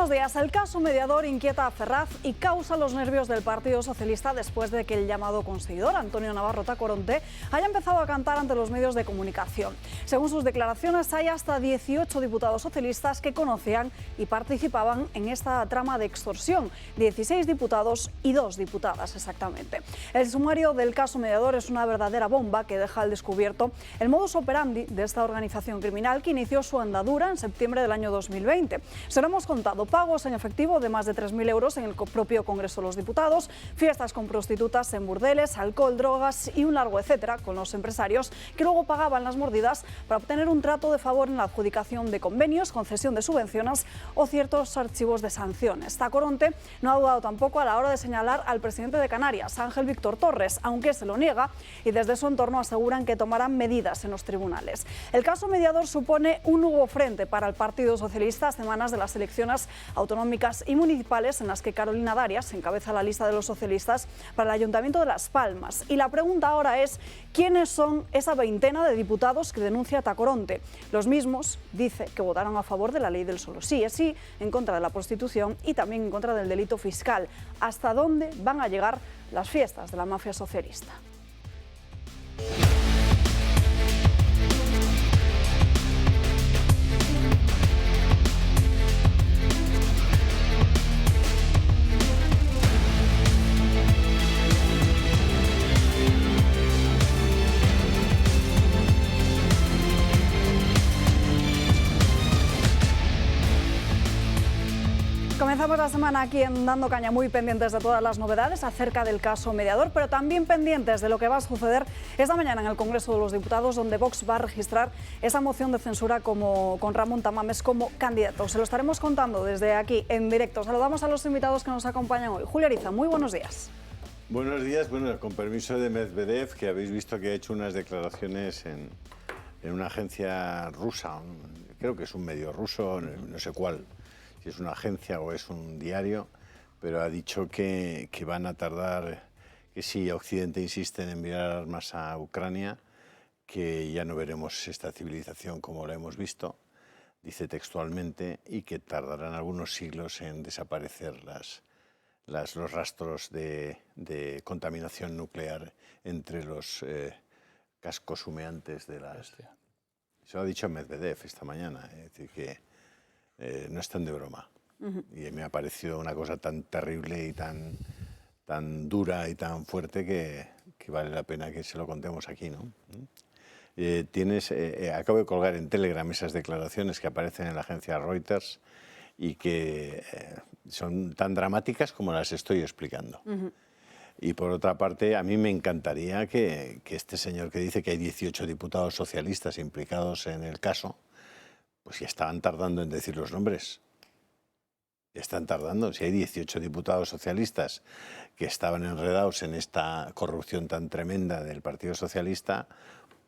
Buenos días. El caso mediador inquieta a Ferraz y causa los nervios del Partido Socialista después de que el llamado conseguidor, Antonio Navarro Tacoronte, haya empezado a cantar ante los medios de comunicación. Según sus declaraciones, hay hasta 18 diputados socialistas que conocían y participaban en esta trama de extorsión. 16 diputados y 2 diputadas, exactamente. El sumario del caso mediador es una verdadera bomba que deja al descubierto el modus operandi de esta organización criminal que inició su andadura en septiembre del año 2020. Se lo hemos contado: pagos en efectivo de más de 3.000 euros en el propio Congreso de los Diputados, fiestas con prostitutas en burdeles, alcohol, drogas y un largo etcétera con los empresarios que luego pagaban las mordidas para obtener un trato de favor en la adjudicación de convenios, concesión de subvenciones o ciertos archivos de sanciones. Tacoronte no ha dudado tampoco a la hora de señalar al presidente de Canarias, Ángel Víctor Torres, aunque se lo niega, y desde su entorno aseguran que tomarán medidas en los tribunales. El caso mediador supone un nuevo frente para el Partido Socialista a semanas de las elecciones autonómicas y municipales en las que Carolina Darias encabeza la lista de los socialistas para el Ayuntamiento de Las Palmas. Y la pregunta ahora es: ¿quiénes son esa veintena de diputados que denuncia Tacoronte? Los mismos, dice, que votaron a favor de la ley del solo sí es sí, en contra de la prostitución y también en contra del delito fiscal. ¿Hasta dónde van a llegar las fiestas de la mafia socialista? Comenzamos la semana aquí en Dando Caña, muy pendientes de todas las novedades acerca del caso mediador, pero también pendientes de lo que va a suceder esta mañana en el Congreso de los Diputados, donde Vox va a registrar esa moción de censura con Ramón Tamames como candidato. Se lo estaremos contando desde aquí en directo. Saludamos a los invitados que nos acompañan hoy. Julio Ariza, muy buenos días. Buenos días. Bueno, con permiso de Medvedev, que habéis visto que ha hecho unas declaraciones en una agencia rusa, creo que es un medio ruso, no sé cuál, si es una agencia o es un diario, pero ha dicho que van a tardar, que si Occidente insiste en enviar armas a Ucrania, que ya no veremos esta civilización como la hemos visto, dice textualmente, y que tardarán algunos siglos en desaparecer los rastros de contaminación nuclear entre los cascos humeantes de las... Eso ha dicho Medvedev esta mañana, es decir, que no están de broma. Y me ha parecido una cosa tan terrible y tan dura y tan fuerte que vale la pena que se lo contemos aquí, ¿no? Acabo de colgar en Telegram esas declaraciones que aparecen en la agencia Reuters y que son tan dramáticas como las estoy explicando. Y por otra parte, a mí me encantaría que este señor que dice que hay 18 diputados socialistas implicados en el caso, pues ya estaban tardando en decir los nombres. Ya están tardando. Si hay 18 diputados socialistas que estaban enredados en esta corrupción tan tremenda del Partido Socialista,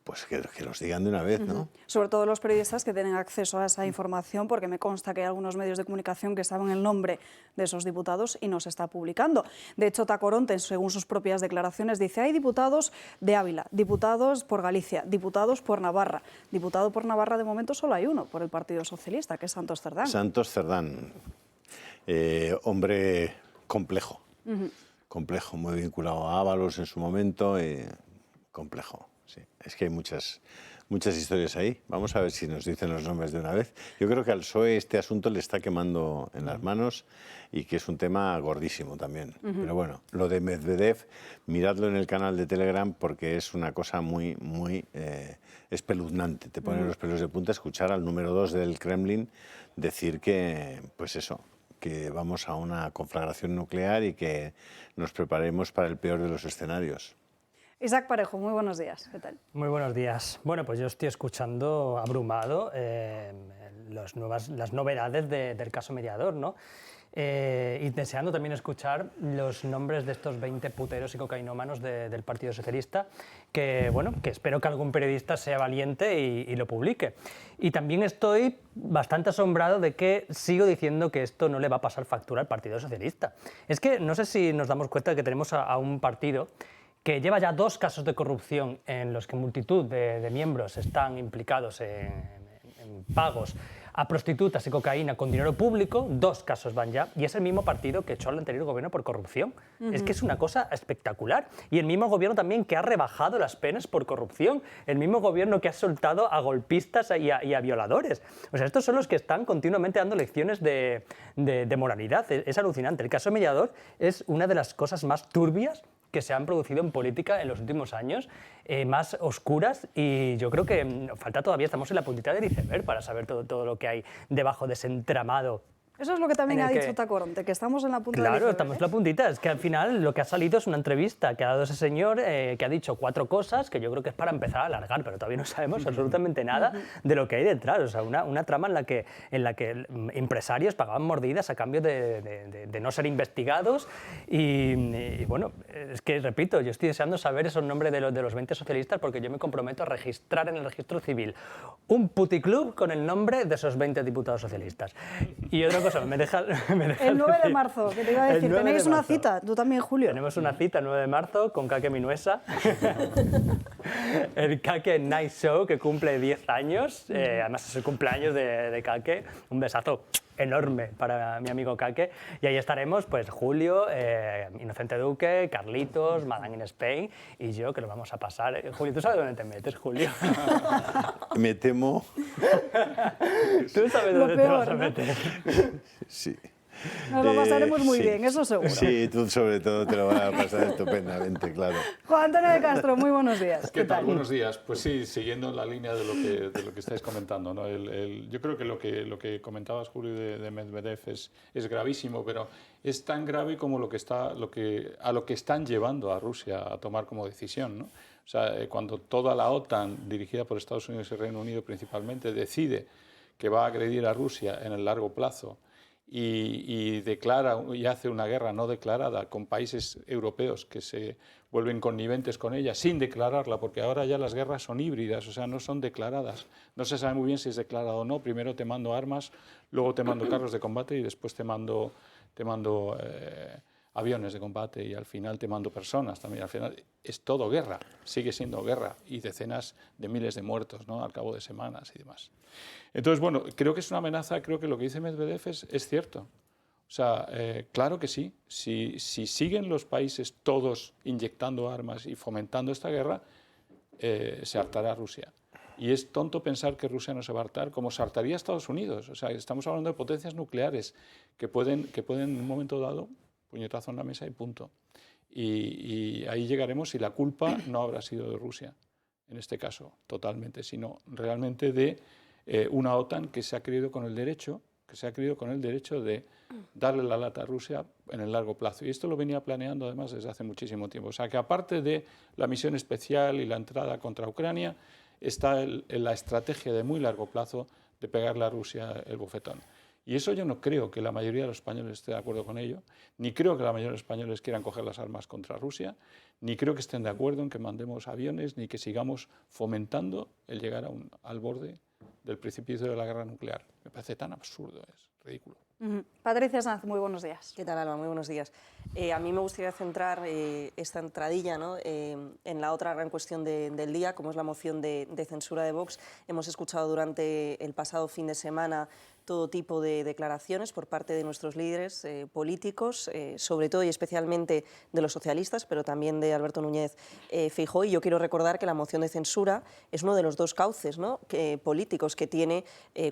pues que los digan de una vez, ¿no? Sobre todo los periodistas que tienen acceso a esa información, porque me consta que hay algunos medios de comunicación que saben el nombre de esos diputados y no se está publicando. De hecho, Tacoronte, según sus propias declaraciones, dice: hay diputados de Ávila, diputados por Galicia, diputados por Navarra. Diputado por Navarra de momento solo hay uno, por el Partido Socialista, que es Santos Cerdán. Santos Cerdán, hombre complejo, complejo, muy vinculado a Ábalos en su momento, complejo. Sí, es que hay muchas historias ahí. Vamos a ver si nos dicen los nombres de una vez. Yo creo que al PSOE este asunto le está quemando en las manos y que es un tema gordísimo también. Pero bueno, lo de Medvedev, miradlo en el canal de Telegram porque es una cosa muy espeluznante. Te pone los pelos de punta escuchar al número 2 del Kremlin decir que, pues eso, que vamos a una conflagración nuclear y que nos preparemos para el peor de los escenarios. Isaac Parejo, muy buenos días. ¿Qué tal? Muy buenos días. Bueno, pues yo estoy escuchando abrumado las novedades del caso mediador, ¿no? Y deseando también escuchar los nombres de estos 20 puteros y cocainómanos del Partido Socialista, que, bueno, que espero que algún periodista sea valiente y lo publique. Y también estoy bastante asombrado de que sigo diciendo que esto no le va a pasar factura al Partido Socialista. Es que no sé si nos damos cuenta de que tenemos a un partido que lleva ya 2 casos de corrupción en los que multitud de miembros están implicados en pagos a prostitutas y cocaína con dinero público, 2 casos van ya, y es el mismo partido que echó al anterior gobierno por corrupción. Es que es una cosa espectacular. Y el mismo gobierno también que ha rebajado las penas por corrupción, el mismo gobierno que ha soltado a golpistas y a violadores. O sea, estos son los que están continuamente dando lecciones de moralidad. Es alucinante. El caso Mediador es una de las cosas más turbias que se han producido en política en los últimos años, más oscuras, y yo creo que falta todavía, estamos en la puntita del iceberg para saber todo lo que hay debajo de ese entramado. Eso es lo que también ha dicho Tacoronte, que estamos en la punta del iceberg. Claro, estamos en la puntita. Es que al final lo que ha salido es una entrevista que ha dado ese señor que ha dicho 4 cosas que yo creo que es para empezar a alargar, pero todavía no sabemos absolutamente nada de lo que hay detrás. O sea, una trama en la que empresarios pagaban mordidas a cambio de no ser investigados y bueno, es que, repito, yo estoy deseando saber esos nombres de los 20 socialistas porque yo me comprometo a registrar en el registro civil un puticlub con el nombre de esos 20 diputados socialistas. Y otra cosa, me deja el 9 de marzo, que te iba a decir, tenéis una cita, tú también, Julio. Tenemos una cita el 9 de marzo con Kake Minuesa, el Kake Night Show, que cumple 10 años, además es el cumpleaños de Kake, un besazo enorme para mi amigo Kake, y ahí estaremos pues Julio, Inocente Duque, Carlitos, Madame in Spain y yo, que lo vamos a pasar. Julio, ¿tú sabes dónde te metes, Julio? Me temo. ¿Tú sabes dónde te vas a meter? Sí. Nos lo pasaremos muy bien, eso seguro. Sí, tú sobre todo te lo vas a pasar estupendamente, claro. Juan Antonio de Castro, muy buenos días. ¿Qué tal? Buenos días. Pues sí, siguiendo la línea de lo que estáis comentando, ¿no? Yo creo que lo que comentabas, Julio, de Medvedev es gravísimo, pero es tan grave como a lo que están llevando a Rusia a tomar como decisión, ¿no? O sea, cuando toda la OTAN, dirigida por Estados Unidos y Reino Unido principalmente, decide que va a agredir a Rusia en el largo plazo y declara y hace una guerra no declarada con países europeos que se vuelven conniventes con ella sin declararla, porque ahora ya las guerras son híbridas, o sea, no son declaradas. No se sabe muy bien si es declarada o no. Primero te mando armas, luego te mando carros de combate y después te mando aviones de combate y al final te mando personas también. Al final es todo guerra, sigue siendo guerra y decenas de miles de muertos, ¿no? Al cabo de semanas y demás. Entonces, bueno, creo que es una amenaza, creo que lo que dice Medvedev es cierto. O sea, claro que sí, si siguen los países todos inyectando armas y fomentando esta guerra, se hartará Rusia. Y es tonto pensar que Rusia no se va a hartar, como se hartaría Estados Unidos. O sea, estamos hablando de potencias nucleares que pueden en un momento dado, puñetazo en la mesa y punto. Y ahí llegaremos si la culpa no habrá sido de Rusia, en este caso, totalmente, sino realmente de una OTAN que se ha creído con el derecho de darle la lata a Rusia en el largo plazo. Y esto lo venía planeando además desde hace muchísimo tiempo. O sea, que aparte de la misión especial y la entrada contra Ucrania, está la estrategia de muy largo plazo de pegarle a Rusia el bofetón. Y eso yo no creo que la mayoría de los españoles esté de acuerdo con ello, ni creo que la mayoría de los españoles quieran coger las armas contra Rusia, ni creo que estén de acuerdo en que mandemos aviones, ni que sigamos fomentando el llegar al borde del precipicio de la guerra nuclear. Me parece tan absurdo, es ridículo. Patricia Sanz, muy buenos días. ¿Qué tal, Alba? Muy buenos días. A mí me gustaría centrar esta entradilla, ¿no? En la otra gran cuestión del día, como es la moción de censura de Vox. Hemos escuchado durante el pasado fin de semana todo tipo de declaraciones por parte de nuestros líderes políticos, sobre todo y especialmente de los socialistas, pero también de Alberto Núñez Feijóo. Y yo quiero recordar que la moción de censura es uno de los 2 cauces, ¿no? Políticos que tiene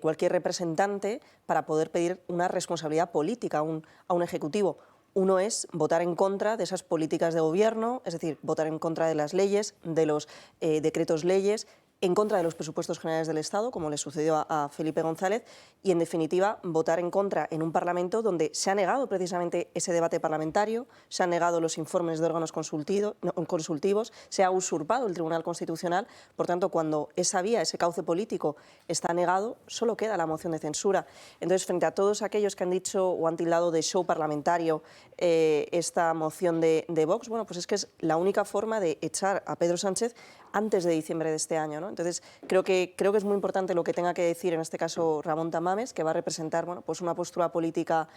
cualquier representante para poder pedir una responsabilidad política a un ejecutivo. Uno es votar en contra de esas políticas de gobierno, es decir, votar en contra de las leyes, de los decretos leyes, en contra de los presupuestos generales del Estado, como le sucedió a Felipe González, y en definitiva votar en contra en un Parlamento donde se ha negado precisamente ese debate parlamentario, se han negado los informes de órganos consultivos, se ha usurpado el Tribunal Constitucional. Por tanto, cuando esa vía, ese cauce político está negado, solo queda la moción de censura. Entonces, frente a todos aquellos que han dicho o han tildado de show parlamentario esta moción de Vox, bueno, pues es que es la única forma de echar a Pedro Sánchez antes de diciembre de este año, ¿no? Entonces, creo que es muy importante lo que tenga que decir, en este caso, Ramón Tamames, que va a representar, bueno, pues una postura política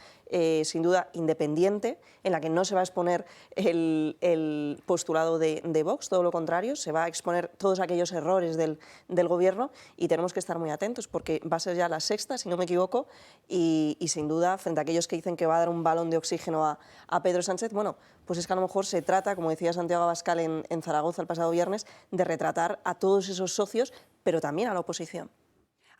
sin duda independiente, en la que no se va a exponer el postulado de Vox, todo lo contrario, se va a exponer todos aquellos errores del Gobierno, y tenemos que estar muy atentos, porque va a ser ya la sexta, si no me equivoco, y sin duda, frente a aquellos que dicen que va a dar un balón de oxígeno a Pedro Sánchez, bueno, pues es que a lo mejor se trata, como decía Santiago Abascal en Zaragoza el pasado viernes, de retratar a todos esos socios, pero también a la oposición.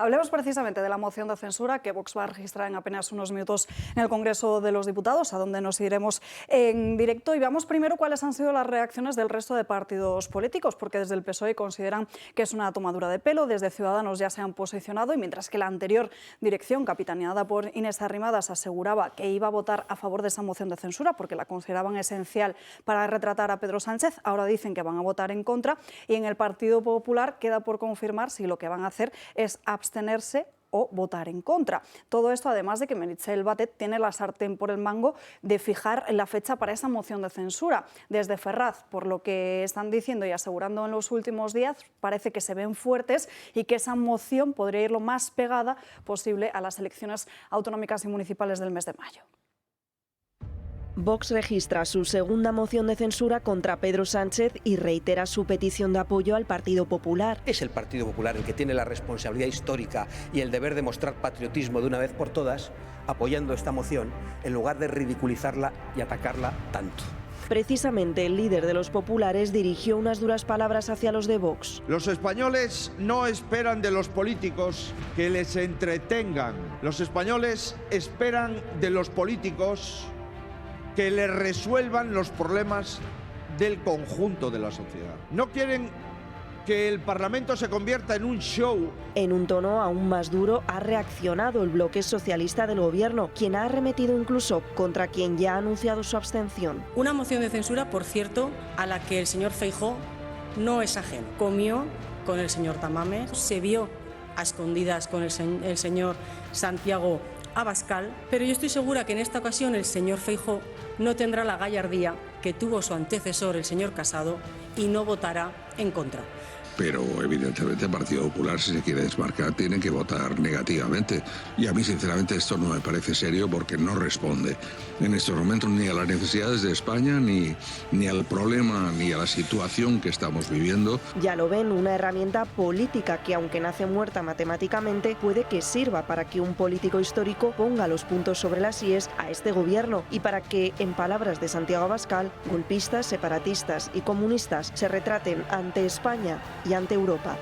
Hablemos precisamente de la moción de censura que Vox va a registrar en apenas unos minutos en el Congreso de los Diputados, a donde nos iremos en directo. Y veamos primero cuáles han sido las reacciones del resto de partidos políticos, porque desde el PSOE consideran que es una tomadura de pelo, desde Ciudadanos ya se han posicionado, y mientras que la anterior dirección, capitaneada por Inés Arrimadas, aseguraba que iba a votar a favor de esa moción de censura porque la consideraban esencial para retratar a Pedro Sánchez, ahora dicen que van a votar en contra. Y en el Partido Popular queda por confirmar si lo que van a hacer es abstenerse o votar en contra. Todo esto además de que Meritxell Batet tiene la sartén por el mango de fijar la fecha para esa moción de censura. Desde Ferraz, por lo que están diciendo y asegurando en los últimos días, parece que se ven fuertes y que esa moción podría ir lo más pegada posible a las elecciones autonómicas y municipales del mes de mayo. Vox registra su segunda moción de censura contra Pedro Sánchez y reitera su petición de apoyo al Partido Popular. Es el Partido Popular el que tiene la responsabilidad histórica y el deber de mostrar patriotismo de una vez por todas, apoyando esta moción, en lugar de ridiculizarla y atacarla tanto. Precisamente el líder de los populares dirigió unas duras palabras hacia los de Vox. Los españoles no esperan de los políticos que les entretengan. Los españoles esperan de los políticos que les resuelvan los problemas del conjunto de la sociedad. No quieren que el Parlamento se convierta en un show. En un tono aún más duro ha reaccionado el bloque socialista del Gobierno, quien ha arremetido incluso contra quien ya ha anunciado su abstención. Una moción de censura, por cierto, a la que el señor Feijóo no es ajeno. Comió con el señor Tamames, se vio a escondidas con el señor Santiago Abascal, pero yo estoy segura que en esta ocasión el señor Feijóo no tendrá la gallardía que tuvo su antecesor, el señor Casado, y no votará en contra. Pero evidentemente el Partido Popular, si se quiere desmarcar, tiene que votar negativamente. Y a mí, sinceramente, esto no me parece serio porque no responde en estos momentos ni a las necesidades de España, ni al problema, ni a la situación que estamos viviendo. Ya lo ven, una herramienta política que, aunque nace muerta matemáticamente, puede que sirva para que un político histórico ponga los puntos sobre las íes a este gobierno y para que, en palabras de Santiago Abascal, golpistas, separatistas y comunistas se retraten ante España y ante Europa.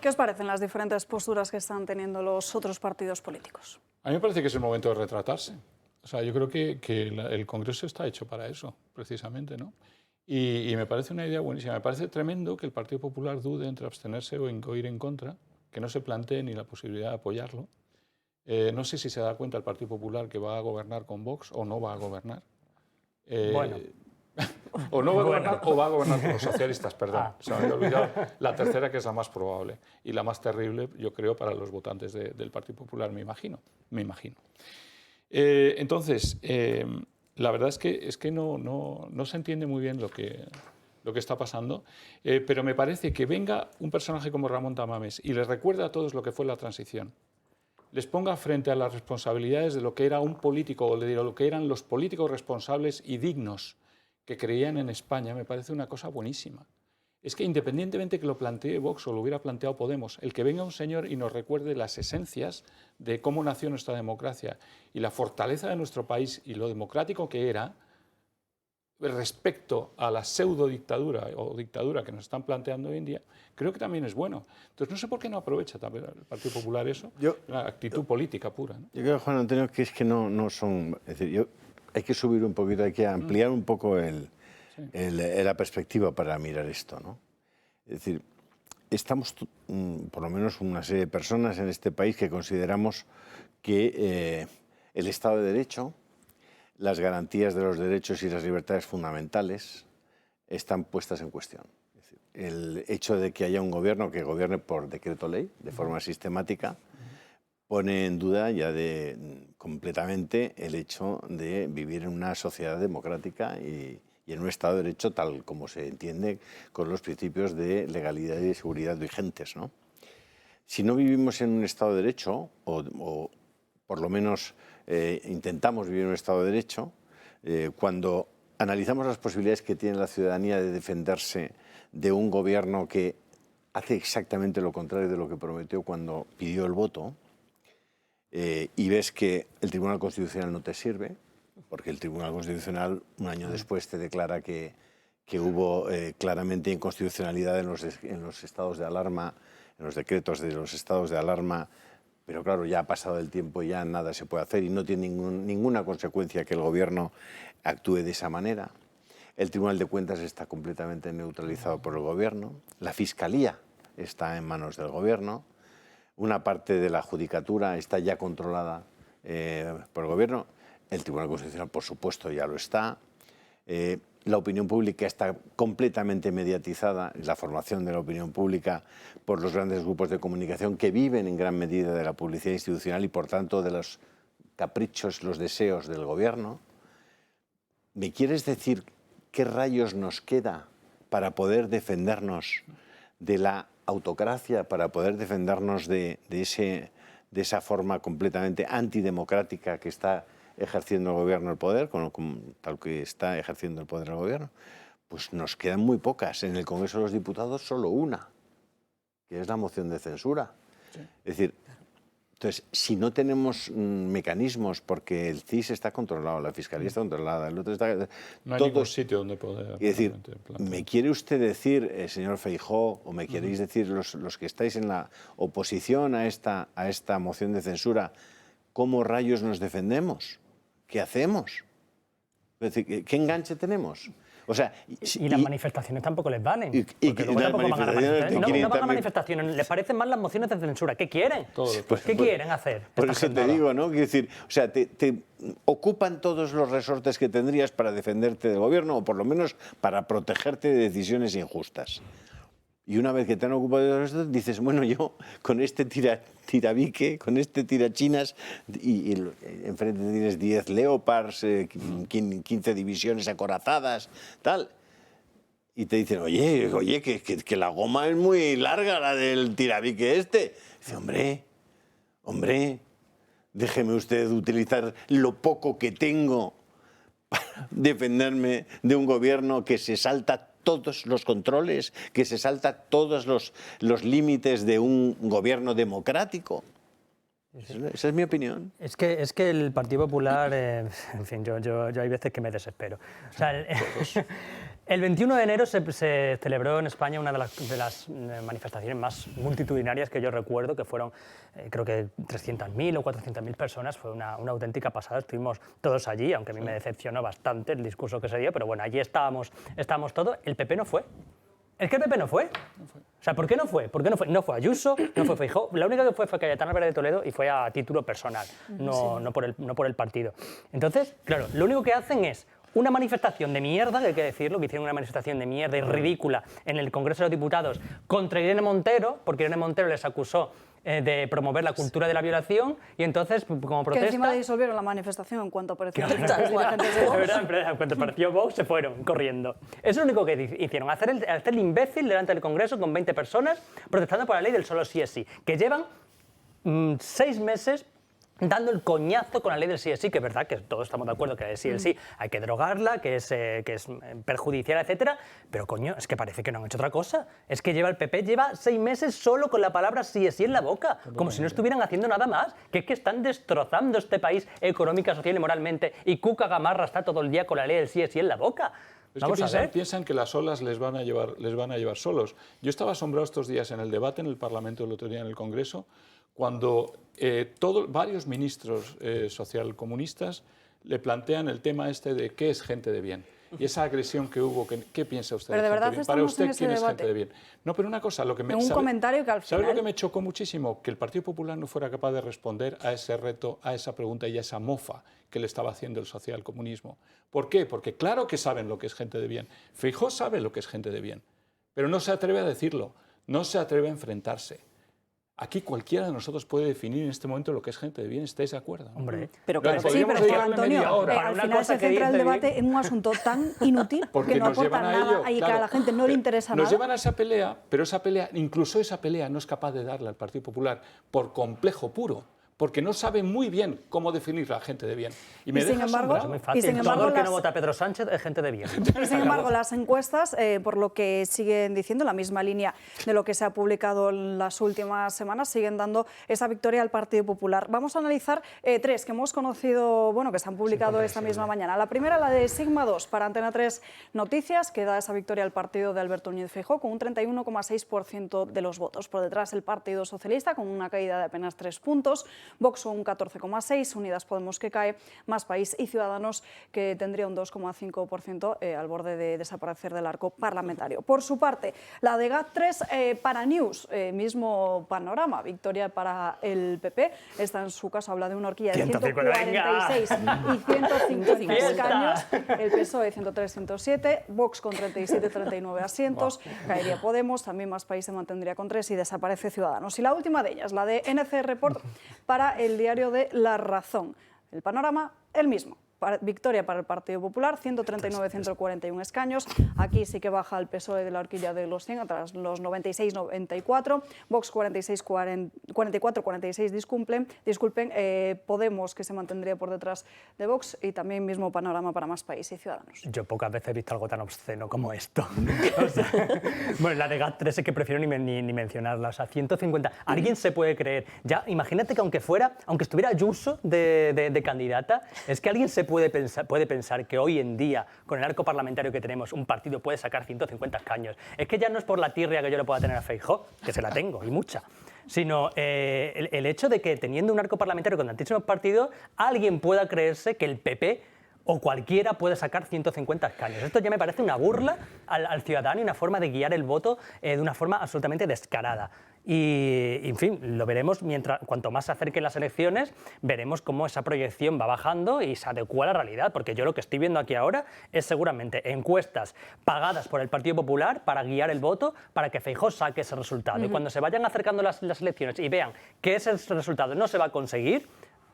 ¿Qué os parecen las diferentes posturas que están teniendo los otros partidos políticos? A mí me parece que es el momento de retratarse. O sea, yo creo que el Congreso está hecho para eso, precisamente, ¿no? Y me parece una idea buenísima. Me parece tremendo que el Partido Popular dude entre abstenerse o ir en contra, que no se plantee ni la posibilidad de apoyarlo. No sé si se da cuenta el Partido Popular que va a gobernar con Vox o no va a gobernar. Bueno. O no va a gobernar o va a gobernar con los socialistas, perdón. Se me había olvidado la tercera, que es la más probable y la más terrible, yo creo, para los votantes del Partido Popular, me imagino. Entonces, la verdad es que no se entiende muy bien lo que está pasando, pero me parece que venga un personaje como Ramón Tamames y les recuerde a todos lo que fue la transición, les ponga frente a las responsabilidades de lo que era un político o de lo que eran los políticos responsables y dignos que creían en España, me parece una cosa buenísima. Es que independientemente que lo plantee Vox o lo hubiera planteado Podemos, el que venga un señor y nos recuerde las esencias de cómo nació nuestra democracia y la fortaleza de nuestro país y lo democrático que era respecto a la pseudo-dictadura o dictadura que nos están planteando hoy en día, creo que también es bueno. Entonces no sé por qué no aprovecha también el Partido Popular eso, una actitud política pura, ¿no? Yo creo, Juan Antonio, que es que no son... Es decir, hay que subir un poquito, hay que ampliar un poco la perspectiva para mirar esto, ¿no? Es decir, estamos, por lo menos una serie de personas en este país que consideramos que el Estado de Derecho, las garantías de los derechos y las libertades fundamentales están puestas en cuestión. Es decir, el hecho de que haya un gobierno que gobierne por decreto ley, de forma sistemática, pone en duda ya completamente el hecho de vivir en una sociedad democrática y y en un Estado de Derecho tal como se entiende con los principios de legalidad y de seguridad vigentes, ¿no? Si no vivimos en un Estado de Derecho, o por lo menos intentamos vivir en un Estado de Derecho, cuando analizamos las posibilidades que tiene la ciudadanía de defenderse de un gobierno que hace exactamente lo contrario de lo que prometió cuando pidió el voto, y ves que el Tribunal Constitucional no te sirve, porque el Tribunal Constitucional un año después te declara que hubo claramente inconstitucionalidad en los estados de alarma, en los decretos de los estados de alarma, pero claro, ya ha pasado el tiempo y ya nada se puede hacer y no tiene ninguna consecuencia que el gobierno actúe de esa manera. El Tribunal de Cuentas está completamente neutralizado por el gobierno, la Fiscalía está en manos del gobierno, una parte de la judicatura está ya controlada por el gobierno, el Tribunal Constitucional, por supuesto, ya lo está. La opinión pública está completamente mediatizada, la formación de la opinión pública por los grandes grupos de comunicación que viven en gran medida de la publicidad institucional y, por tanto, de los caprichos, los deseos del gobierno. ¿Me quieres decir qué rayos nos queda para poder defendernos de la autocracia, para poder defendernos de esa forma completamente antidemocrática que está ejerciendo el gobierno el poder, tal que está ejerciendo el poder el gobierno? Pues nos quedan muy pocas. En el Congreso de los Diputados solo una, que es la moción de censura. Sí. Es decir, entonces, si no tenemos mecanismos, porque el CIS está controlado, la Fiscalía está controlada, el otro está... No hay ningún sitio donde poder... Es decir, ¿me quiere usted decir, señor Feijóo, o me queréis decir los que estáis en la oposición a esta moción de censura, cómo rayos nos defendemos? ¿Qué hacemos? Es decir, ¿qué enganche tenemos? O sea, y las manifestaciones tampoco les valen. Porque luego tampoco van a las manifestaciones. No van a manifestaciones, les parecen mal las mociones de censura. ¿Qué quieren? ¿Qué quieren hacer? Por eso te digo, ¿no? Quiero decir, o sea, te ocupan todos los resortes que tendrías para defenderte del gobierno, o por lo menos para protegerte de decisiones injustas. Y una vez que te han ocupado esto, dices, bueno, yo con este tirabique, con este tirachinas, y enfrente tienes 10 Leopards, 15 divisiones acorazadas, tal. Y te dicen, oye, que la goma es muy larga, la del tirabique este. Dice, hombre, déjeme usted utilizar lo poco que tengo para defenderme de un gobierno que se salta todos los controles, que se salta todos los límites de un gobierno democrático. Esa es mi opinión. Es que el Partido Popular, en fin, yo hay veces que me desespero. O sea, el 21 de enero se celebró en España una de las manifestaciones más multitudinarias que yo recuerdo, que fueron, creo que 300.000 o 400.000 personas. Fue una auténtica pasada. Estuvimos todos allí, aunque a mí me decepcionó bastante el discurso que se dio, pero bueno, allí estábamos todos. El PP no fue. Es que el PP no fue. O sea, ¿por qué no fue? No fue Ayuso, no fue Feijóo. La única que fue Cayetana Álvarez de Toledo, y fue a título personal, no por el partido. Entonces, claro, lo único que hacen es una manifestación de mierda, que hay que decirlo, que hicieron una manifestación de mierda y ridícula en el Congreso de los Diputados contra Irene Montero, porque Irene Montero les acusó de promover la cultura de la violación, y entonces, como protesta... Que encima disolvieron la manifestación en cuanto apareció en cuanto apareció Vox, se fueron corriendo. Eso es lo único que hicieron, hacer el imbécil delante del Congreso con 20 personas protestando por la ley del solo sí es sí, que llevan 6 meses dando el coñazo con la ley del sí es sí, que es verdad que todos estamos de acuerdo que la ley del sí hay que derogarla, que es perjudicial, etcétera, pero coño, es que parece que no han hecho otra cosa. Es que el PP lleva 6 meses solo con la palabra sí es sí en la boca, como si no estuvieran haciendo nada más, que es que están destrozando este país económica, social y moralmente, y Cuca Gamarra está todo el día con la ley del sí es sí en la boca. Es que piensan que las olas les van a llevar solos. Yo estaba asombrado estos días en el debate en el Parlamento, el otro día en el Congreso, cuando varios ministros socialcomunistas le plantean el tema este de qué es gente de bien. Y esa agresión que hubo, ¿qué piensa usted? Pero de verdad estamos para usted, en ese ¿quién debate? es gente de bien? No, pero una cosa, lo que me... Un comentario que al final... ¿Sabe lo que me chocó muchísimo? Que el Partido Popular no fuera capaz de responder a ese reto, a esa pregunta y a esa mofa que le estaba haciendo el socialcomunismo. ¿Por qué? Porque claro que saben lo que es gente de bien. Feijóo sabe lo que es gente de bien, pero no se atreve a decirlo, no se atreve a enfrentarse. Aquí cualquiera de nosotros puede definir en este momento lo que es gente de bien. ¿Estáis de acuerdo? Hombre. Pero Claro, claro, Sí, pero es que, dedicarle Antonio, media hora. al Una final cosa se que centra el dice debate bien. en un asunto tan inútil Porque que no nos aporta llevan a nada ello, y que claro. a la gente no le interesa Nos nada. llevan a esa pelea, pero incluso esa pelea no es capaz de darle al Partido Popular por complejo puro, porque no sabe muy bien cómo definir a la gente de bien. Y me Y sin deja embargo, asombrado. Es muy fácil. sin embargo, todo el que las- no vota a Pedro Sánchez es gente de bien. Y sin embargo, las encuestas, por lo que siguen diciendo, la misma línea de lo que se ha publicado en las últimas semanas, siguen dando esa victoria al Partido Popular. Vamos a analizar tres que hemos conocido, bueno, que se han publicado esta misma mañana. La primera, la de Sigma 2, para Antena 3 Noticias, que da esa victoria al partido de Alberto Núñez Feijóo con un 31,6% de los votos. Por detrás, el Partido Socialista, con una caída de apenas 3 puntos, Vox un 14,6%, Unidas Podemos, que cae, Más País y Ciudadanos, que tendría un 2,5% al borde de desaparecer del arco parlamentario. Por su parte, la de GAT3 para News, mismo panorama, victoria para el PP. Esta, en su caso, habla de una horquilla de 146 y 105 escaños. El PSOE 103-107, Vox con 37-39 asientos, caería Podemos, también Más País se mantendría con 3 y desaparece Ciudadanos. Y la última de ellas, la de NC Report para el diario de La Razón. El panorama, el mismo. Victoria para el Partido Popular, 139-141 escaños. Aquí sí que baja el PSOE de la horquilla de los 100, tras los 96-94. Vox 44-46, disculpen. Podemos, que se mantendría por detrás de Vox, y también mismo panorama para Más País y Ciudadanos. Yo pocas veces he visto algo tan obsceno como esto. O sea, bueno, la de GAT3 es que prefiero ni mencionarla. O sea, 150. ¿Alguien se puede creer? Ya, imagínate que aunque estuviera Ayuso de candidata, es que alguien puede pensar que hoy en día, con el arco parlamentario que tenemos, un partido puede sacar 150 escaños. Es que ya no es por la tirria que yo le pueda tener a Feijóo, que se la tengo, y mucha, sino el hecho de que, teniendo un arco parlamentario con tantísimos partidos, alguien pueda creerse que el PP o cualquiera puede sacar 150 escaños. Esto ya me parece una burla al ciudadano y una forma de guiar el voto de una forma absolutamente descarada. Y, en fin, lo veremos cuanto más se acerquen las elecciones, veremos cómo esa proyección va bajando y se adecua a la realidad, porque yo lo que estoy viendo aquí ahora es seguramente encuestas pagadas por el Partido Popular para guiar el voto, para que Feijóo saque ese resultado. Y cuando se vayan acercando las elecciones y vean que ese resultado no se va a conseguir,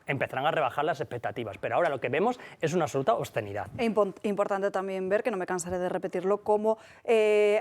empezarán a rebajar las expectativas. Pero ahora lo que vemos es una absoluta obscenidad. Importante también ver, que no me cansaré de repetirlo, cómo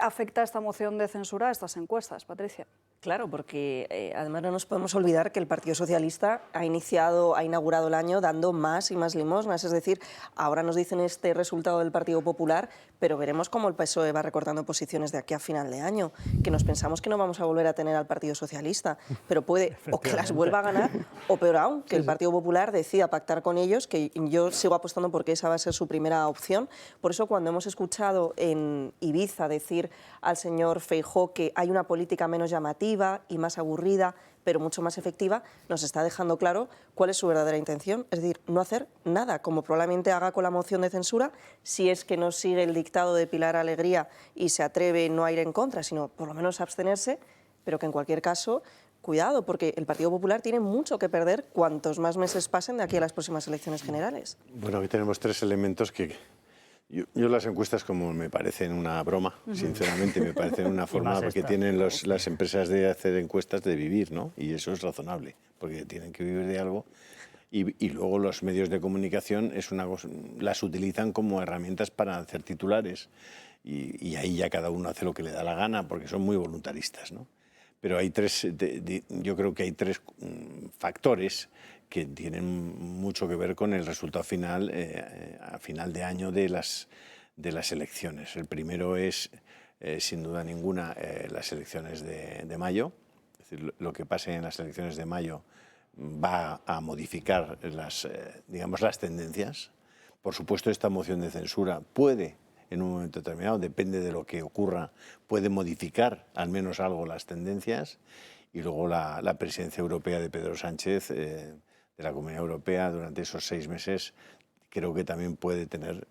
afecta esta moción de censura a estas encuestas. Patricia. Claro, porque además no nos podemos olvidar que el Partido Socialista ha inaugurado el año dando más y más limosnas. Es decir, ahora nos dicen este resultado del Partido Popular, pero veremos cómo el PSOE va recortando posiciones de aquí a final de año, que nos pensamos que no vamos a volver a tener al Partido Socialista, pero puede o que las vuelva a ganar, o peor aún, que el Partido Popular decida pactar con ellos, que yo sigo apostando porque esa va a ser su primera opción. Por eso, cuando hemos escuchado en Ibiza decir al señor Feijóo que hay una política menos llamativa y más aburrida, pero mucho más efectiva, nos está dejando claro cuál es su verdadera intención, es decir, no hacer nada, como probablemente haga con la moción de censura, si es que no sigue el dictado de Pilar Alegría y se atreve no a ir en contra, sino por lo menos abstenerse, pero que en cualquier caso, cuidado, porque el Partido Popular tiene mucho que perder cuantos más meses pasen de aquí a las próximas elecciones generales. Bueno, aquí tenemos tres elementos que... Yo las encuestas, como me parecen una broma, sinceramente, me parecen una forma que tienen las empresas de hacer encuestas de vivir, ¿no? Y eso es razonable, porque tienen que vivir de algo. Y luego los medios de comunicación las utilizan como herramientas para hacer titulares. Y ahí ya cada uno hace lo que le da la gana, porque son muy voluntaristas, ¿no? Pero hay yo creo que hay tres factores que tienen mucho que ver con el resultado final, a final de año de las elecciones. El primero es, sin duda ninguna, las elecciones de mayo. Es decir, lo que pase en las elecciones de mayo va a modificar las tendencias. Por supuesto, esta moción de censura puede, en un momento determinado, depende de lo que ocurra, puede modificar al menos algo las tendencias. Y luego la presidencia europea de Pedro Sánchez, de la Comunidad Europea, durante esos 6 meses, creo que también puede tener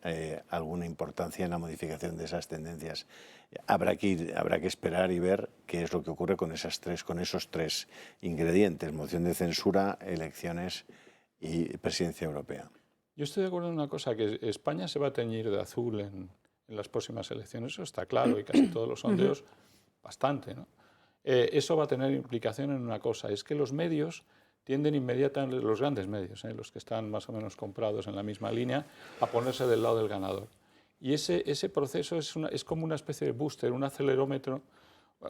alguna importancia en la modificación de esas tendencias. Habrá que esperar y ver qué es lo que ocurre con esos tres ingredientes: moción de censura, elecciones y presidencia europea. Yo estoy de acuerdo en una cosa, que España se va a teñir de azul en las próximas elecciones, eso está claro, y casi todos los sondeos, bastante, ¿no? eso va a tener implicación en una cosa, es que los medios tienden inmediatamente, los grandes medios, los que están más o menos comprados en la misma línea, a ponerse del lado del ganador. Y ese proceso es como una especie de booster, un acelerómetro,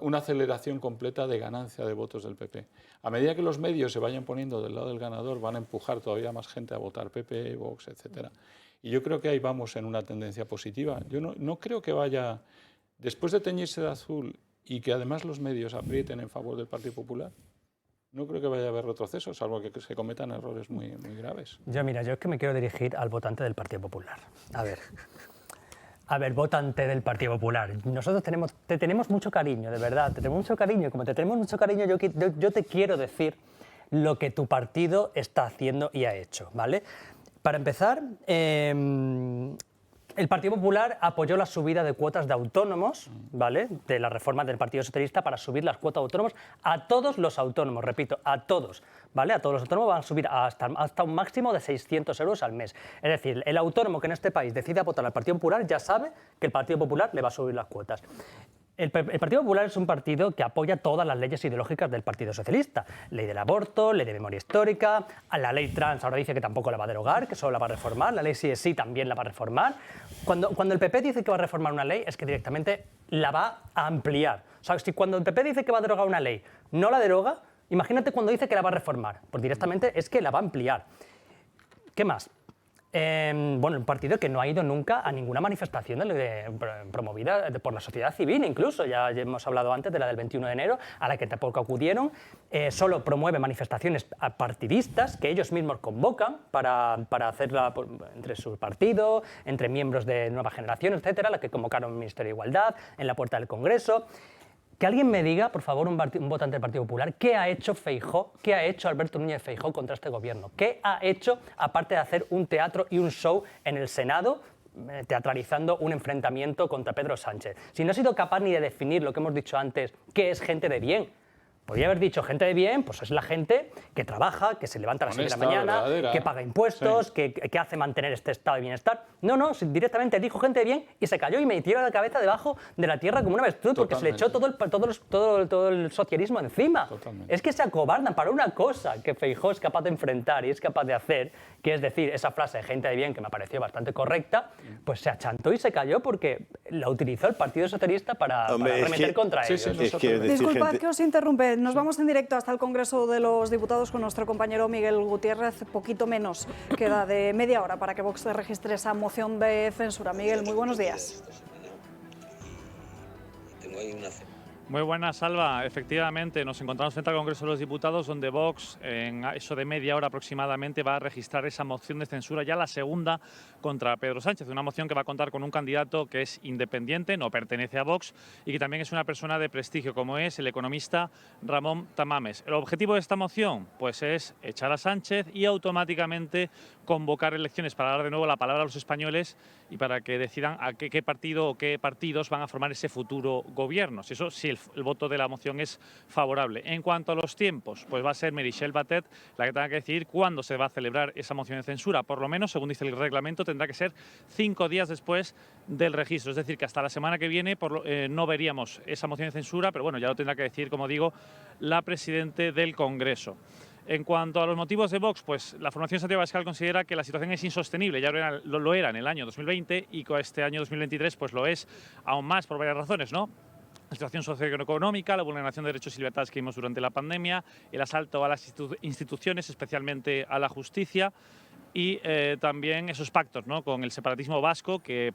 una aceleración completa de ganancia de votos del PP. A medida que los medios se vayan poniendo del lado del ganador, van a empujar todavía más gente a votar PP, Vox, etc. Y yo creo que ahí vamos en una tendencia positiva. Yo no creo que vaya, después de teñirse de azul y que además los medios aprieten en favor del Partido Popular, no creo que vaya a haber retroceso, salvo que se cometan errores muy graves. Yo es que me quiero dirigir al votante del Partido Popular. A ver, votante del Partido Popular, nosotros te tenemos mucho cariño, de verdad, te tenemos mucho cariño. Como te tenemos mucho cariño, yo te quiero decir lo que tu partido está haciendo y ha hecho, ¿vale? Para empezar, el Partido Popular apoyó la subida de cuotas de autónomos, ¿vale?, de la reforma del Partido Socialista para subir las cuotas de autónomos a todos los autónomos, repito, a todos, ¿vale? A todos los autónomos van a subir hasta un máximo de 600 euros al mes. Es decir, el autónomo que en este país decida votar al Partido Popular ya sabe que el Partido Popular le va a subir las cuotas. El Partido Popular es un partido que apoya todas las leyes ideológicas del Partido Socialista. Ley del aborto, ley de memoria histórica, a la ley trans ahora dice que tampoco la va a derogar, que solo la va a reformar, la ley sí también la va a reformar. Cuando el PP dice que va a reformar una ley es que directamente la va a ampliar. O sea, si cuando el PP dice que va a derogar una ley no la deroga, imagínate cuando dice que la va a reformar, pues directamente es que la va a ampliar. ¿Qué más? Bueno, un partido que no ha ido nunca a ninguna manifestación promovida por la sociedad civil, incluso, ya hemos hablado antes de la del 21 de enero, a la que tampoco acudieron, solo promueve manifestaciones partidistas que ellos mismos convocan para hacerla entre su partido, entre miembros de Nueva Generación, etcétera, la que convocaron el Ministerio de Igualdad, en la puerta del Congreso. Que alguien me diga, por favor, un votante del Partido Popular, ¿qué ha hecho Feijóo, qué ha hecho Alberto Núñez Feijóo contra este gobierno? ¿Qué ha hecho, aparte de hacer un teatro y un show en el Senado, teatralizando un enfrentamiento contra Pedro Sánchez? Si no ha sido capaz ni de definir lo que hemos dicho antes, ¿qué es gente de bien? Podría haber dicho gente de bien, pues es la gente que trabaja, que se levanta a las 6 de la mañana, verdadera, que paga impuestos, sí, que hace mantener este estado de bienestar. No, directamente dijo gente de bien y se cayó y me tiró la cabeza debajo de la tierra como una avestruz, porque se le echó todo el socialismo encima. Totalmente. Es que se acobardan para una cosa que Feijóo es capaz de enfrentar y es capaz de hacer, que es decir, esa frase de gente de bien que me pareció bastante correcta, pues se achantó y se cayó porque la utilizó el Partido Socialista para arremeter contra ellos. Disculpad que os interrumpe. Nos vamos en directo hasta el Congreso de los Diputados con nuestro compañero Miguel Gutiérrez. Poquito menos queda de media hora para que Vox registre esa moción de censura. Miguel, muy buenos días. Muy buenas, Alba. Efectivamente, nos encontramos frente al Congreso de los Diputados, donde Vox, en eso de media hora aproximadamente, va a registrar esa moción de censura, ya la segunda, contra Pedro Sánchez. Una moción que va a contar con un candidato que es independiente, no pertenece a Vox, y que también es una persona de prestigio, como es el economista Ramón Tamames. El objetivo de esta moción, pues, es echar a Sánchez y automáticamente convocar elecciones para dar de nuevo la palabra a los españoles y para que decidan a qué partido o qué partidos van a formar ese futuro gobierno. Si el voto de la moción es favorable. En cuanto a los tiempos, pues va a ser Meritxell Batet la que tenga que decidir cuándo se va a celebrar esa moción de censura. Por lo menos, según dice el reglamento, tendrá que ser 5 días después del registro. Es decir, que hasta la semana que viene no veríamos esa moción de censura, pero bueno, ya lo tendrá que decidir, como digo, la presidenta del Congreso. En cuanto a los motivos de Vox, pues la formación Santiago Abascal considera que la situación es insostenible, ya lo era en el año 2020 y con este año 2023 pues lo es aún más por varias razones, ¿no? La situación socioeconómica, la vulneración de derechos y libertades que vimos durante la pandemia, el asalto a las instituciones, especialmente a la justicia, y también esos pactos, ¿no?, con el separatismo vasco que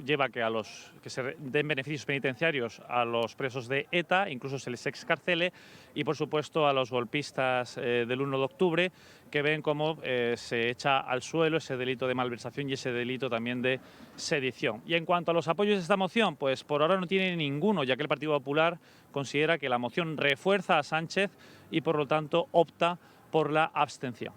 lleva que se den beneficios penitenciarios a los presos de ETA, incluso se les excarcele, y por supuesto a los golpistas del 1 de octubre, que ven cómo se echa al suelo ese delito de malversación y ese delito también de sedición. Y en cuanto a los apoyos de esta moción, pues por ahora no tiene ninguno, ya que el Partido Popular considera que la moción refuerza a Sánchez y por lo tanto opta por la abstención.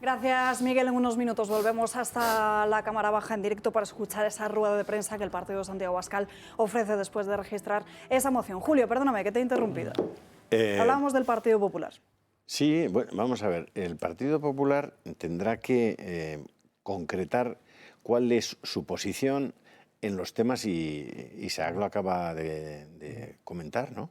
Gracias, Miguel. En unos minutos volvemos hasta la Cámara Baja en directo para escuchar esa rueda de prensa que el partido de Santiago Abascal ofrece después de registrar esa moción. Julio, perdóname que te he interrumpido. Hablábamos del Partido Popular. Sí, bueno, vamos a ver. El Partido Popular tendrá que concretar cuál es su posición en los temas, y Isaac lo acaba de comentar, ¿no?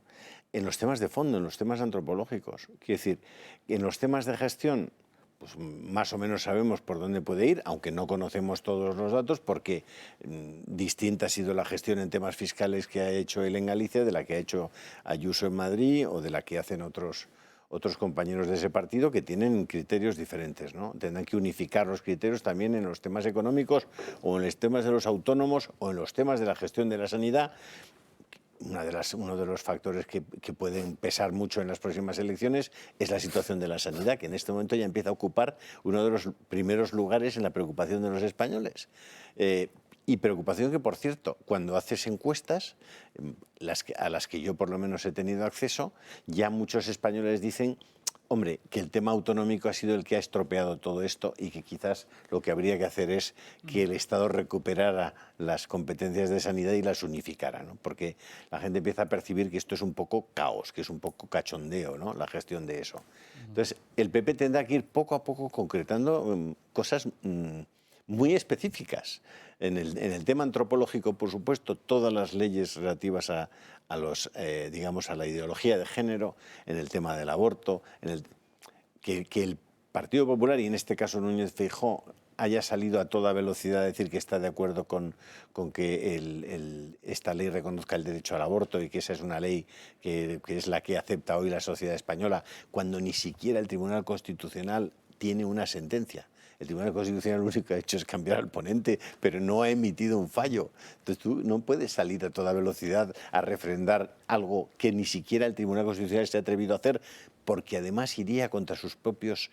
En los temas de fondo, en los temas antropológicos. Quiero decir, en los temas de gestión, pues más o menos sabemos por dónde puede ir, aunque no conocemos todos los datos, porque distinta ha sido la gestión en temas fiscales que ha hecho él en Galicia, de la que ha hecho Ayuso en Madrid o de la que hacen otros compañeros de ese partido, que tienen criterios diferentes, ¿no? Tendrán que unificar los criterios también en los temas económicos o en los temas de los autónomos o en los temas de la gestión de la sanidad. Uno de los factores que pueden pesar mucho en las próximas elecciones es la situación de la sanidad, que en este momento ya empieza a ocupar uno de los primeros lugares en la preocupación de los españoles. Y preocupación que, por cierto, cuando haces encuestas, a las que yo por lo menos he tenido acceso, ya muchos españoles dicen, hombre, que el tema autonómico ha sido el que ha estropeado todo esto y que quizás lo que habría que hacer es que el Estado recuperara las competencias de sanidad y las unificara, ¿no? Porque la gente empieza a percibir que esto es un poco caos, que es un poco cachondeo, ¿no? La gestión de eso. Entonces, el PP tendrá que ir poco a poco concretando cosas muy específicas. En el tema antropológico, por supuesto, todas las leyes relativas a la ideología de género, en el tema del aborto, que el Partido Popular, y en este caso Núñez Feijóo, haya salido a toda velocidad a decir que está de acuerdo con que esta ley reconozca el derecho al aborto y que esa es una ley que es la que acepta hoy la sociedad española, cuando ni siquiera el Tribunal Constitucional tiene una sentencia. El Tribunal Constitucional lo único que ha hecho es cambiar al ponente, pero no ha emitido un fallo. Entonces tú no puedes salir a toda velocidad a refrendar algo que ni siquiera el Tribunal Constitucional se ha atrevido a hacer, porque además iría contra sus propios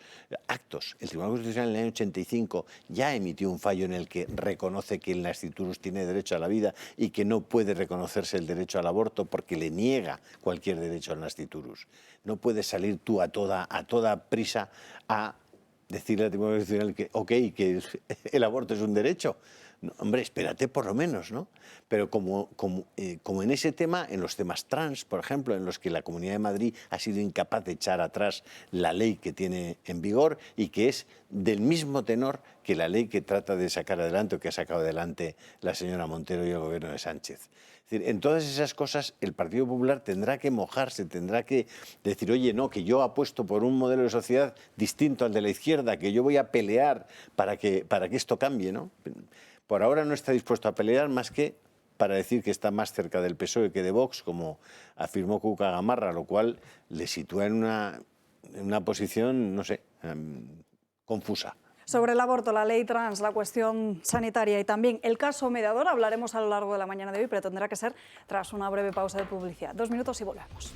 actos. El Tribunal Constitucional en el año 85 ya emitió un fallo en el que reconoce que el nasciturus tiene derecho a la vida y que no puede reconocerse el derecho al aborto porque le niega cualquier derecho al nasciturus. No puedes salir tú a toda prisa a decirle al Tribunal Constitucional que, que el aborto es un derecho. No, hombre, espérate por lo menos, ¿no? Pero como en ese tema, en los temas trans, por ejemplo, en los que la Comunidad de Madrid ha sido incapaz de echar atrás la ley que tiene en vigor y que es del mismo tenor que la ley que trata de sacar adelante o que ha sacado adelante la señora Montero y el gobierno de Sánchez. Es decir, en todas esas cosas el Partido Popular tendrá que mojarse, tendrá que decir, oye, no, que yo apuesto por un modelo de sociedad distinto al de la izquierda, que yo voy a pelear para que esto cambie, ¿no? Por ahora no está dispuesto a pelear más que para decir que está más cerca del PSOE que de Vox, como afirmó Cuca Gamarra, lo cual le sitúa en una posición, no sé, confusa. Sobre el aborto, la ley trans, la cuestión sanitaria y también el caso mediador hablaremos a lo largo de la mañana de hoy, pero tendrá que ser tras una breve pausa de publicidad. 2 minutos y volvemos.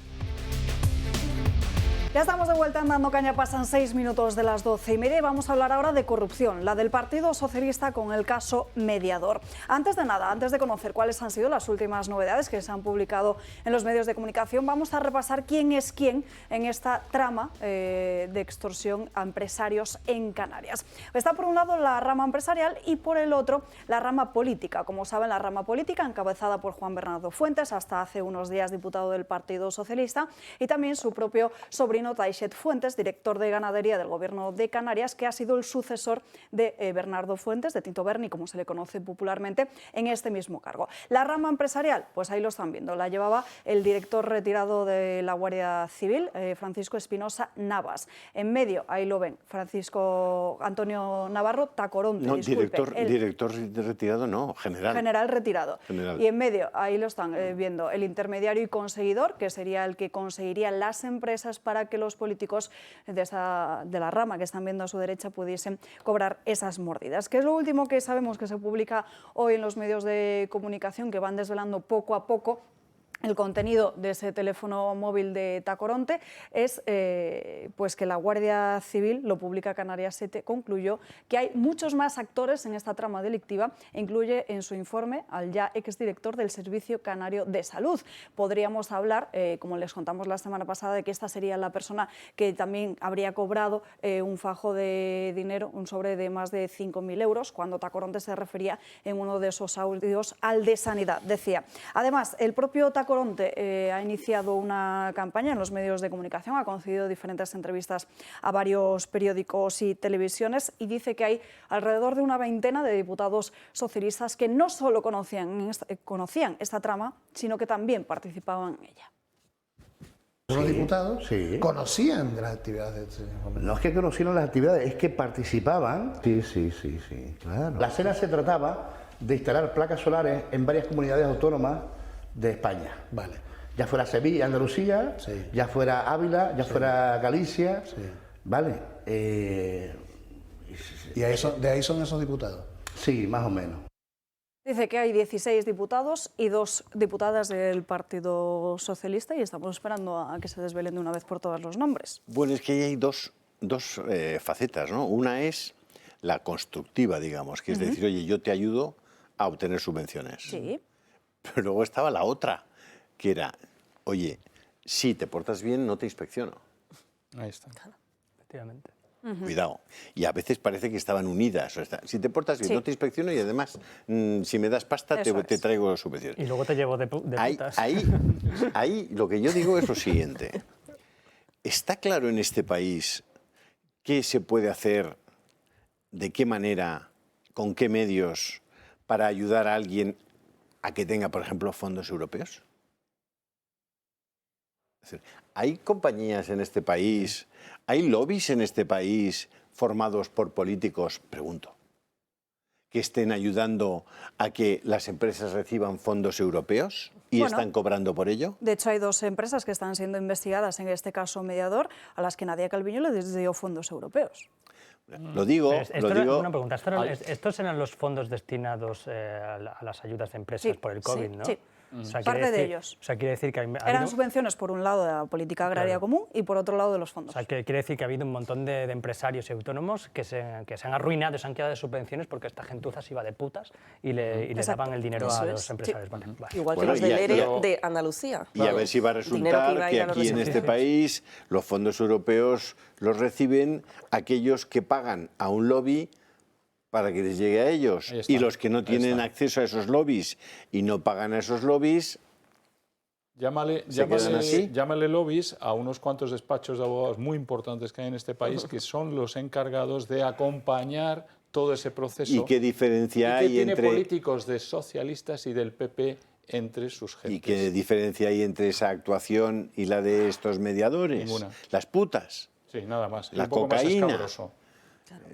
Ya estamos de vuelta en Dando Caña, pasan 6 minutos de las 12:30 y vamos a hablar ahora de corrupción, la del Partido Socialista con el caso mediador. Antes de nada, antes de conocer cuáles han sido las últimas novedades que se han publicado en los medios de comunicación, vamos a repasar quién es quién en esta trama de extorsión a empresarios en Canarias. Está por un lado la rama empresarial y por el otro la rama política. Como saben, la rama política encabezada por Juan Bernardo Fuentes, hasta hace unos días diputado del Partido Socialista, y también su propio sobrino Taixet Fuentes, director de ganadería del Gobierno de Canarias, que ha sido el sucesor de Bernardo Fuentes, de Tito Berni, como se le conoce popularmente, en este mismo cargo. La rama empresarial, pues ahí lo están viendo, la llevaba el director retirado de la Guardia Civil, Francisco Espinosa Navas. En medio, ahí lo ven, Francisco Antonio Navarro Tacoronte. No, disculpe, director retirado no, general. General retirado. General. Y en medio, ahí lo están viendo, el intermediario y conseguidor, que sería el que conseguiría las empresas para que los políticos de la rama que están viendo a su derecha pudiesen cobrar esas mordidas. Que es lo último que sabemos que se publica hoy en los medios de comunicación, que van desvelando poco a poco el contenido de ese teléfono móvil de Tacoronte. Es pues que la Guardia Civil, lo publica Canarias 7, concluyó que hay muchos más actores en esta trama delictiva e incluye en su informe al ya exdirector del Servicio Canario de Salud. Podríamos hablar, como les contamos la semana pasada, de que esta sería la persona que también habría cobrado un fajo de dinero, un sobre de más de 5.000 euros, cuando Tacoronte se refería en uno de esos audios al de Sanidad. Decía, además, el propio Tacoronte Coronte ha iniciado una campaña en los medios de comunicación, ha concedido diferentes entrevistas a varios periódicos y televisiones y dice que hay alrededor de una veintena de diputados socialistas que no solo conocían esta trama, sino que también participaban en ella. Los diputados conocían de las actividades. No es que conocieran las actividades, es que participaban. Sí, claro. La cena se trataba de instalar placas solares en varias comunidades autónomas de España. Vale. Ya fuera Sevilla, Andalucía, ya fuera Ávila, ya fuera Galicia. Vale. ¿Y de ahí son esos diputados? Sí, más o menos. Dice que hay 16 diputados y 2 diputadas del Partido Socialista y estamos esperando a que se desvelen de una vez por todas los nombres. Bueno, es que ahí hay dos facetas, ¿no? Una es la constructiva, digamos, que es decir, oye, yo te ayudo a obtener subvenciones. Sí. Pero luego estaba la otra, que era, oye, si te portas bien, no te inspecciono. Ahí está. Efectivamente. Cuidado. Y a veces parece que estaban unidas. O sea, si te portas bien, no te inspecciono y además, si me das pasta, te traigo subvenciones. Y luego te llevo de putas. Ahí lo que yo digo es lo siguiente. ¿Está claro en este país qué se puede hacer, de qué manera, con qué medios, para ayudar a alguien a que tenga, por ejemplo, fondos europeos? Es decir, ¿hay compañías en este país, hay lobbies en este país formados por políticos, pregunto, que estén ayudando a que las empresas reciban fondos europeos y están cobrando por ello? De hecho, hay 2 empresas que están siendo investigadas en este caso Mediador, a las que Nadia Calviño les dio fondos europeos. Lo digo. Una pregunta, ¿estos eran los fondos destinados a las ayudas de empresas por el COVID, ¿no? Sí. O sea, Parte de ellos. O sea, quiere decir que eran subvenciones por un lado de la política agraria común y por otro lado de los fondos. O sea, que quiere decir que ha habido un montón de empresarios y autónomos que se han arruinado, se han quedado de subvenciones porque esta gentuza se iba de putas y le daban el dinero a los empresarios. Sí. Igual que los del ERE de Andalucía. Y a ver si va a resultar que aquí en este país los fondos europeos los reciben aquellos que pagan a un lobby para que les llegue a ellos. Y los que no tienen acceso a esos lobbies y no pagan a esos lobbies, llámale lobbies a unos cuantos despachos de abogados muy importantes que hay en este país, que son los encargados de acompañar todo ese proceso. ¿Y qué diferencia hay tiene entre políticos de socialistas y del PP entre sus gentes? ¿Y qué diferencia hay entre esa actuación y la de estos mediadores? Ninguna. Las putas. Sí, nada más. La un poco cocaína. Más escabroso.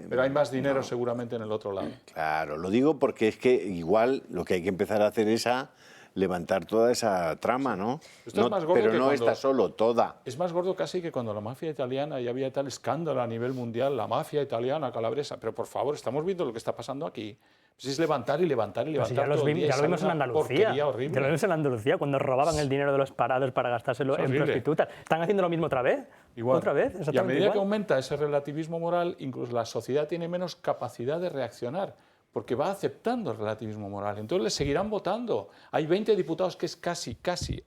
Pero hay más dinero seguramente en el otro lado. Claro, lo digo porque es que igual lo que hay que empezar a hacer es a levantar toda esa trama, ¿no? Esto es más gordo pero que no está solo, toda. Es más gordo casi que cuando la mafia italiana, y había tal escándalo a nivel mundial, la mafia italiana, calabresa. Pero por favor, estamos viendo lo que está pasando aquí. Pues es levantar y levantar y levantar. Pues ya lo vimos en Andalucía. Ya lo vimos en Andalucía, cuando robaban el dinero de los parados para gastárselo en prostitutas. ¿Están haciendo lo mismo otra vez? Igual. ¿Otra vez? Y a medida que aumenta ese relativismo moral, incluso la sociedad tiene menos capacidad de reaccionar, porque va aceptando el relativismo moral. Entonces le seguirán votando. Hay 20 diputados, que es casi,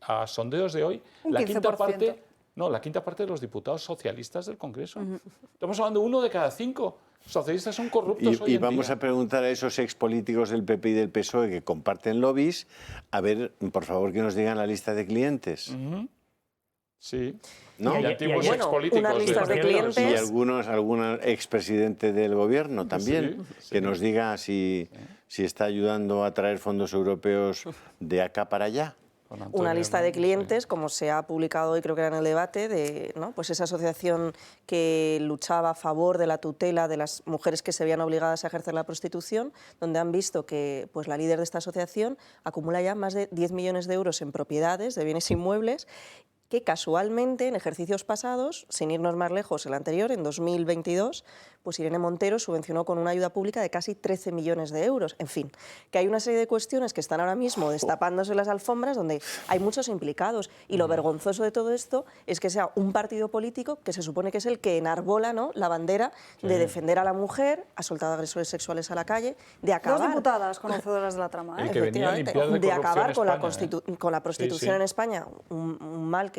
a sondeos de hoy, la quinta parte de los diputados socialistas del Congreso. Estamos hablando de 1 de cada 5. Socialistas son corruptos hoy y en vamos día. a preguntar a esos expolíticos del PP y del PSOE que comparten lobbies, a ver, por favor, que nos digan la lista de clientes. Sí. ¿No? Y antiguos expolíticos. Unas listas de clientes. Y algún expresidente del gobierno también, que nos diga si está ayudando a traer fondos europeos de acá para allá. Una lista de clientes, como se ha publicado hoy, creo que era en el debate, de pues esa asociación que luchaba a favor de la tutela de las mujeres que se veían obligadas a ejercer la prostitución, donde han visto que pues, la líder de esta asociación acumula ya más de 10 millones de euros en propiedades de bienes inmuebles, que casualmente en ejercicios pasados, sin irnos más lejos, el anterior, en 2022, pues Irene Montero subvencionó con una ayuda pública de casi 13 millones de euros. En fin, que hay una serie de cuestiones que están ahora mismo destapándose las alfombras donde hay muchos implicados. Y lo vergonzoso de todo esto es que sea un partido político que se supone que es el que enarbola, ¿no?, la bandera de defender a la mujer, ha soltado agresores sexuales a la calle, de acabar... 2 diputadas conocedoras de la trama, El que venía a limpiar de acabar con España, la prostitución en España, un mal que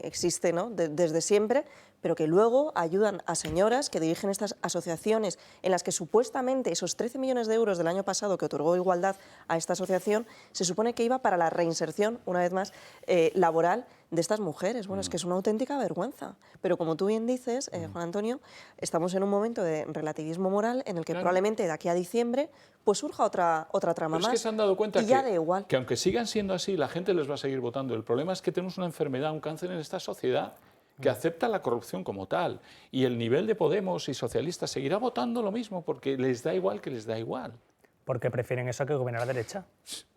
existe, ¿no?, desde siempre, pero que luego ayudan a señoras que dirigen estas asociaciones en las que supuestamente esos 13 millones de euros del año pasado que otorgó Igualdad a esta asociación se supone que iba para la reinserción, una vez más, laboral de estas mujeres. Bueno, es que es una auténtica vergüenza. Pero como tú bien dices, Juan Antonio, estamos en un momento de relativismo moral en el que probablemente de aquí a diciembre pues surja otra trama más. Es que se han dado cuenta y ya da igual. que aunque sigan siendo así, la gente les va a seguir votando. El problema es que tenemos una enfermedad, un cáncer en esta sociedad que acepta la corrupción como tal. Y el nivel de Podemos y socialistas seguirá votando lo mismo porque les da igual que les da igual. Porque prefieren eso que gobernar a la derecha.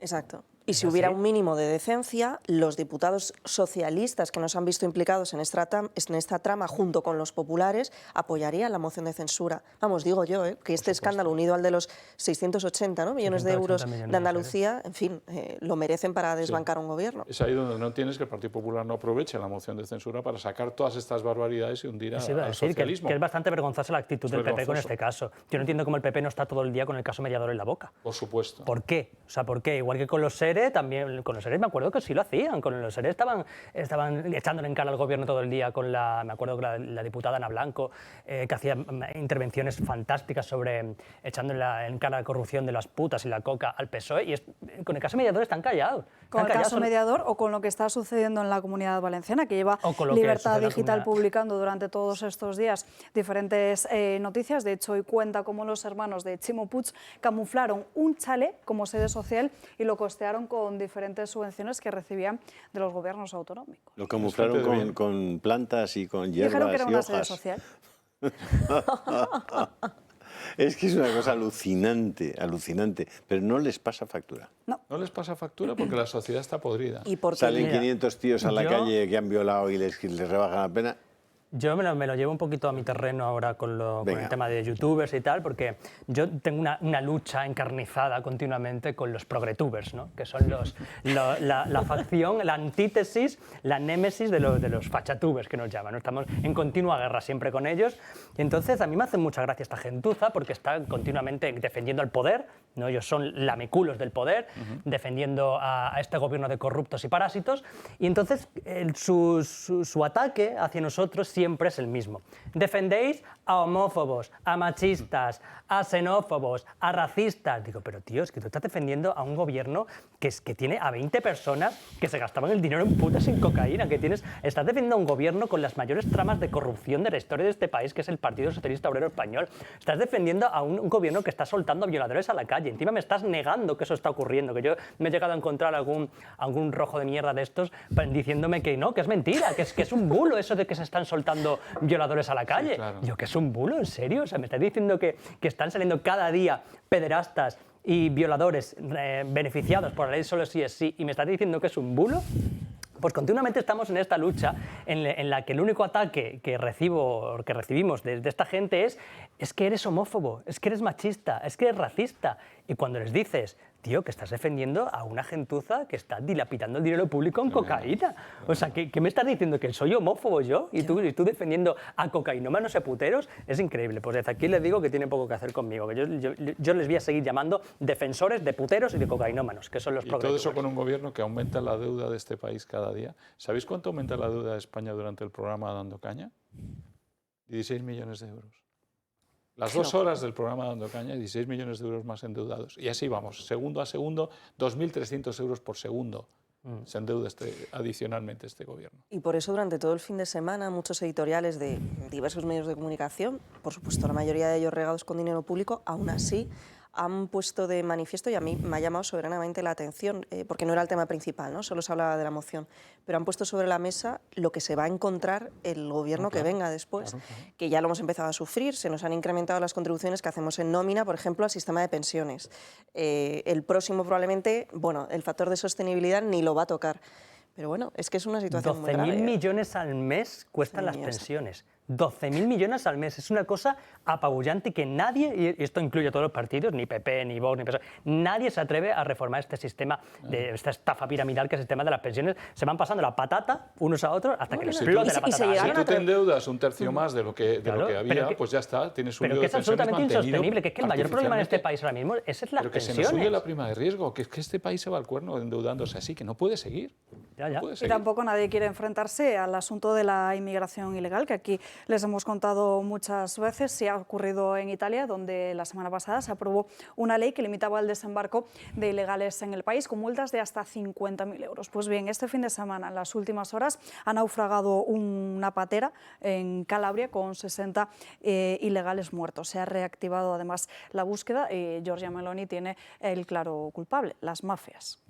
Exacto. Y si hubiera un mínimo de decencia, los diputados socialistas que nos han visto implicados en esta trama junto con los populares apoyarían la moción de censura. Vamos, digo yo, que este escándalo unido al de los 680 millones de euros de Andalucía, en fin, lo merecen para desbancar un gobierno. Es ahí donde no tienes que el Partido Popular no aproveche la moción de censura para sacar todas estas barbaridades y hundir al socialismo. Que es bastante vergonzosa la actitud del PP con este caso. Yo no entiendo cómo el PP no está todo el día con el caso Mediador en la boca. Por supuesto. ¿Por qué? O sea, ¿por qué? Igual que con los SERE, también con los SERE me acuerdo que sí lo hacían. Con los SERE estaban echándole en cara al gobierno todo el día con me acuerdo que la diputada Ana Blanco, que hacía intervenciones fantásticas sobre echándole en cara la corrupción de las putas y la coca al PSOE. Y con el caso Mediador están callados. Con el caso Mediador o con lo que está sucediendo en la Comunidad Valenciana, que lleva Libertad Digital publicando durante todos estos días diferentes noticias. De hecho, hoy cuenta cómo los hermanos de Ximo Puig camuflaron un chalet como sede social y lo costearon con diferentes subvenciones que recibían de los gobiernos autonómicos. Lo camuflaron con plantas y con hierbas. Dijeron que era y una hojas. sede social. Es que es una cosa alucinante, pero no les pasa factura. No les pasa factura porque la sociedad está podrida. ¿Y por qué? Salen 500 tíos a la calle que han violado y les rebajan la pena. Yo me lo llevo un poquito a mi terreno ahora con el tema de youtubers y tal, porque yo tengo una lucha encarnizada continuamente con los progretubers, ¿no? Que son la facción, la antítesis, la némesis de los fachatubers, que nos llaman, ¿no? Estamos en continua guerra siempre con ellos. Y entonces a mí me hace mucha gracia esta gentuza porque está continuamente defendiendo el poder, ¿no? Ellos son lamiculos del poder, defendiendo a este gobierno de corruptos y parásitos. Y entonces su ataque hacia nosotros siempre es el mismo. Defendéis a homófobos, a machistas, a xenófobos, a racistas. Digo, pero tío, es que tú estás defendiendo a un gobierno que tiene a 20 personas que se gastaban el dinero en putas y en cocaína, estás defendiendo a un gobierno con las mayores tramas de corrupción de la historia de este país, que es el Partido Socialista Obrero Español. Estás defendiendo a un gobierno que está soltando violadores a la calle. Encima me estás negando que eso está ocurriendo, que yo me he llegado a encontrar algún rojo de mierda de estos diciéndome que no, que es mentira, que es un bulo eso de que se están soltando violadores a la calle. Sí, claro. Yo, que es un bulo, ¿en serio? O sea, me estás diciendo que están saliendo cada día pederastas y violadores beneficiados por la ley solo sí es sí, y me estás diciendo que es un bulo. Pues continuamente estamos en esta lucha en la que el único ataque que recibimos de esta gente es que eres homófobo, es que eres machista, es que eres racista. Y cuando les dices, tío, que estás defendiendo a una gentuza que está dilapidando el dinero público en cocaína. O sea, ¿qué me estás diciendo? ¿Que soy homófobo yo? ¿Y tú defendiendo a cocainómanos y puteros? Es increíble. Pues desde aquí les digo que tiene poco que hacer conmigo. Que yo les voy a seguir llamando defensores de puteros y de cocainómanos, que son los progresistas. Y todo eso con un gobierno que aumenta la deuda de este país cada día. ¿Sabéis cuánto aumenta la deuda de España durante el programa Dando Caña? 16 millones de euros. Las 2 horas del programa Dando Caña, 16 millones de euros más endeudados. Y así vamos, segundo a segundo, 2.300 euros por segundo se endeuda adicionalmente este gobierno. Y por eso durante todo el fin de semana muchos editoriales de diversos medios de comunicación, por supuesto la mayoría de ellos regados con dinero público, aún así han puesto de manifiesto, y a mí me ha llamado soberanamente la atención, porque no era el tema principal, ¿no? Solo se hablaba de la moción, pero han puesto sobre la mesa lo que se va a encontrar el gobierno que venga después, que ya lo hemos empezado a sufrir. Se nos han incrementado las contribuciones que hacemos en nómina, por ejemplo, al sistema de pensiones. El próximo probablemente, bueno, el factor de sostenibilidad ni lo va a tocar. Pero bueno, es que es una situación muy grave. 12.000 millones al mes cuestan las pensiones. 12.000 millones al mes. Es una cosa apabullante que nadie, y esto incluye a todos los partidos, ni PP, ni Vox, ni PSOE, nadie se atreve a reformar este sistema, esta estafa piramidal que es el sistema de las pensiones. Se van pasando la patata unos a otros hasta que les explote la patata. Si tú te endeudas un tercio más de lo que había, pues ya está, tienes un Pero que es absolutamente insostenible, que es que el mayor problema en este país ahora mismo es las pensiones. Pero que se nos sube la prima de riesgo, que es que este país se va al cuerno endeudándose así, que no puede seguir. Y tampoco nadie quiere enfrentarse al asunto de la inmigración ilegal, que aquí les hemos contado muchas veces. Sí ha ocurrido en Italia, donde la semana pasada se aprobó una ley que limitaba el desembarco de ilegales en el país con multas de hasta 50.000 euros. Pues bien, este fin de semana, en las últimas horas, ha naufragado una patera en Calabria con 60 ilegales muertos. Se ha reactivado además la búsqueda y Giorgia Meloni tiene el claro culpable, las mafias.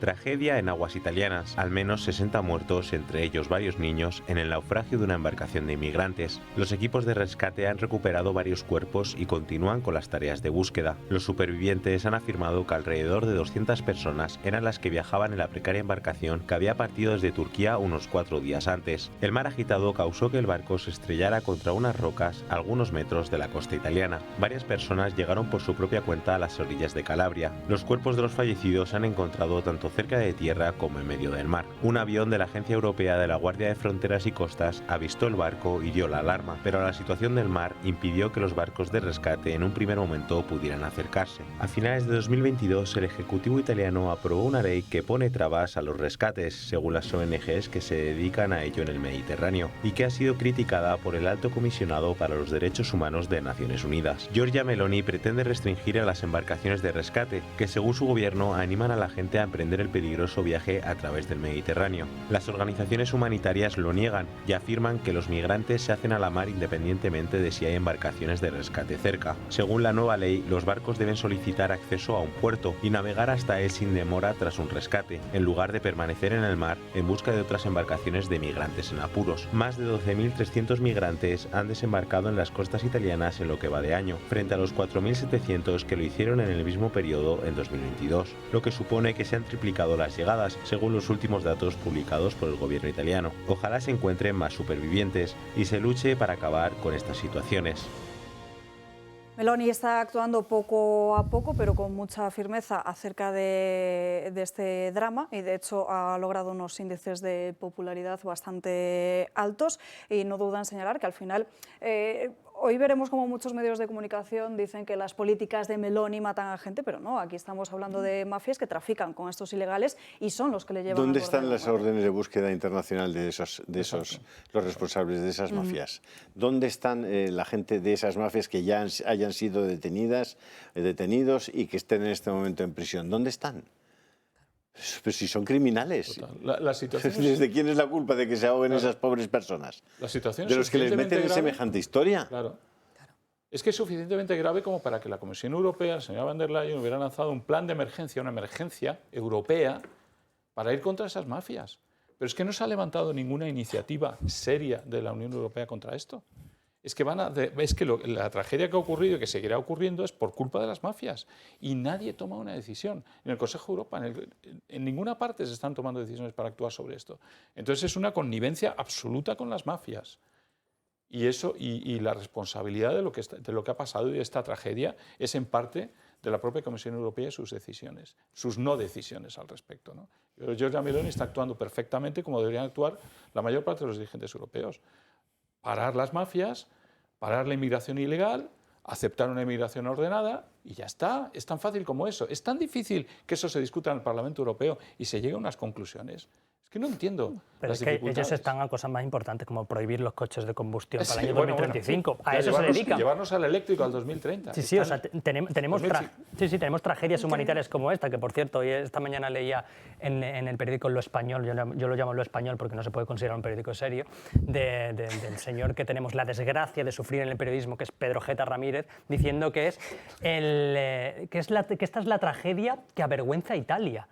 Tragedia en aguas italianas. Al menos 60 muertos, entre ellos varios niños, en el naufragio de una embarcación de inmigrantes. Los equipos de rescate han recuperado varios cuerpos y continúan con las tareas de búsqueda. Los supervivientes han afirmado que alrededor de 200 personas eran las que viajaban en la precaria embarcación que había partido desde Turquía unos 4 días antes. El mar agitado causó que el barco se estrellara contra unas rocas a algunos metros de la costa italiana. Varias personas llegaron por su propia cuenta a las orillas de Calabria. Los cuerpos de los fallecidos se han encontrado tanto cerca de tierra como en medio del mar. Un avión de la Agencia Europea de la Guardia de Fronteras y Costas avistó el barco y dio la alarma, pero la situación del mar impidió que los barcos de rescate en un primer momento pudieran acercarse. A finales de 2022, el Ejecutivo italiano aprobó una ley que pone trabas a los rescates, según las ONGs que se dedican a ello en el Mediterráneo, y que ha sido criticada por el Alto Comisionado para los Derechos Humanos de Naciones Unidas. Giorgia Meloni pretende restringir a las embarcaciones de rescate, que según su gobierno animan a la gente a emprender el peligroso viaje a través del Mediterráneo. Las organizaciones humanitarias lo niegan y afirman que los migrantes se hacen a la mar independientemente de si hay embarcaciones de rescate cerca. Según la nueva ley, los barcos deben solicitar acceso a un puerto y navegar hasta él sin demora tras un rescate, en lugar de permanecer en el mar en busca de otras embarcaciones de migrantes en apuros. Más de 12.300 migrantes han desembarcado en las costas italianas en lo que va de año, frente a los 4.700 que lo hicieron en el mismo periodo en 2022, lo que supone que se han triplicado las llegadas, según los últimos datos publicados por el gobierno italiano. Ojalá se encuentren más supervivientes y se luche para acabar con estas situaciones. Meloni está actuando poco a poco, pero con mucha firmeza acerca de este drama y, de hecho, ha logrado unos índices de popularidad bastante altos y no duda en señalar que al final hoy veremos como muchos medios de comunicación dicen que las políticas de Meloni matan a gente, pero no, aquí estamos hablando de mafias que trafican con estos ilegales y son los que le llevan. ¿Dónde están las órdenes de búsqueda internacional de esos los responsables de esas mafias? ¿Dónde están la gente de esas mafias que ya hayan sido detenidos y que estén en este momento en prisión? ¿Dónde están? Pues si son criminales. La situación ¿De quién es la culpa de que se ahoguen esas pobres personas? La situación ¿De los que les meten en semejante historia? Claro. Es que es suficientemente grave como para que la Comisión Europea, la señora van der Leyen, hubiera lanzado un plan de emergencia, una emergencia europea para ir contra esas mafias. Pero es que no se ha levantado ninguna iniciativa seria de la Unión Europea contra esto. Es que, la tragedia que ha ocurrido y que seguirá ocurriendo es por culpa de las mafias. Y nadie toma una decisión. En el Consejo de Europa, en ninguna parte se están tomando decisiones para actuar sobre esto. Entonces es una connivencia absoluta con las mafias. Y eso y la responsabilidad de lo que ha pasado y de esta tragedia es en parte de la propia Comisión Europea y sus decisiones, sus no decisiones al respecto, ¿no? Giorgia Meloni está actuando perfectamente como deberían actuar la mayor parte de los dirigentes europeos. Parar las mafias, parar la inmigración ilegal, aceptar una inmigración ordenada y ya está. Es tan fácil como eso. Es tan difícil que eso se discuta en el Parlamento Europeo y se llegue a unas conclusiones. Es que no entiendo. Pero es que ellos están a cosas más importantes como prohibir los coches de combustión para el año 2035. Bueno, a eso se dedican. Llevarnos al eléctrico al 2030. Sí, o sea, tenemos tragedias humanitarias como esta, que por cierto, esta mañana leía en el periódico Lo Español, yo lo llamo Lo Español porque no se puede considerar un periódico serio, del señor que tenemos la desgracia de sufrir en el periodismo, que es Pedro Geta Ramírez, diciendo que esta es la tragedia que avergüenza a Italia.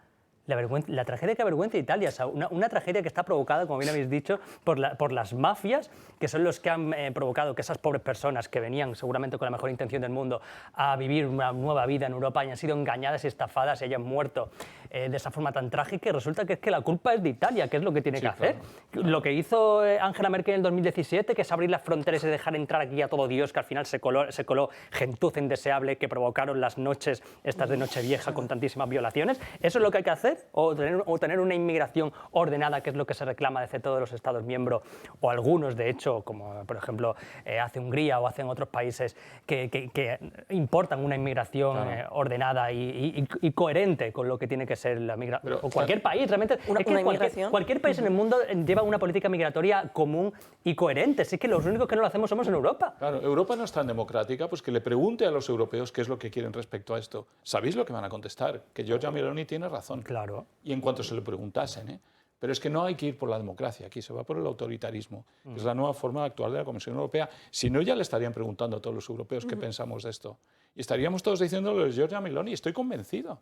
La tragedia que avergüenza a Italia, o sea, una tragedia que está provocada, como bien habéis dicho, por las mafias, que son los que han provocado que esas pobres personas que venían seguramente con la mejor intención del mundo a vivir una nueva vida en Europa hayan sido engañadas y estafadas y hayan muerto de esa forma tan trágica, y resulta que es que la culpa es de Italia, que es lo que tiene que hacer. Claro. Lo que hizo Angela Merkel en el 2017, que es abrir las fronteras y dejar entrar aquí a todo Dios, que al final se coló gentuza indeseable que provocaron las noches estas de Nochevieja con tantísimas violaciones. Eso es lo que hay que hacer. O tener una inmigración ordenada, que es lo que se reclama desde todos los Estados miembros, o algunos, de hecho, como por ejemplo hace Hungría o hacen otros países que importan una inmigración ordenada y coherente con lo que tiene que ser la migración, o cualquier país, realmente, es que cualquier país en el mundo lleva una política migratoria común y coherente, es que los únicos que no lo hacemos somos en Europa. Claro, Europa no es tan democrática, pues que le pregunte a los europeos qué es lo que quieren respecto a esto. ¿Sabéis lo que van a contestar? Que Giorgia Meloni tiene razón. Claro. Y en cuanto se le preguntasen, ¿eh? Pero es que no hay que ir por la democracia, aquí se va por el autoritarismo, que es la nueva forma de actuar de la Comisión Europea. Si no, ya le estarían preguntando a todos los europeos qué pensamos de esto. Y estaríamos todos diciéndolo de Giorgia Meloni, estoy convencido.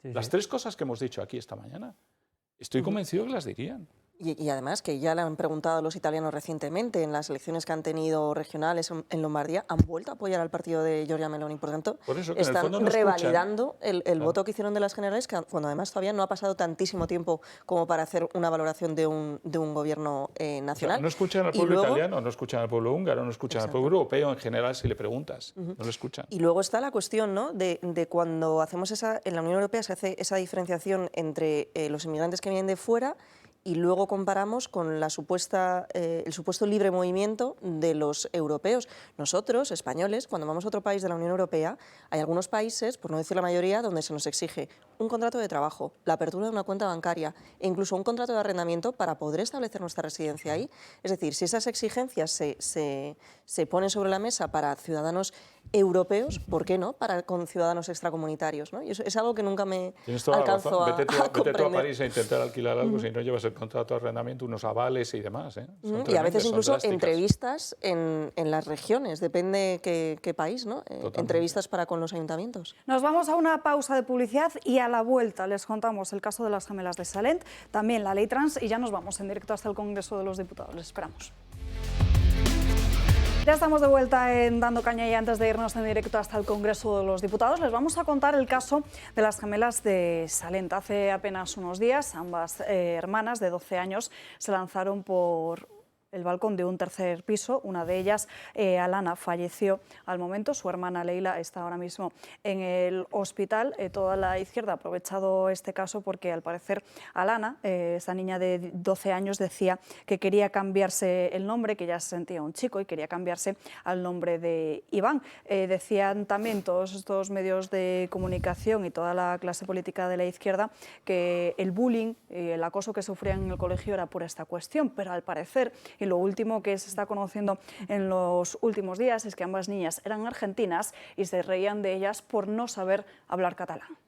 Las 3 cosas que hemos dicho aquí esta mañana, estoy convencido que las dirían. Y además que ya le han preguntado a los italianos recientemente en las elecciones que han tenido regionales en Lombardía, han vuelto a apoyar al partido de Giorgia Meloni. Por tanto, están revalidando el voto que hicieron de las generales, cuando además todavía no ha pasado tantísimo tiempo como para hacer una valoración de un gobierno nacional. O sea, no escuchan al pueblo italiano, no escuchan al pueblo húngaro, no escuchan al pueblo europeo en general si le preguntas. No lo escuchan. Y luego está la cuestión, ¿no?, de cuando hacemos en la Unión Europea se hace esa diferenciación entre los inmigrantes que vienen de fuera y luego comparamos con el supuesto libre movimiento de los europeos. Nosotros, españoles, cuando vamos a otro país de la Unión Europea, hay algunos países, por no decir la mayoría, donde se nos exige un contrato de trabajo, la apertura de una cuenta bancaria e incluso un contrato de arrendamiento para poder establecer nuestra residencia ahí. Es decir, si esas exigencias se ponen sobre la mesa para ciudadanos europeos, ¿por qué no para con ciudadanos extracomunitarios, ¿no? Y eso es algo que nunca me alcanzo a comprender. Vete tú a París a intentar alquilar algo si no llevas el contrato de arrendamiento, unos avales y demás. Y a veces incluso entrevistas en las regiones, depende qué país, ¿no? Entrevistas para con los ayuntamientos. Nos vamos a una pausa de publicidad y a la vuelta les contamos el caso de las gemelas de Salent, también la ley trans y ya nos vamos en directo hasta el Congreso de los Diputados. Les esperamos. Ya estamos de vuelta en Dando Caña y antes de irnos en directo hasta el Congreso de los Diputados les vamos a contar el caso de las gemelas de Salent. Hace apenas unos días ambas hermanas de 12 años se lanzaron por el balcón de un tercer piso. Una de ellas, Alana, falleció al momento. Su hermana Leila está ahora mismo en el hospital. Toda la izquierda ha aprovechado este caso porque al parecer Alana, esta niña de 12 años, decía que quería cambiarse el nombre, que ya se sentía un chico y quería cambiarse al nombre de Iván. Decían también todos estos medios de comunicación y toda la clase política de la izquierda que el bullying, el acoso que sufrían en el colegio era por esta cuestión, pero al parecer, y lo último que se está conociendo en los últimos días es que ambas niñas eran argentinas y se reían de ellas por no saber hablar catalán.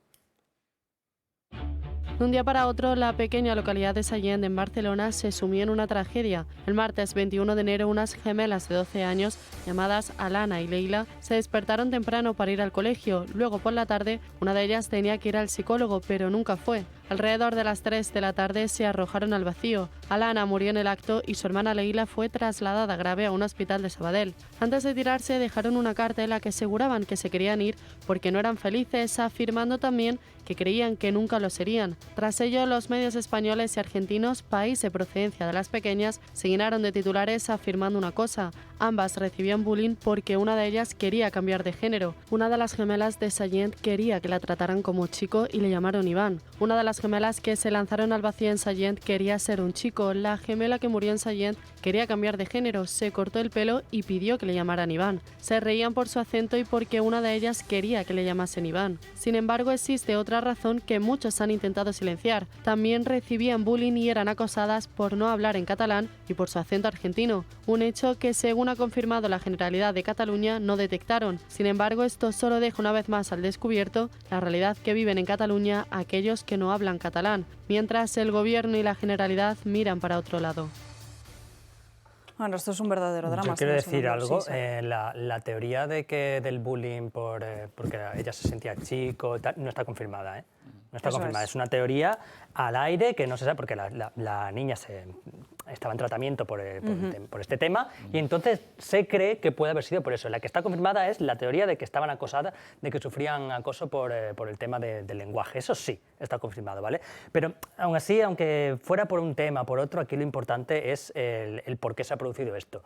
De un día para otro, la pequeña localidad de Sallent, en Barcelona, se sumió en una tragedia. El martes 21 de enero, unas gemelas de 12 años, llamadas Alana y Leila, se despertaron temprano para ir al colegio. Luego, por la tarde, una de ellas tenía que ir al psicólogo, pero nunca fue. Alrededor de las 3 de la tarde se arrojaron al vacío. Alana murió en el acto y su hermana Leila fue trasladada grave a un hospital de Sabadell. Antes de tirarse dejaron una carta en la que aseguraban que se querían ir porque no eran felices, afirmando también que creían que nunca lo serían. Tras ello, los medios españoles y argentinos, país de procedencia de las pequeñas, se llenaron de titulares afirmando una cosa: ambas recibían bullying porque una de ellas quería cambiar de género. Una de las gemelas de Sallent quería que la trataran como chico y le llamaron Iván. Una de las gemelas que se lanzaron al vacío en Sallent quería ser un chico. La gemela que murió en Sallent quería cambiar de género, se cortó el pelo y pidió que le llamaran Iván. Se reían por su acento y porque una de ellas quería que le llamasen Iván. Sin embargo, existe otra razón que muchos han intentado silenciar. También recibían bullying y eran acosadas por no hablar en catalán y por su acento argentino, un hecho que, según ha confirmado la Generalidad de Cataluña, no detectaron. Sin embargo, esto solo deja una vez más al descubierto la realidad que viven en Cataluña aquellos que no hablan catalán, mientras el Gobierno y la Generalidad miran para otro lado. Bueno, esto es un verdadero drama. Yo quiero decir algo. La teoría de que del bullying porque ella se sentía chico tal, no está confirmada, ¿eh? No está confirmada. Es una teoría al aire que no se sabe porque la niña estaba en tratamiento por este tema y entonces se cree que puede haber sido por eso. La que está confirmada es la teoría de que estaban acosadas, de que sufrían acoso por el tema del lenguaje. Eso sí está confirmado, ¿vale? Pero aún así, aunque fuera por un tema, por otro, aquí lo importante es el por qué se ha producido esto.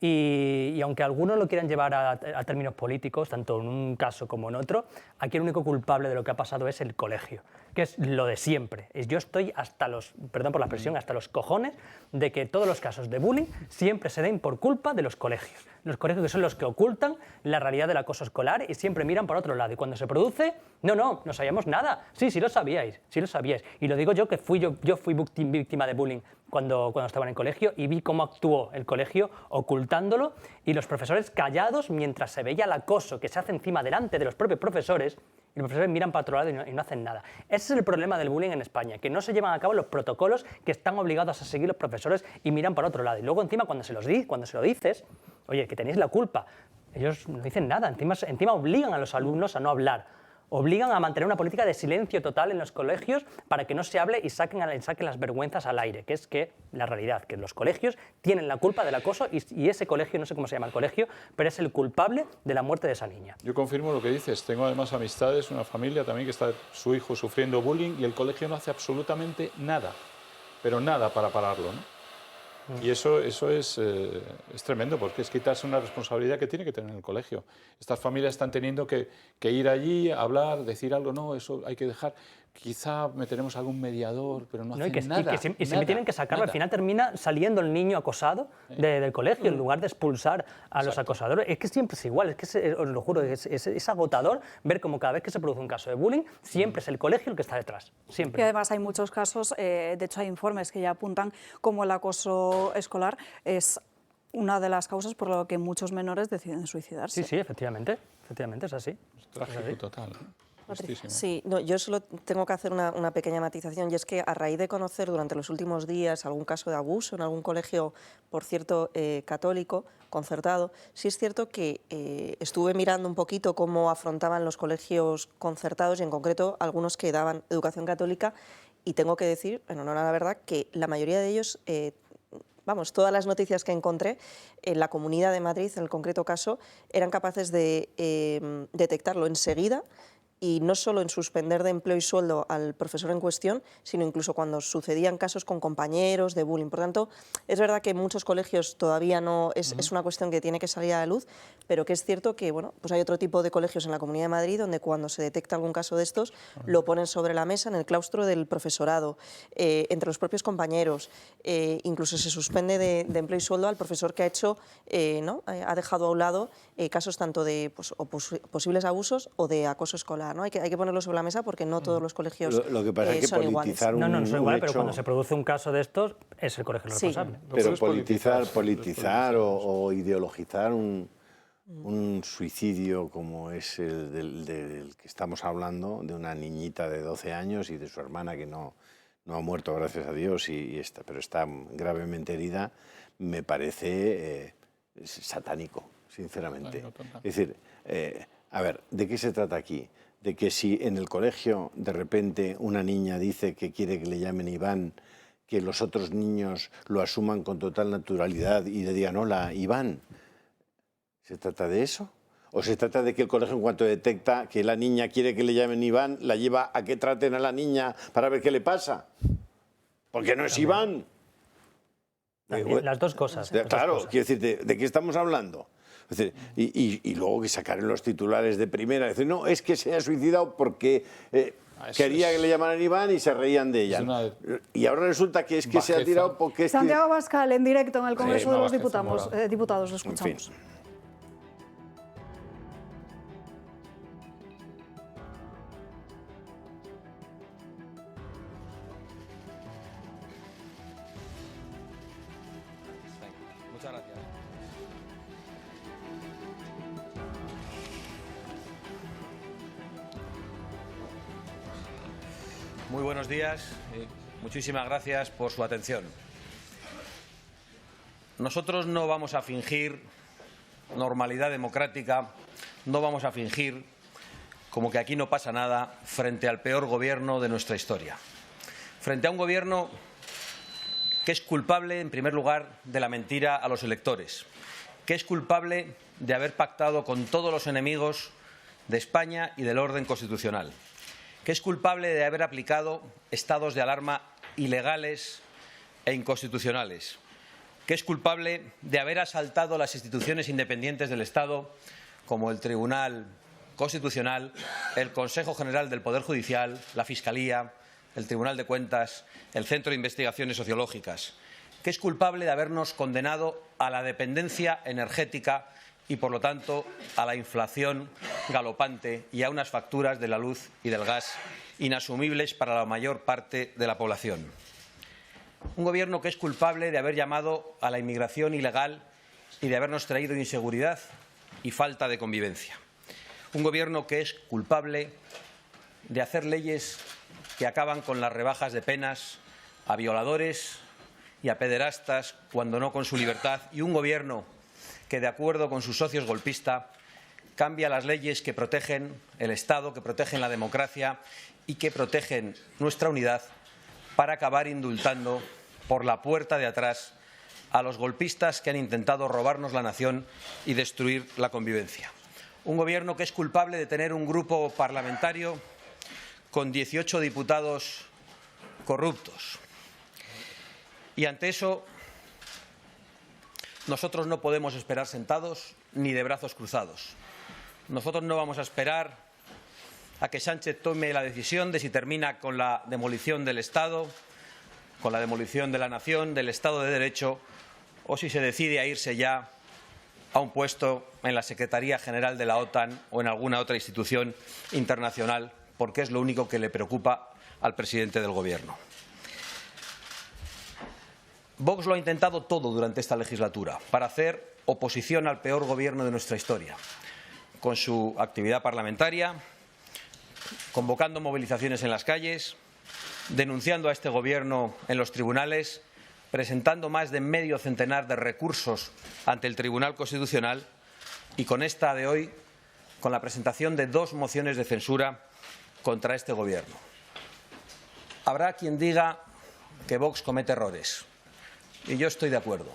Y aunque algunos lo quieran llevar a términos políticos, tanto en un caso como en otro, aquí el único culpable de lo que ha pasado es el colegio, que es lo de siempre. Yo estoy hasta los, perdón por la expresión, hasta los cojones de que todos los casos de bullying siempre se den por culpa de los colegios. Los colegios que son los que ocultan la realidad del acoso escolar y siempre miran por otro lado. Y cuando se produce, no sabíamos nada. Sí lo sabíais, sí lo sabíais. Y lo digo yo, que yo fui víctima de bullying cuando estaba en el colegio y vi cómo actuó el colegio ocultándolo y los profesores callados mientras se veía el acoso que se hace encima delante de los propios profesores y los profesores miran para otro lado y no hacen nada. Ese es el problema del bullying en España, que no se llevan a cabo los protocolos que están obligados a seguir los profesores y miran para otro lado. Y luego encima cuando se lo dices, oye, que tenéis la culpa, ellos no dicen nada, encima obligan a los alumnos a no hablar. Obligan a mantener una política de silencio total en los colegios para que no se hable y saquen las vergüenzas al aire, que es que la realidad, que los colegios tienen la culpa del acoso y ese colegio, no sé cómo se llama el colegio, pero es el culpable de la muerte de esa niña. Yo confirmo lo que dices, tengo además amistades, una familia también que está su hijo sufriendo bullying y el colegio no hace absolutamente nada, pero nada para pararlo, ¿no? Y eso es tremendo, porque es quitarse una responsabilidad que tiene que tener el colegio. Estas familias están teniendo que ir allí, hablar, decir algo, no, eso hay que dejar. Quizá meteremos algún mediador, pero no hacen nada. Y se me tienen que sacarlo. Al final termina saliendo el niño acosado del colegio, en lugar de expulsar a los acosadores. Es que siempre es igual, os lo juro, es agotador ver cómo cada vez que se produce un caso de bullying, siempre es el colegio el que está detrás. Siempre. Y además hay muchos casos, de hecho hay informes que ya apuntan como el acoso escolar es una de las causas por lo que muchos menores deciden suicidarse. Sí, efectivamente es así. Es trágico total. Sí, yo solo tengo que hacer una pequeña matización, y es que a raíz de conocer durante los últimos días algún caso de abuso en algún colegio, por cierto, católico, concertado, sí es cierto que estuve mirando un poquito cómo afrontaban los colegios concertados y en concreto algunos que daban educación católica, y tengo que decir, en honor a la verdad, que la mayoría de ellos... todas las noticias que encontré en la Comunidad de Madrid, en el concreto caso, eran capaces de detectarlo enseguida y no solo en suspender de empleo y sueldo al profesor en cuestión, sino incluso cuando sucedían casos con compañeros de bullying. Por tanto, es verdad que en muchos colegios todavía no es una cuestión que tiene que salir a la luz, pero que es cierto que pues hay otro tipo de colegios en la Comunidad de Madrid donde cuando se detecta algún caso de estos, lo ponen sobre la mesa en el claustro del profesorado, entre los propios compañeros, incluso se suspende de empleo y sueldo al profesor que ha dejado a un lado casos tanto de posibles abusos o de acoso escolar. ¿no? Hay que ponerlo sobre la mesa porque no todos los colegios lo que pasa es que son iguales. No son iguales, pero cuando se produce un caso de estos es el colegio el responsable. Pero politizar o ideologizar un suicidio como es el del que estamos hablando, de una niñita de 12 años y de su hermana que no ha muerto, gracias a Dios, pero está gravemente herida, me parece satánico, sinceramente. Es decir, a ver, ¿de qué se trata aquí? De que si en el colegio de repente una niña dice que quiere que le llamen Iván, que los otros niños lo asuman con total naturalidad y le digan hola, Iván. ¿Se trata de eso? ¿O se trata de que el colegio, en cuanto detecta que la niña quiere que le llamen Iván, la lleva a que traten a la niña para ver qué le pasa? Porque no es Iván. Las dos cosas. Claro, quiero decir, ¿de qué estamos hablando? Es decir, y luego que sacar en los titulares de primera, decir, no, es que se ha suicidado porque quería que le llamaran Iván y se reían de ella. Y ahora resulta que es que se ha tirado porque... Santiago Abascal, en directo en el Congreso de los Diputados, lo escuchamos. En fin. Muchas gracias. Muy buenos días y muchísimas gracias por su atención. Nosotros no vamos a fingir normalidad democrática, no vamos a fingir como que aquí no pasa nada frente al peor gobierno de nuestra historia. Frente a un gobierno que es culpable, en primer lugar, de la mentira a los electores, que es culpable de haber pactado con todos los enemigos de España y del orden constitucional, que es culpable de haber aplicado estados de alarma ilegales e inconstitucionales, que es culpable de haber asaltado las instituciones independientes del Estado, como el Tribunal Constitucional, el Consejo General del Poder Judicial, la Fiscalía, el Tribunal de Cuentas, el Centro de Investigaciones Sociológicas, que es culpable de habernos condenado a la dependencia energética y, por lo tanto, a la inflación galopante y a unas facturas de la luz y del gas inasumibles para la mayor parte de la población. Un Gobierno que es culpable de haber llamado a la inmigración ilegal y de habernos traído inseguridad y falta de convivencia. Un Gobierno que es culpable de hacer leyes que acaban con las rebajas de penas a violadores y a pederastas, cuando no con su libertad, y un Gobierno que, de acuerdo con sus socios golpistas, cambia las leyes que protegen el Estado, que protegen la democracia y que protegen nuestra unidad, para acabar indultando por la puerta de atrás a los golpistas que han intentado robarnos la nación y destruir la convivencia. Un Gobierno que es culpable de tener un grupo parlamentario con 18 diputados corruptos. Y ante eso, nosotros no podemos esperar sentados ni de brazos cruzados. Nosotros no vamos a esperar a que Sánchez tome la decisión de si termina con la demolición del Estado, con la demolición de la nación, del Estado de Derecho, o si se decide a irse ya a un puesto en la Secretaría General de la OTAN o en alguna otra institución internacional, porque es lo único que le preocupa al presidente del Gobierno. Vox lo ha intentado todo durante esta legislatura para hacer oposición al peor Gobierno de nuestra historia, con su actividad parlamentaria, convocando movilizaciones en las calles, denunciando a este Gobierno en los tribunales, presentando más de medio centenar de recursos ante el Tribunal Constitucional y, con esta de hoy, con la presentación de 2 mociones de censura contra este Gobierno. Habrá quien diga que Vox comete errores, y yo estoy de acuerdo.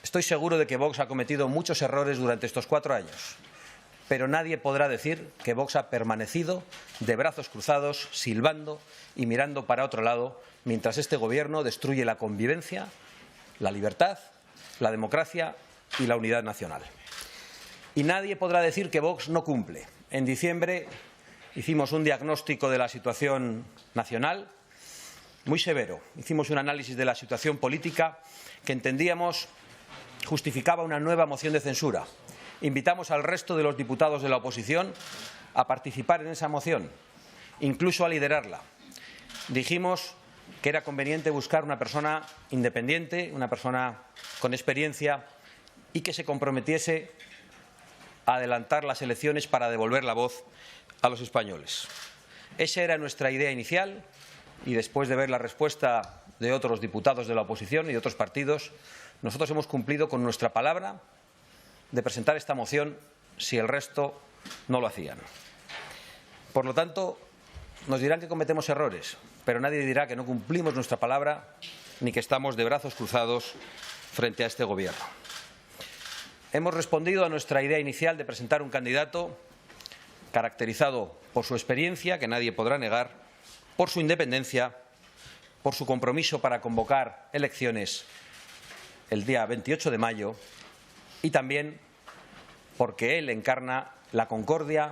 Estoy seguro de que Vox ha cometido muchos errores durante estos 4 años, pero nadie podrá decir que Vox ha permanecido de brazos cruzados, silbando y mirando para otro lado, mientras este Gobierno destruye la convivencia, la libertad, la democracia y la unidad nacional. Y nadie podrá decir que Vox no cumple. En diciembre hicimos un diagnóstico de la situación nacional muy severo. Hicimos un análisis de la situación política que entendíamos justificaba una nueva moción de censura. Invitamos al resto de los diputados de la oposición a participar en esa moción, incluso a liderarla. Dijimos que era conveniente buscar una persona independiente, una persona con experiencia y que se comprometiese a adelantar las elecciones para devolver la voz a los españoles. Esa era nuestra idea inicial y, después de ver la respuesta de otros diputados de la oposición y de otros partidos, nosotros hemos cumplido con nuestra palabra de presentar esta moción si el resto no lo hacían. Por lo tanto, nos dirán que cometemos errores, pero nadie dirá que no cumplimos nuestra palabra ni que estamos de brazos cruzados frente a este Gobierno. Hemos respondido a nuestra idea inicial de presentar un candidato caracterizado por su experiencia, que nadie podrá negar, por su independencia, por su compromiso para convocar elecciones el día 28 de mayo y también porque él encarna la concordia,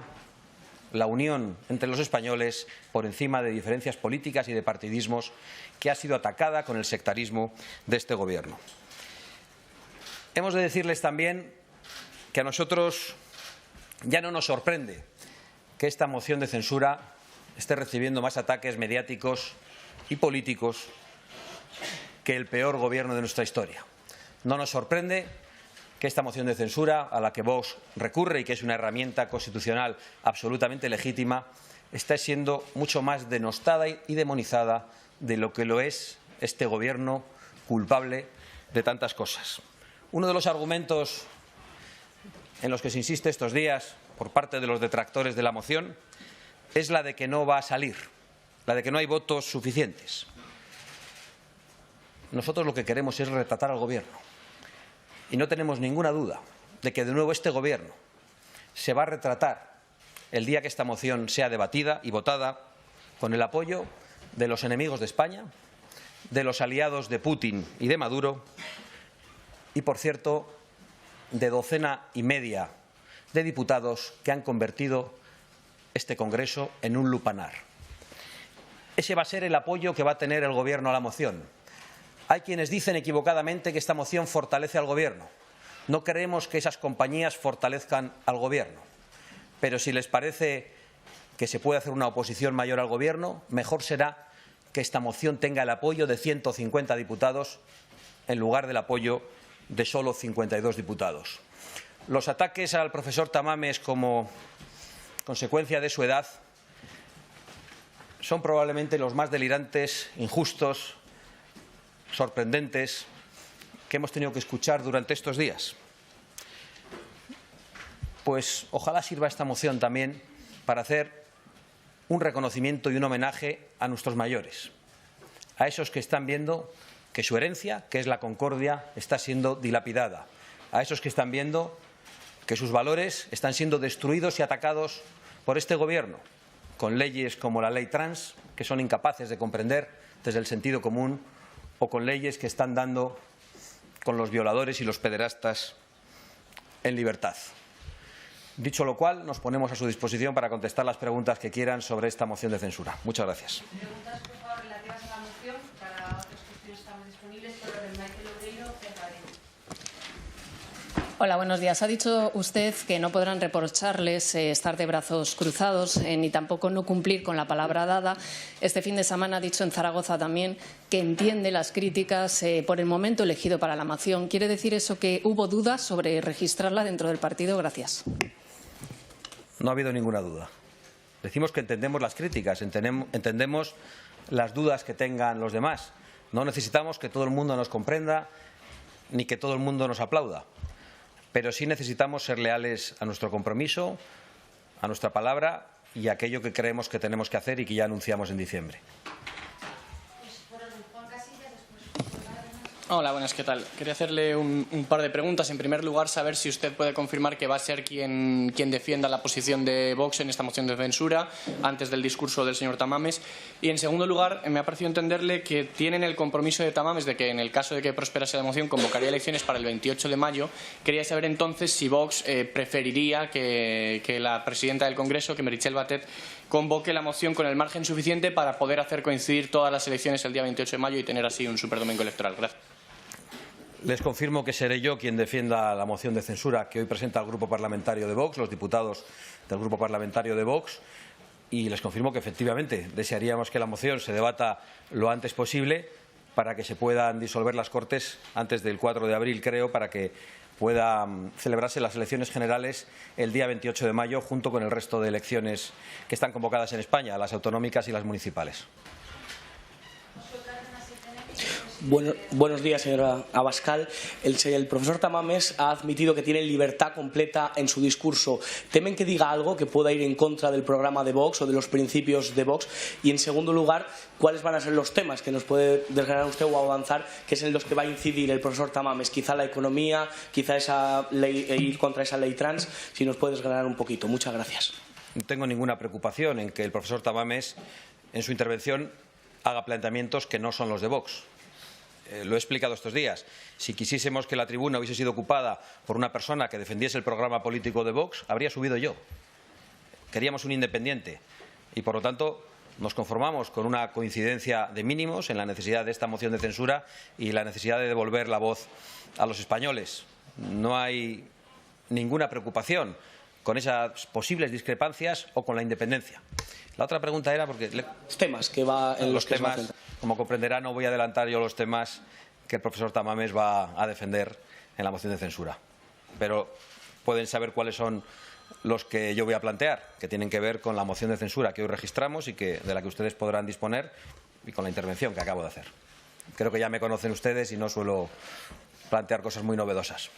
la unión entre los españoles por encima de diferencias políticas y de partidismos, que ha sido atacada con el sectarismo de este Gobierno. Hemos de decirles también que a nosotros ya no nos sorprende que esta moción de censura esté recibiendo más ataques mediáticos y políticos que el peor Gobierno de nuestra historia. No nos sorprende que esta moción de censura, a la que Vox recurre y que es una herramienta constitucional absolutamente legítima, está siendo mucho más denostada y demonizada de lo que lo es este Gobierno culpable de tantas cosas. Uno de los argumentos en los que se insiste estos días por parte de los detractores de la moción es la de que no va a salir, la de que no hay votos suficientes. Nosotros lo que queremos es retratar al Gobierno. Y no tenemos ninguna duda de que de nuevo este Gobierno se va a retratar el día que esta moción sea debatida y votada con el apoyo de los enemigos de España, de los aliados de Putin y de Maduro, y, por cierto, de docena y media de diputados que han convertido este Congreso en un lupanar. Ese va a ser el apoyo que va a tener el Gobierno a la moción. Hay quienes dicen equivocadamente que esta moción fortalece al Gobierno. No creemos que esas compañías fortalezcan al Gobierno. Pero si les parece que se puede hacer una oposición mayor al Gobierno, mejor será que esta moción tenga el apoyo de 150 diputados en lugar del apoyo de solo 52 diputados. Los ataques al profesor Tamames como consecuencia de su edad son probablemente los más delirantes, injustos, sorprendentes que hemos tenido que escuchar durante estos días. Pues ojalá sirva esta moción también para hacer un reconocimiento y un homenaje a nuestros mayores, a esos que están viendo que su herencia, que es la concordia, está siendo dilapidada, a esos que están viendo que sus valores están siendo destruidos y atacados por este Gobierno, con leyes como la ley trans, que son incapaces de comprender desde el sentido común, o con leyes que están dando con los violadores y los pederastas en libertad. Dicho lo cual, nos ponemos a su disposición para contestar las preguntas que quieran sobre esta moción de censura. Muchas gracias. Preguntas, por favor, relativas a la moción. Para otras cuestiones estamos disponibles. Por orden, Maite Lodeiro, Hola, buenos días. Ha dicho usted que no podrán reprocharles estar de brazos cruzados ni tampoco no cumplir con la palabra dada. Este fin de semana ha dicho en Zaragoza también que entiende las críticas por el momento elegido para la moción. ¿Quiere decir eso que hubo dudas sobre registrarla dentro del partido? Gracias. No ha habido ninguna duda. Decimos que entendemos las críticas, entendemos las dudas que tengan los demás. No necesitamos que todo el mundo nos comprenda ni que todo el mundo nos aplauda. Pero sí necesitamos ser leales a nuestro compromiso, a nuestra palabra y a aquello que creemos que tenemos que hacer y que ya anunciamos en diciembre. Hola, buenas, ¿qué tal? Quería hacerle un par de preguntas. En primer lugar, saber si usted puede confirmar que va a ser quien defienda la posición de Vox en esta moción de censura antes del discurso del señor Tamames. Y en segundo lugar, me ha parecido entenderle que tienen el compromiso de Tamames de que en el caso de que prosperase la moción convocaría elecciones para el 28 de mayo. Quería saber entonces si Vox preferiría que la presidenta del Congreso, que Meritxell Batet, convoque la moción con el margen suficiente para poder hacer coincidir todas las elecciones el día 28 de mayo y tener así un superdomingo electoral. Gracias. Les confirmo que seré yo quien defienda la moción de censura que hoy presenta el Grupo Parlamentario de Vox, los diputados del Grupo Parlamentario de Vox, y les confirmo que efectivamente desearíamos que la moción se debata lo antes posible para que se puedan disolver las Cortes antes del 4 de abril, creo, para que puedan celebrarse las elecciones generales el día 28 de mayo junto con el resto de elecciones que están convocadas en España, las autonómicas y las municipales. Buenos días, señora Abascal. El profesor Tamames ha admitido que tiene libertad completa en su discurso. ¿Temen que diga algo que pueda ir en contra del programa de Vox o de los principios de Vox? Y, en segundo lugar, ¿cuáles van a ser los temas que nos puede desgranar usted o avanzar, que es en los que va a incidir el profesor Tamames? Quizá la economía, quizá esa ley, ir contra esa ley trans, si nos puede desgranar un poquito. Muchas gracias. No tengo ninguna preocupación en que el profesor Tamames, en su intervención, haga planteamientos que no son los de Vox. Lo he explicado estos días. Si quisiésemos que la tribuna hubiese sido ocupada por una persona que defendiese el programa político de Vox, habría subido yo. Queríamos un independiente y, por lo tanto, nos conformamos con una coincidencia de mínimos en la necesidad de esta moción de censura y la necesidad de devolver la voz a los españoles. No hay ninguna preocupación con esas posibles discrepancias o con la independencia. La otra pregunta era porque los temas que va en los temas, como comprenderá, no voy a adelantar yo los temas que el profesor Tamames va a defender en la moción de censura. Pero pueden saber cuáles son los que yo voy a plantear, que tienen que ver con la moción de censura que hoy registramos y de la que ustedes podrán disponer, y con la intervención que acabo de hacer. Creo que ya me conocen ustedes y no suelo plantear cosas muy novedosas.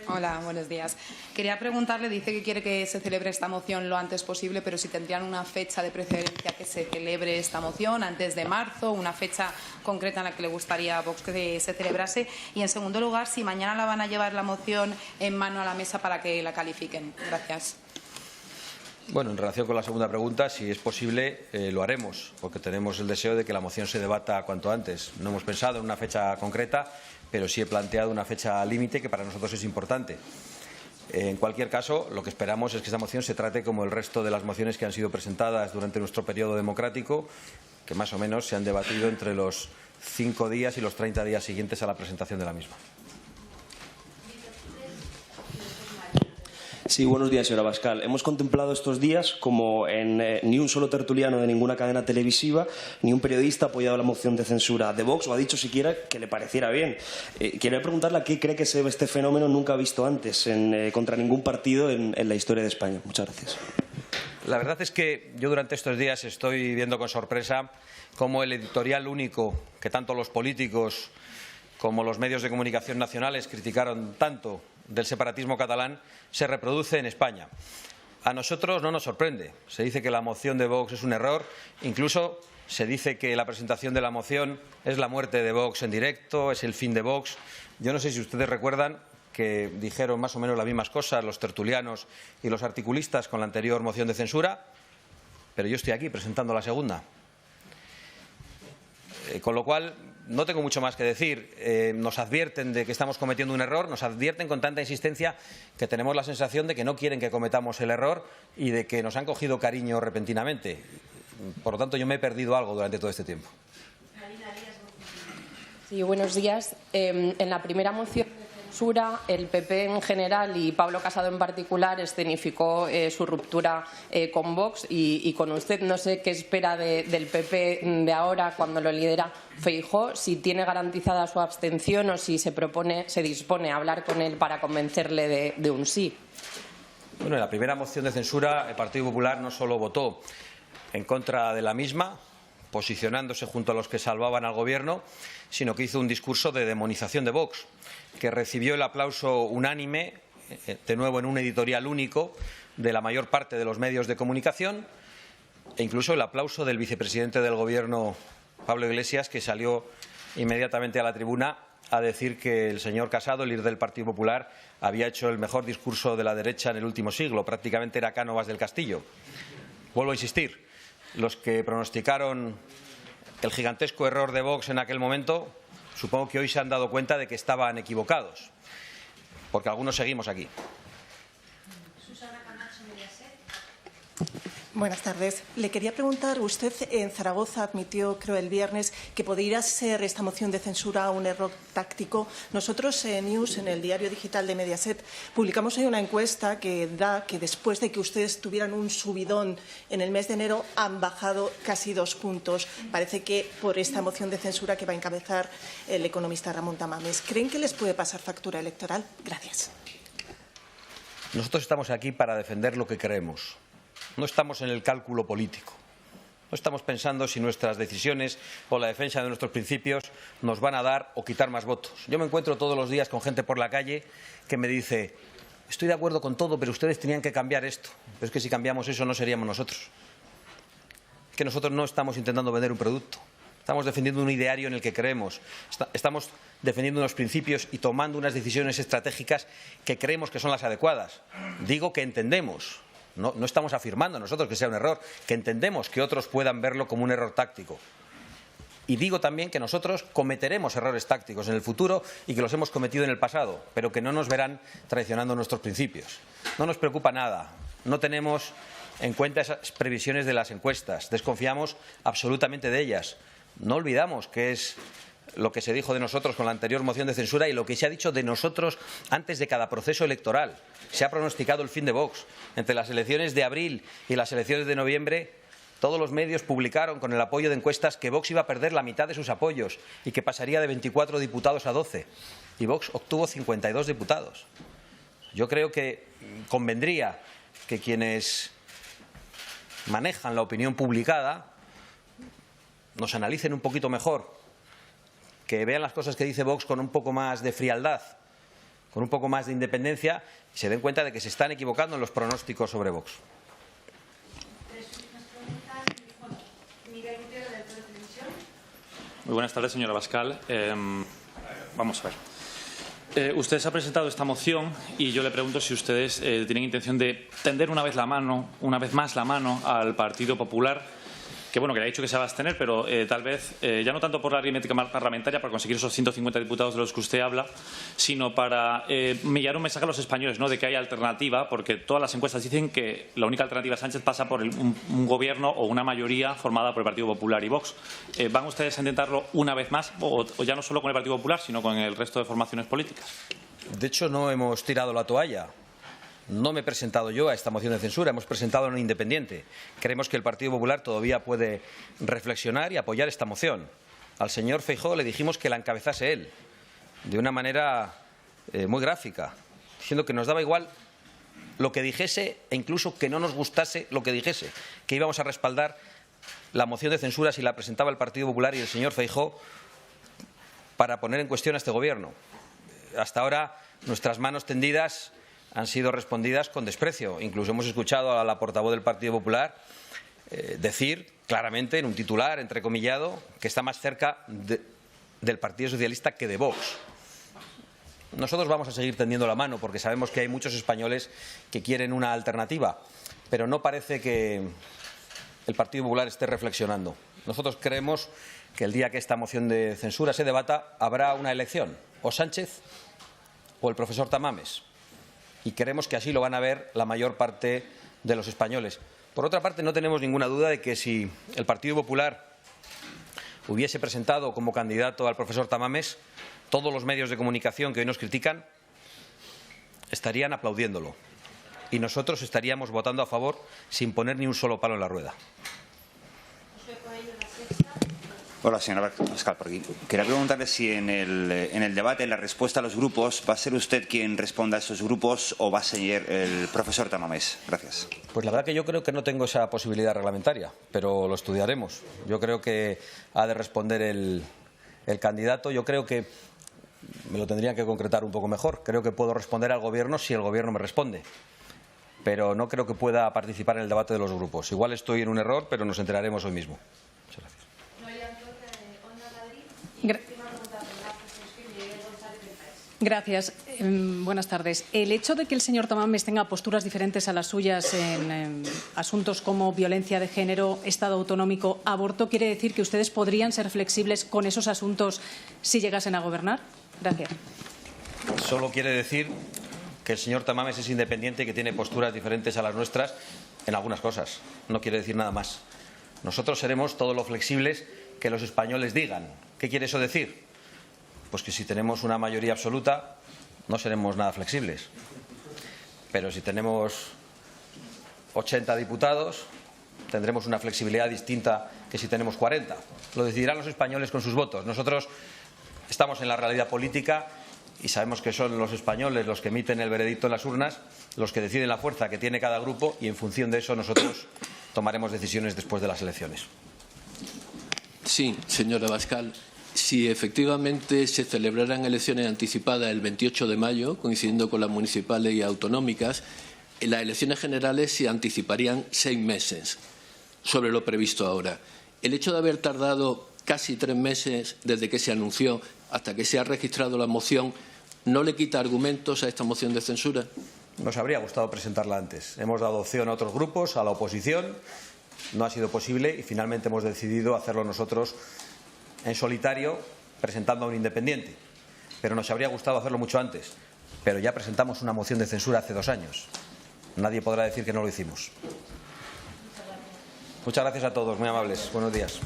Hola, buenos días. Quería preguntarle, dice que quiere que se celebre esta moción lo antes posible, pero si tendrían una fecha de preferencia que se celebre esta moción, antes de marzo, una fecha concreta en la que le gustaría a Vox que se celebrase. Y, en segundo lugar, si mañana la van a llevar la moción en mano a la mesa para que la califiquen. Gracias. Bueno, en relación con la segunda pregunta, si es posible, lo haremos, porque tenemos el deseo de que la moción se debata cuanto antes. No hemos pensado en una fecha concreta, pero sí he planteado una fecha límite que para nosotros es importante. En cualquier caso, lo que esperamos es que esta moción se trate como el resto de las mociones que han sido presentadas durante nuestro periodo democrático, que más o menos se han debatido entre los 5 días y los 30 días siguientes a la presentación de la misma. Sí, buenos días, señora Abascal. Hemos contemplado estos días como ni un solo tertuliano de ninguna cadena televisiva, ni un periodista ha apoyado la moción de censura de Vox o ha dicho siquiera que le pareciera bien. Quería preguntarle a qué cree que se debe este fenómeno nunca visto antes contra ningún partido en la historia de España. Muchas gracias. La verdad es que yo durante estos días estoy viendo con sorpresa cómo el editorial único que tanto los políticos como los medios de comunicación nacionales criticaron tanto del separatismo catalán se reproduce en España. A nosotros no nos sorprende. Se dice que la moción de Vox es un error, incluso se dice que la presentación de la moción es la muerte de Vox en directo, es el fin de Vox. Yo no sé si ustedes recuerdan que dijeron más o menos las mismas cosas los tertulianos y los articulistas con la anterior moción de censura, pero yo estoy aquí presentando la segunda. Con lo cual, no tengo mucho más que decir. Nos advierten de que estamos cometiendo un error, nos advierten con tanta insistencia que tenemos la sensación de que no quieren que cometamos el error y de que nos han cogido cariño repentinamente. Por lo tanto, yo me he perdido algo durante todo este tiempo. Sí, buenos días. En la primera moción de censura, el PP en general y Pablo Casado en particular escenificó su ruptura con Vox y con usted. No sé qué espera del PP de ahora cuando lo lidera Feijóo, si tiene garantizada su abstención o si se dispone a hablar con él para convencerle de un sí. Bueno, en la primera moción de censura el Partido Popular no solo votó en contra de la misma, posicionándose junto a los que salvaban al Gobierno, sino que hizo un discurso de demonización de Vox, que recibió el aplauso unánime, de nuevo en un editorial único, de la mayor parte de los medios de comunicación, e incluso el aplauso del vicepresidente del Gobierno, Pablo Iglesias, que salió inmediatamente a la tribuna a decir que el señor Casado, el líder del Partido Popular, había hecho el mejor discurso de la derecha en el último siglo, prácticamente era Cánovas del Castillo. Vuelvo a insistir, los que pronosticaron el gigantesco error de Vox en aquel momento, supongo que hoy se han dado cuenta de que estaban equivocados, porque algunos seguimos aquí. Buenas tardes. Le quería preguntar, usted en Zaragoza admitió, creo el viernes, que podría ser esta moción de censura un error táctico. Nosotros en News, en el diario digital de Mediaset, publicamos hoy una encuesta que da que después de que ustedes tuvieran un subidón en el mes de enero han bajado casi 2 puntos. Parece que por esta moción de censura que va a encabezar el economista Ramón Tamames. ¿Creen que les puede pasar factura electoral? Gracias. Nosotros estamos aquí para defender lo que creemos. No estamos en el cálculo político. No estamos pensando si nuestras decisiones o la defensa de nuestros principios nos van a dar o quitar más votos. Yo me encuentro todos los días con gente por la calle que me dice: estoy de acuerdo con todo, pero ustedes tenían que cambiar esto. Pero es que si cambiamos eso no seríamos nosotros. Que nosotros no estamos intentando vender un producto. Estamos defendiendo un ideario en el que creemos. Estamos defendiendo unos principios y tomando unas decisiones estratégicas que creemos que son las adecuadas. Digo que entendemos. No estamos afirmando nosotros que sea un error, que entendemos que otros puedan verlo como un error táctico. Y digo también que nosotros cometeremos errores tácticos en el futuro y que los hemos cometido en el pasado, pero que no nos verán traicionando nuestros principios. No nos preocupa nada. No tenemos en cuenta esas previsiones de las encuestas. Desconfiamos absolutamente de ellas. No olvidamos que es lo que se dijo de nosotros con la anterior moción de censura y lo que se ha dicho de nosotros antes de cada proceso electoral. Se ha pronosticado el fin de Vox. Entre las elecciones de abril y las elecciones de noviembre, todos los medios publicaron con el apoyo de encuestas que Vox iba a perder la mitad de sus apoyos y que pasaría de 24 diputados a 12. Y Vox obtuvo 52 diputados. Yo creo que convendría que quienes manejan la opinión publicada nos analicen un poquito mejor, que vean las cosas que dice Vox con un poco más de frialdad, con un poco más de independencia y se den cuenta de que se están equivocando en los pronósticos sobre Vox. Muy buenas tardes, señora Abascal. Vamos a ver. Ustedes han presentado esta moción y yo le pregunto si ustedes tienen intención de tender una vez más la mano al Partido Popular, que bueno, que le ha dicho que se va a abstener, pero tal vez, ya no tanto por la aritmética parlamentaria, para conseguir esos 150 diputados de los que usted habla, sino para enviar un mensaje a los españoles, ¿no?, de que hay alternativa, porque todas las encuestas dicen que la única alternativa a Sánchez pasa por un gobierno o una mayoría formada por el Partido Popular y Vox. ¿Van ustedes a intentarlo una vez más, o ya no solo con el Partido Popular, sino con el resto de formaciones políticas? De hecho, no hemos tirado la toalla. No me he presentado yo a esta moción de censura, hemos presentado a un independiente. Creemos que el Partido Popular todavía puede reflexionar y apoyar esta moción. Al señor Feijóo le dijimos que la encabezase él, de una manera muy gráfica, diciendo que nos daba igual lo que dijese e incluso que no nos gustase lo que dijese, que íbamos a respaldar la moción de censura si la presentaba el Partido Popular y el señor Feijóo para poner en cuestión a este Gobierno. Hasta ahora nuestras manos tendidas han sido respondidas con desprecio. Incluso hemos escuchado a la portavoz del Partido Popular decir claramente en un titular entrecomillado que está más cerca del Partido Socialista que de Vox. Nosotros vamos a seguir tendiendo la mano porque sabemos que hay muchos españoles que quieren una alternativa, pero no parece que el Partido Popular esté reflexionando. Nosotros creemos que el día que esta moción de censura se debata habrá una elección, o Sánchez o el profesor Tamames. Y creemos que así lo van a ver la mayor parte de los españoles. Por otra parte, no tenemos ninguna duda de que si el Partido Popular hubiese presentado como candidato al profesor Tamames, todos los medios de comunicación que hoy nos critican estarían aplaudiéndolo. Y nosotros estaríamos votando a favor sin poner ni un solo palo en la rueda. Hola, señora Abascal, por aquí. Quería preguntarle si en el debate, en la respuesta a los grupos, ¿va a ser usted quien responda a esos grupos o va a ser el profesor Tamames? Gracias. Pues la verdad que yo creo que no tengo esa posibilidad reglamentaria, pero lo estudiaremos. Yo creo que ha de responder el candidato. Yo creo que me lo tendrían que concretar un poco mejor. Creo que puedo responder al Gobierno si el Gobierno me responde. Pero no creo que pueda participar en el debate de los grupos. Igual estoy en un error, pero nos enteraremos hoy mismo. Muchas gracias. Gracias. Buenas tardes. El hecho de que el señor Tamames tenga posturas diferentes a las suyas en asuntos como violencia de género, Estado autonómico, aborto, ¿quiere decir que ustedes podrían ser flexibles con esos asuntos si llegasen a gobernar? Gracias. Solo quiere decir que el señor Tamames es independiente y que tiene posturas diferentes a las nuestras en algunas cosas. No quiere decir nada más. Nosotros seremos todo lo flexibles que los españoles digan. ¿Qué quiere eso decir? Pues que si tenemos una mayoría absoluta no seremos nada flexibles. Pero si tenemos 80 diputados tendremos una flexibilidad distinta que si tenemos 40. Lo decidirán los españoles con sus votos. Nosotros estamos en la realidad política y sabemos que son los españoles los que emiten el veredicto en las urnas, los que deciden la fuerza que tiene cada grupo y en función de eso nosotros tomaremos decisiones después de las elecciones. Sí, señora Abascal. Si efectivamente se celebraran elecciones anticipadas el 28 de mayo, coincidiendo con las municipales y autonómicas, las elecciones generales se anticiparían 6 meses sobre lo previsto ahora. El hecho de haber tardado casi 3 meses desde que se anunció hasta que se ha registrado la moción, ¿no le quita argumentos a esta moción de censura? Nos habría gustado presentarla antes. Hemos dado opción a otros grupos, a la oposición. No ha sido posible y finalmente hemos decidido hacerlo nosotros en solitario, presentando a un independiente. Pero nos habría gustado hacerlo mucho antes. Pero ya presentamos una moción de censura hace 2 años. Nadie podrá decir que no lo hicimos. Muchas gracias a todos, muy amables. Buenos días.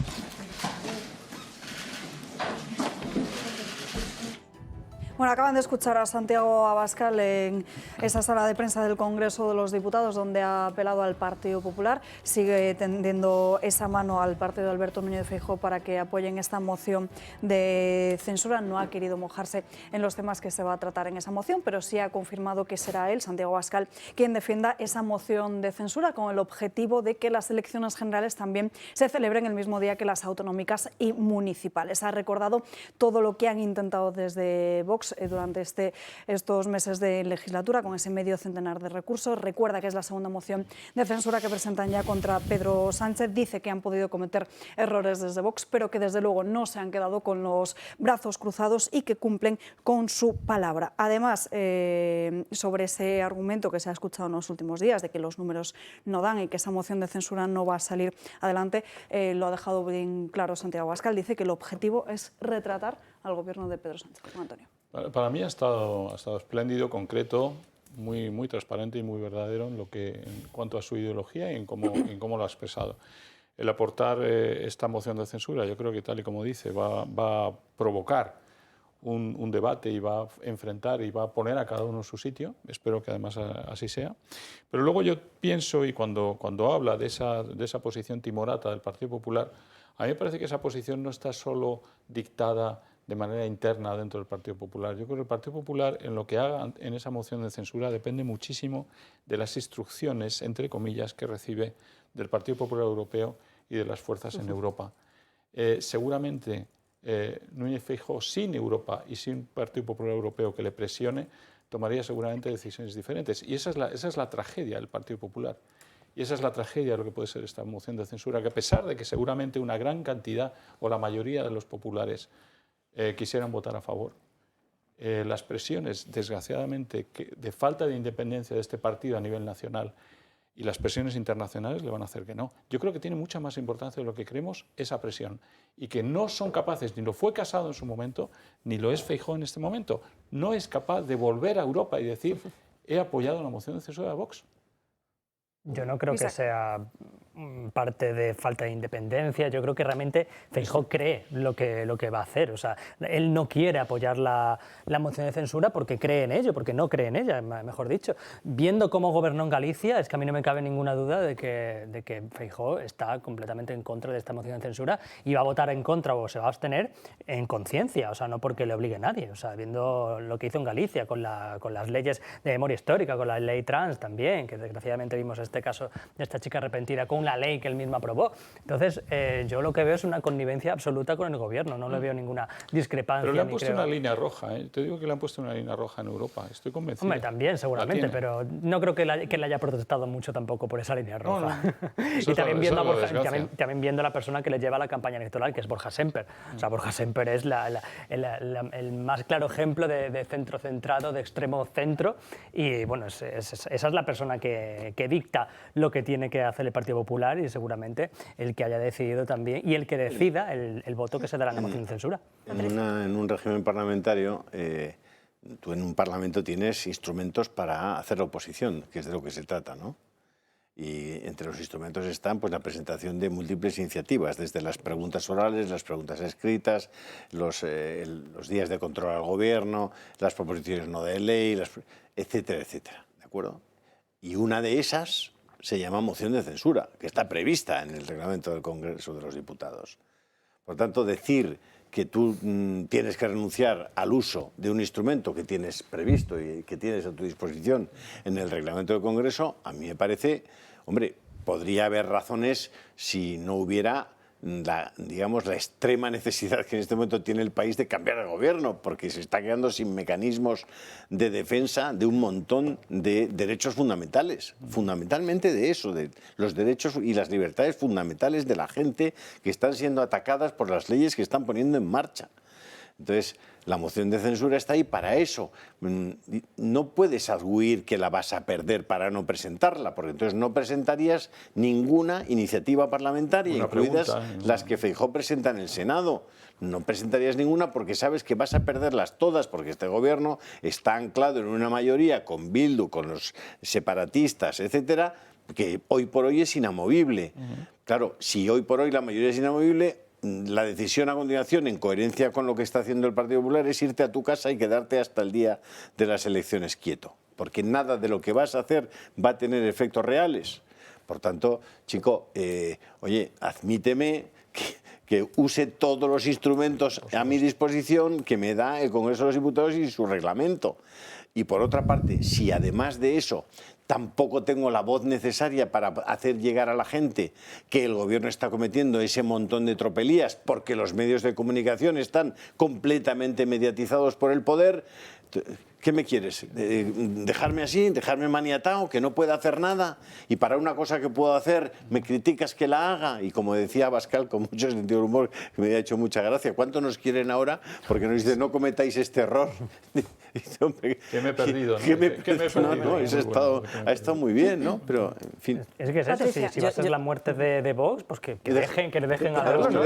Bueno, acaban de escuchar a Santiago Abascal en esa sala de prensa del Congreso de los Diputados, donde ha apelado al Partido Popular. Sigue tendiendo esa mano al partido de Alberto Núñez Feijóo para que apoyen esta moción de censura. No ha querido mojarse en los temas que se va a tratar en esa moción, pero sí ha confirmado que será él, Santiago Abascal, quien defienda esa moción de censura con el objetivo de que las elecciones generales también se celebren el mismo día que las autonómicas y municipales. Ha recordado todo lo que han intentado desde Vox Vox durante estos meses de legislatura, con ese medio centenar de recursos. Recuerda que es la segunda moción de censura que presentan ya contra Pedro Sánchez. Dice que han podido cometer errores desde Vox, pero que desde luego no se han quedado con los brazos cruzados y que cumplen con su palabra. Además, sobre ese argumento que se ha escuchado en los últimos días de que los números no dan y que esa moción de censura no va a salir adelante, lo ha dejado bien claro Santiago Abascal. Dice que el objetivo es retratar al gobierno de Pedro Sánchez. Antonio. Para mí ha estado espléndido, concreto, muy transparente y muy verdadero en cuanto a su ideología y en cómo lo ha expresado. El aportar esta moción de censura, yo creo que tal y como dice, va a provocar un debate y va a enfrentar y va a poner a cada uno en su sitio. Espero que además así sea. Pero luego yo pienso, y cuando habla de esa posición timorata del Partido Popular, a mí me parece que esa posición no está solo dictada de manera interna dentro del Partido Popular. Yo creo que el Partido Popular, en lo que haga en esa moción de censura, depende muchísimo de las instrucciones, entre comillas, que recibe del Partido Popular Europeo y de las fuerzas en Europa. Seguramente Núñez Feijóo, sin Europa y sin Partido Popular Europeo que le presione, tomaría seguramente decisiones diferentes. Y esa es la tragedia del Partido Popular. Y esa es la tragedia de lo que puede ser esta moción de censura, que a pesar de que seguramente una gran cantidad o la mayoría de los populares quisieran votar a favor, las presiones, desgraciadamente, de falta de independencia de este partido a nivel nacional y las presiones internacionales le van a hacer que no. Yo creo que tiene mucha más importancia de lo que creemos esa presión y que no son capaces, ni lo fue Casado en su momento, ni lo es Feijóo en este momento. No es capaz de volver a Europa y decir, he apoyado la moción de censura de Vox. Yo no creo que sea parte de falta de independencia. Yo creo que realmente Feijóo cree lo que va a hacer. O sea, él no quiere apoyar la moción de censura porque cree en ello, porque no cree en ella, mejor dicho. Viendo cómo gobernó en Galicia, es que a mí no me cabe ninguna duda de que Feijóo está completamente en contra de esta moción de censura y va a votar en contra o se va a abstener en conciencia, o sea, no porque le obligue a nadie. O sea, viendo lo que hizo en Galicia con las leyes de memoria histórica, con la ley trans también, que desgraciadamente vimos este caso de esta chica arrepentida con la ley que él mismo aprobó. Entonces, yo lo que veo es una connivencia absoluta con el gobierno, no le veo ninguna discrepancia. Pero le han puesto una línea roja, ¿eh? Te digo que le han puesto una línea roja en Europa, estoy convencido. Hombre, también, seguramente, pero no creo que le haya protestado mucho tampomo por esa línea roja. No. Y también viendo, también viendo a la persona que le lleva la campaña electoral, que es Borja Semper. O sea, Borja Semper es el más claro ejemplo de centro centrado, de extremo centro, y bueno, esa es la persona que dicta lo que tiene que hacer el Partido Popular y seguramente el que haya decidido también y el que decida el voto que se dará en la moción de censura. En un régimen parlamentario, tú en un parlamento tienes instrumentos para hacer la oposición, que es de lo que se trata, ¿no? Y entre los instrumentos están pues, la presentación de múltiples iniciativas, desde las preguntas orales, las preguntas escritas, los días de control al gobierno, las proposiciones no de ley, etcétera, etcétera, ¿de acuerdo? Y una de esas se llama moción de censura, que está prevista en el reglamento del Congreso de los Diputados. Por tanto, decir que tú tienes que renunciar al uso de un instrumento que tienes previsto y que tienes a tu disposición en el reglamento del Congreso, a mí me parece, hombre, podría haber razones si no hubiera la extrema necesidad que en este momento tiene el país de cambiar el gobierno, porque se está quedando sin mecanismos de defensa de un montón de derechos fundamentales, fundamentalmente de eso, de los derechos y las libertades fundamentales de la gente que están siendo atacadas por las leyes que están poniendo en marcha. Entonces, la moción de censura está ahí para eso. No puedes arguir que la vas a perder para no presentarla, porque entonces no presentarías ninguna iniciativa parlamentaria, incluidas las que Feijóo presenta en el Senado. No presentarías ninguna porque sabes que vas a perderlas todas, porque este gobierno está anclado en una mayoría con Bildu, con los separatistas, etcétera, que hoy por hoy es inamovible. Claro, si hoy por hoy la mayoría es inamovible, la decisión a continuación, en coherencia con lo que está haciendo el Partido Popular, es irte a tu casa y quedarte hasta el día de las elecciones quieto, porque nada de lo que vas a hacer va a tener efectos reales. Por tanto, chico, oye, admíteme que use todos los instrumentos a mi disposición que me da el Congreso de los Diputados y su reglamento. Y por otra parte, si además de eso tampoco tengo la voz necesaria para hacer llegar a la gente que el gobierno está cometiendo ese montón de tropelías, porque los medios de comunicación están completamente mediatizados por el poder. ¿Qué me quieres? ¿Dejarme así? ¿Dejarme maniatado? ¿Que no pueda hacer nada? Y para una cosa que puedo hacer, ¿me criticas que la haga? Y como decía Abascal, con mucho sentido del humor, que me ha hecho mucha gracia, ¿cuánto nos quieren ahora? Porque nos dicen, no cometáis este error. Que me he perdido, ¿no? Que me he perdido. No, eso ha estado muy bien, ¿no? Pero, en fin. Es que es eso, si va a ser la muerte de Vox, pues que le dejen a los, ¿no?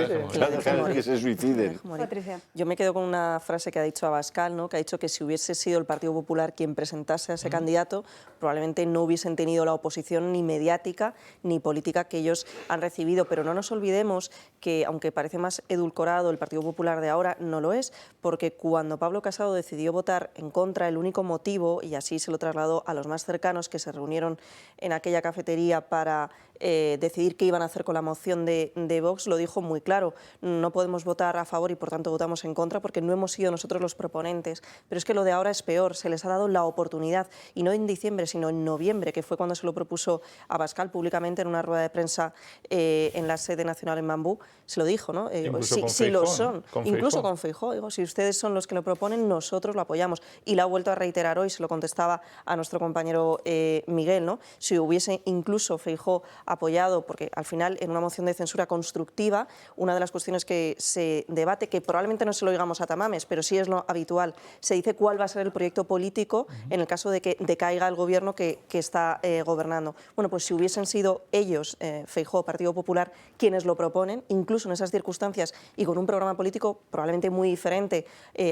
Que se suiciden. Patricia. Yo me quedo con una frase que ha dicho Abascal, ¿no? Que ha dicho que si hubiese sido el Partido Popular quien presentase a ese candidato, probablemente no hubiesen tenido la oposición ni mediática ni política que ellos han recibido. Pero no nos olvidemos que, aunque parece más edulcorado el Partido Popular de ahora, no lo es, porque cuando Pablo Casado decidió votar en contra, el único motivo, y así se lo trasladó a los más cercanos que se reunieron en aquella cafetería para decidir qué iban a hacer con la moción de Vox, lo dijo muy claro: no podemos votar a favor y por tanto votamos en contra porque no hemos sido nosotros los proponentes. Pero es que lo de ahora es peor, se les ha dado la oportunidad, y no en diciembre sino en noviembre, que fue cuando se lo propuso Abascal públicamente en una rueda de prensa en la sede nacional en Bambú. Se lo dijo, ¿no? Si lo son, incluso con Feijóo, digo, si ustedes son los que lo proponen, nosotros lo apoyamos. Y lo ha vuelto a reiterar hoy, se lo contestaba a nuestro compañero Miguel, ¿no? Si hubiese incluso Feijóo apoyado, porque al final en una moción de censura constructiva, una de las cuestiones que se debate, que probablemente no se lo digamos a Tamames, pero sí es lo habitual, se dice cuál va a ser el proyecto político en el caso de que decaiga el gobierno que está gobernando. Bueno, pues si hubiesen sido ellos, Feijóo, Partido Popular, quienes lo proponen, incluso en esas circunstancias y con un programa político probablemente muy diferente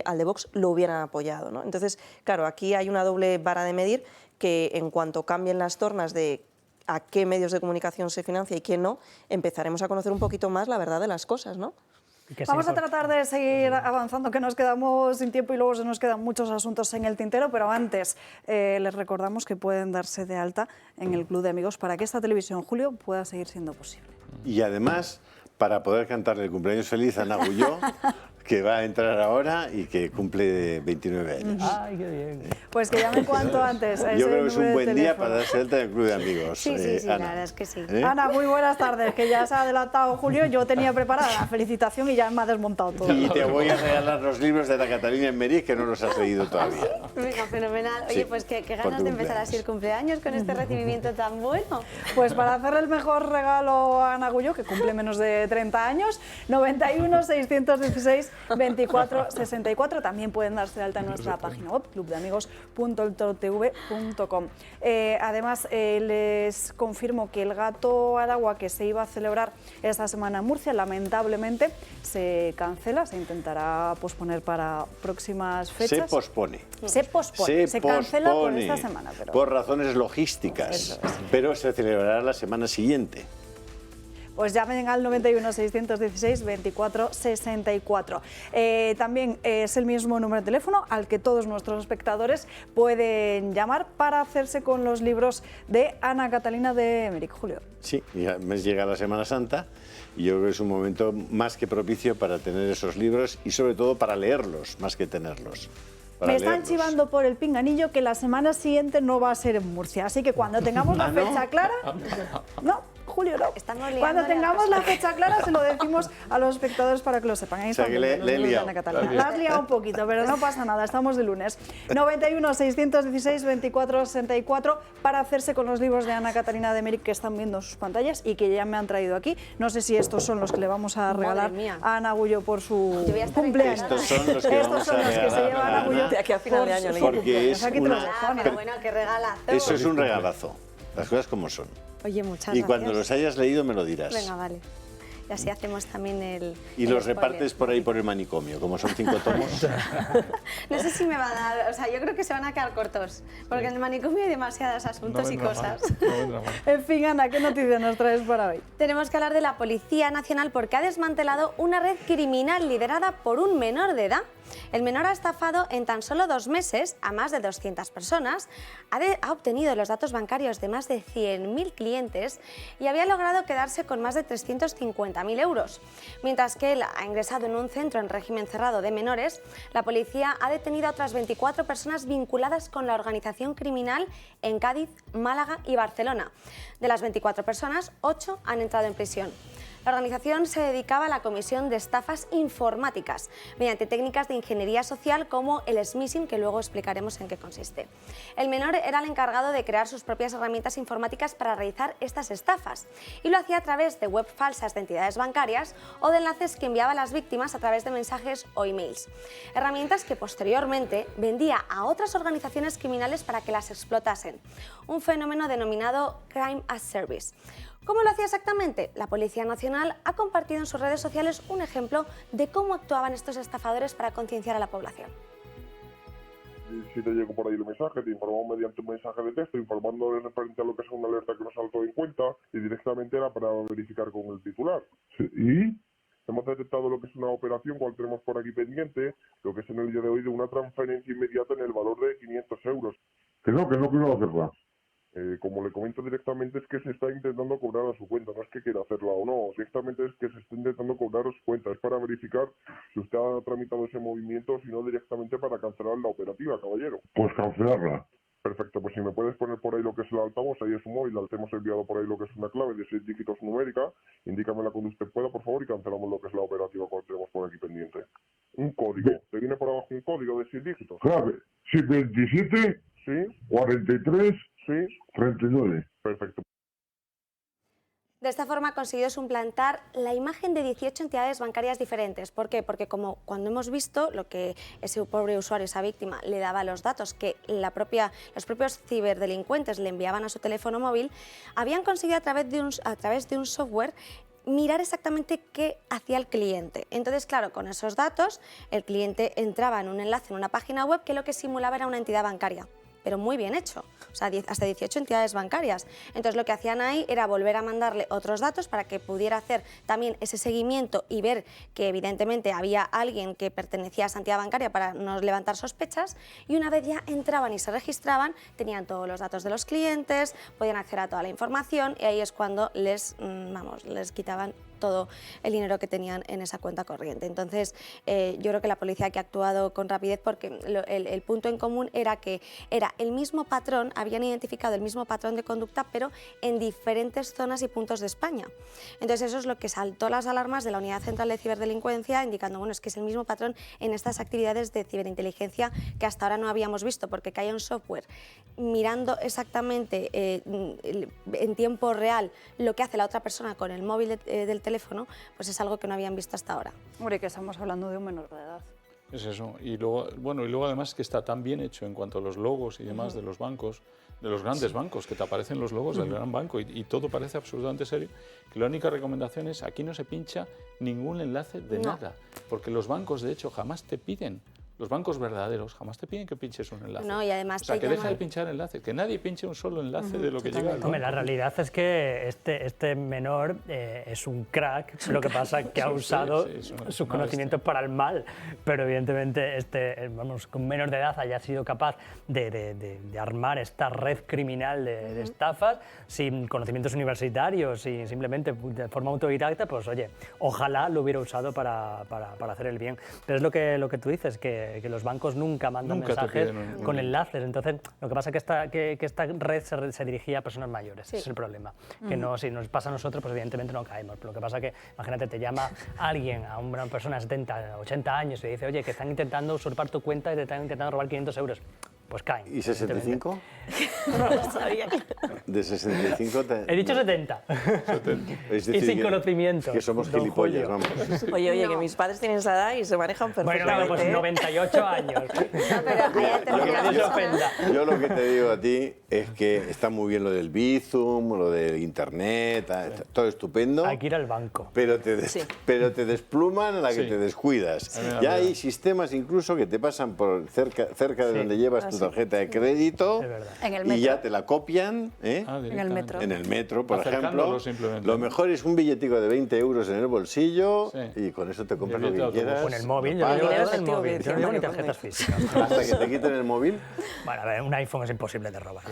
al de Vox, lo hubieran apoyado, ¿no? Entonces, claro, aquí hay una doble vara de medir que, en cuanto cambien las tornas de a qué medios de comunicación se financia y quién no, empezaremos a conocer un poquito más la verdad de las cosas, ¿no? Vamos a tratar de seguir avanzando, que nos quedamos sin tiempo y luego se nos quedan muchos asuntos en el tintero, pero antes les recordamos que pueden darse de alta en el Club de Amigos para que esta televisión, Julio, pueda seguir siendo posible. Y además, para poder cantarle el cumpleaños feliz a Ana Gulló, que va a entrar ahora y que cumple 29 años. ¡Ay, qué bien! Pues que llamen cuanto antes. Yo creo que es un buen día para darse alta en el Club de Amigos. Sí, Ana. la verdad es que sí. Ana, muy buenas tardes, que ya se ha adelantado Julio. Yo tenía preparada la felicitación y ya me ha desmontado todo. Y te voy a regalar los libros de Ana Catalina Emmerich, que no los has leído todavía. Venga, fenomenal. Oye, Sí, pues qué por ganas tu de empezar así el cumpleaños con este recibimiento tan bueno. Pues para hacerle el mejor regalo a Ana Gulló, que cumple menos de 30 años, 91 616 24 64. También pueden darse de alta en nuestra página web, clubdeamigos.eltorotv.com. Además, les confirmo que el Gato al Agua, que se iba a celebrar esta semana en Murcia, lamentablemente se cancela, se intentará posponer para próximas fechas. Se pospone. Se cancela por esta semana. Pero... por razones logísticas, pero se celebrará la semana siguiente. Pues llamen al 91 616 24 64. También es el mismo número de teléfono al que todos nuestros espectadores pueden llamar para hacerse con los libros de Ana Catalina de Emmerich. Julio. Sí, ya llega la Semana Santa y yo creo que es un momento más que propicio para tener esos libros y sobre todo para leerlos, más que tenerlos. Me están chivando por el pinganillo que la semana siguiente no va a ser en Murcia, así que cuando tengamos la fecha clara... No, Julio, no. Cuando tengamos la fecha clara se lo decimos a los espectadores para que lo sepan. Ahí o sea, que le he liado. La has liado un poquito, pero no pasa nada, estamos de lunes. 91 616 24 64 para hacerse con los libros de Ana Catalina de Emmerich que están viendo sus pantallas y que ya me han traído aquí. No sé si estos son los que le vamos a regalar a Ana Gulló por su cumpleaños. Estos son los que vamos a regalar que se lleva Ana Gulló de aquí a final de año. Porque es pero bueno, qué regalazo. Eso es un regalazo, las cosas como son. Oye, muchas y gracias. cuando los hayas leído me lo dirás. Venga, vale. Y así hacemos también el... Y los repartes por ahí por el manicomio, como son 5 tomos. No sé si me va a dar, o sea, yo creo que se van a quedar cortos, porque en el manicomio hay demasiados asuntos y cosas. En fin, Ana, ¿qué noticias nos traes para hoy? Tenemos que hablar de la Policía Nacional porque ha desmantelado una red criminal liderada por un menor de edad. El menor ha estafado en tan solo 2 meses a más de 200 personas, ha obtenido los datos bancarios de más de 100.000 clientes y había logrado quedarse con más de 350.000 50.000 euros. Mientras que él ha ingresado en un centro en régimen cerrado de menores, la policía ha detenido a otras 24 personas vinculadas con la organización criminal en Cádiz, Málaga y Barcelona. De las 24 personas, 8 han entrado en prisión. La organización se dedicaba a la comisión de estafas informáticas mediante técnicas de ingeniería social como el smishing, que luego explicaremos en qué consiste. El menor era el encargado de crear sus propias herramientas informáticas para realizar estas estafas y lo hacía a través de web falsas de entidades bancarias o de enlaces que enviaba a las víctimas a través de mensajes o emails. Herramientas que posteriormente vendía a otras organizaciones criminales para que las explotasen. Un fenómeno denominado Crime as Service. ¿Cómo lo hacía exactamente? La Policía Nacional ha compartido en sus redes sociales un ejemplo de cómo actuaban estos estafadores para concienciar a la población. Si te llegó por ahí el mensaje, te informamos mediante un mensaje de texto, informando referente a lo que es una alerta que nos saltó en cuenta y directamente era para verificar con el titular. Sí, ¿y? Hemos detectado lo que es una operación, cual tenemos por aquí pendiente, lo que es en el día de hoy de una transferencia inmediata en el valor de 500 euros. Que no quiero hacerla. Como le comento directamente, es que se está intentando cobrar a su cuenta, no es que quiera hacerla o no, directamente es que se está intentando cobrar a su cuenta, es para verificar si usted ha tramitado ese movimiento o si no directamente para cancelar la operativa, caballero. Pues cancelarla. Perfecto, pues si me puedes poner por ahí lo que es el altavoz, ahí es su móvil, te hemos enviado por ahí lo que es una clave de 6 dígitos numérica, indícamela cuando usted pueda, por favor, y cancelamos lo que es la operativa que tenemos por aquí pendiente. Un código, ¿te viene por abajo un código de 6 dígitos? Clave, 27, sí, 43, sí, 39. Perfecto. De esta forma ha conseguido suplantar la imagen de 18 entidades bancarias diferentes. ¿Por qué? Porque como cuando hemos visto lo que ese pobre usuario, esa víctima, le daba los datos que los propios ciberdelincuentes le enviaban a su teléfono móvil, habían conseguido a través de un software mirar exactamente qué hacía el cliente. Entonces, claro, con esos datos, el cliente entraba en un enlace en una página web que lo que simulaba era una entidad bancaria. Pero muy bien hecho, o sea, hasta 18 entidades bancarias. Entonces lo que hacían ahí era volver a mandarle otros datos para que pudiera hacer también ese seguimiento y ver que evidentemente había alguien que pertenecía a esa entidad bancaria para no levantar sospechas, y una vez ya entraban y se registraban, tenían todos los datos de los clientes, podían acceder a toda la información y ahí es cuando les quitaban todo el dinero que tenían en esa cuenta corriente. Entonces, yo creo que la policía aquí ha actuado con rapidez porque el punto en común era que era el mismo patrón, habían identificado el mismo patrón de conducta, pero en diferentes zonas y puntos de España. Entonces, eso es lo que saltó las alarmas de la Unidad Central de Ciberdelincuencia, indicando, bueno, es que es el mismo patrón en estas actividades de ciberinteligencia que hasta ahora no habíamos visto, porque que haya un software mirando exactamente en tiempo real lo que hace la otra persona con el móvil del teléfono, pues es algo que no habían visto hasta ahora. Hombre, que estamos hablando de un menor de edad. Es eso. Y luego, bueno, y luego además que está tan bien hecho en cuanto a los logos y demás de los bancos, de los grandes bancos, que te aparecen los logos del gran banco y todo parece absolutamente serio, que la única recomendación es aquí no se pincha ningún enlace de nada, porque los bancos de hecho jamás te piden. Los bancos verdaderos jamás te piden que pinches un enlace. No, y además o sea, que deja de pinchar enlaces, que nadie pinche un solo enlace de lo que llega al banco. Hombre, la realidad es que este menor es un crack, lo que pasa es que ha usado sus conocimientos para el mal, pero evidentemente que un menor de edad haya sido capaz de armar esta red criminal de estafas sin conocimientos universitarios y simplemente de forma autodidacta, pues oye, ojalá lo hubiera usado para hacer el bien. Pero es lo que tú dices, que los bancos nunca mandan mensajes con enlaces. Entonces, lo que pasa es que esta red se dirigía a personas mayores. Ese es el problema. Que no, si nos pasa a nosotros, pues evidentemente no caemos. Pero lo que pasa es que, imagínate, te llama alguien, a una persona de 70, 80 años y dice, oye, que están intentando usurpar tu cuenta y te están intentando robar 500 euros. Pues caen. ¿Y 65? No lo sabía. De 65 He dicho 70. Es decir, y sin conocimiento. Que somos gilipollas, vamos. Oye, que mis padres tienen esa edad y se manejan perfectamente. Bueno, pues 98 años. Yo lo que te digo a ti es que está muy bien lo del Bizum, lo del Internet, todo estupendo. Hay que ir al banco. Pero te despluman a la que te descuidas. Ya hay sistemas incluso que te pasan por cerca de donde llevas tu tarjeta de crédito En el y metro. ya te la copian. En el metro. En el metro, por ejemplo. Acercándolo simplemente. Lo mejor es un billetico de 20 euros en el bolsillo y con eso te compras lo que quieras. Con el móvil, yo lo llevo pagas. todo el móvil. Yo no llevo ni tarjetas físicas. Hasta que te quiten el móvil. Bueno, a ver, un iPhone es imposible de robar.